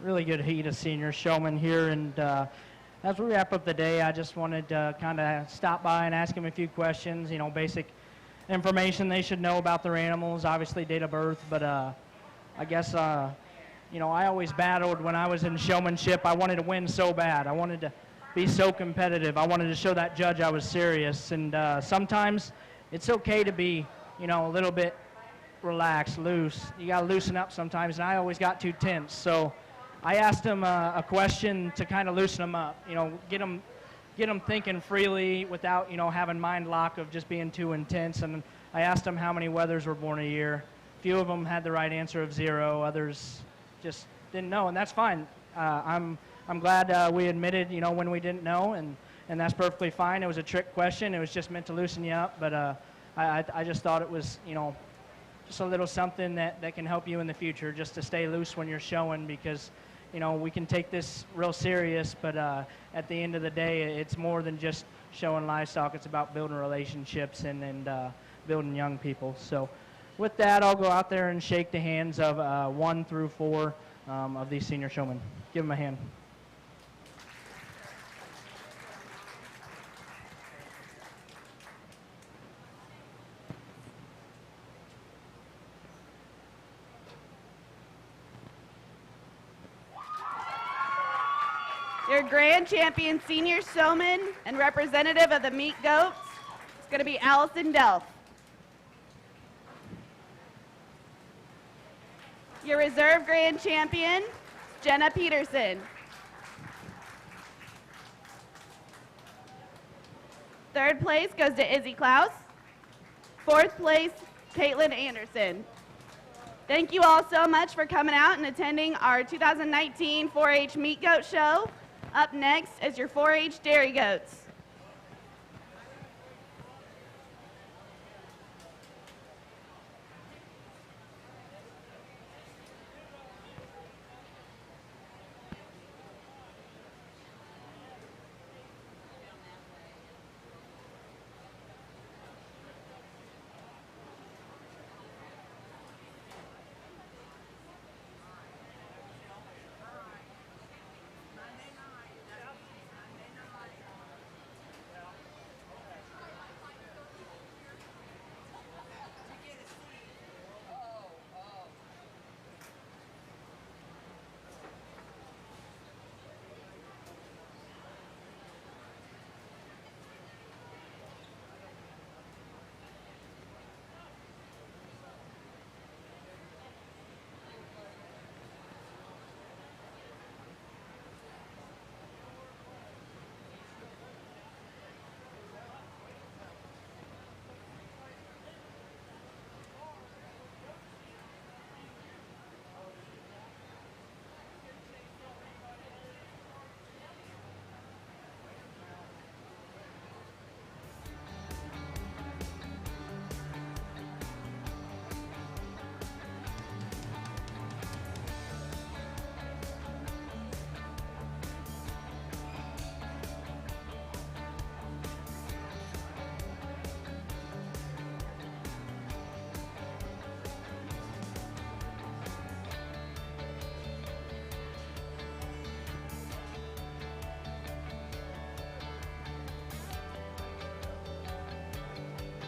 really good heat of senior showmen here, and as we wrap up the day, I just wanted to kind of stop by and ask them a few questions, you know, basic information they should know about their animals, obviously date of birth, but I guess, you know, I always battled when I was in showmanship. I wanted to win so bad. I wanted to be so competitive. I wanted to show that judge I was serious, and sometimes it's okay to be, you know, a little bit relaxed, loose. You got to loosen up sometimes, and I always got too tense. So I asked him a question to kind of loosen them up, you know, get them thinking freely without, you know, having mind lock of just being too intense. And I asked them how many wethers were born a year. A few of them had the right answer of 0. Others just didn't know, and that's fine. I'm glad we admitted, you know, when we didn't know, and that's perfectly fine. It was a trick question. It was just meant to loosen you up, but I just thought it was, you know, just a little something that can help you in the future, just to stay loose when you're showing, because, you know, we can take this real serious, but at the end of the day, it's more than just showing livestock. It's about building relationships and building young people. So with that, I'll go out there and shake the hands of 1 through 4 of these senior showmen. Give them a hand. Your grand champion senior showman and representative of the meat goats is going to be Allison Delph. Your reserve grand champion, Jenna Peterson. Third place goes to Izzy Klaus. Fourth place, Caitlin Anderson. Thank you all so much for coming out and attending our 2019 4-H Meat Goat Show. Up next is your 4-H Dairy Goats.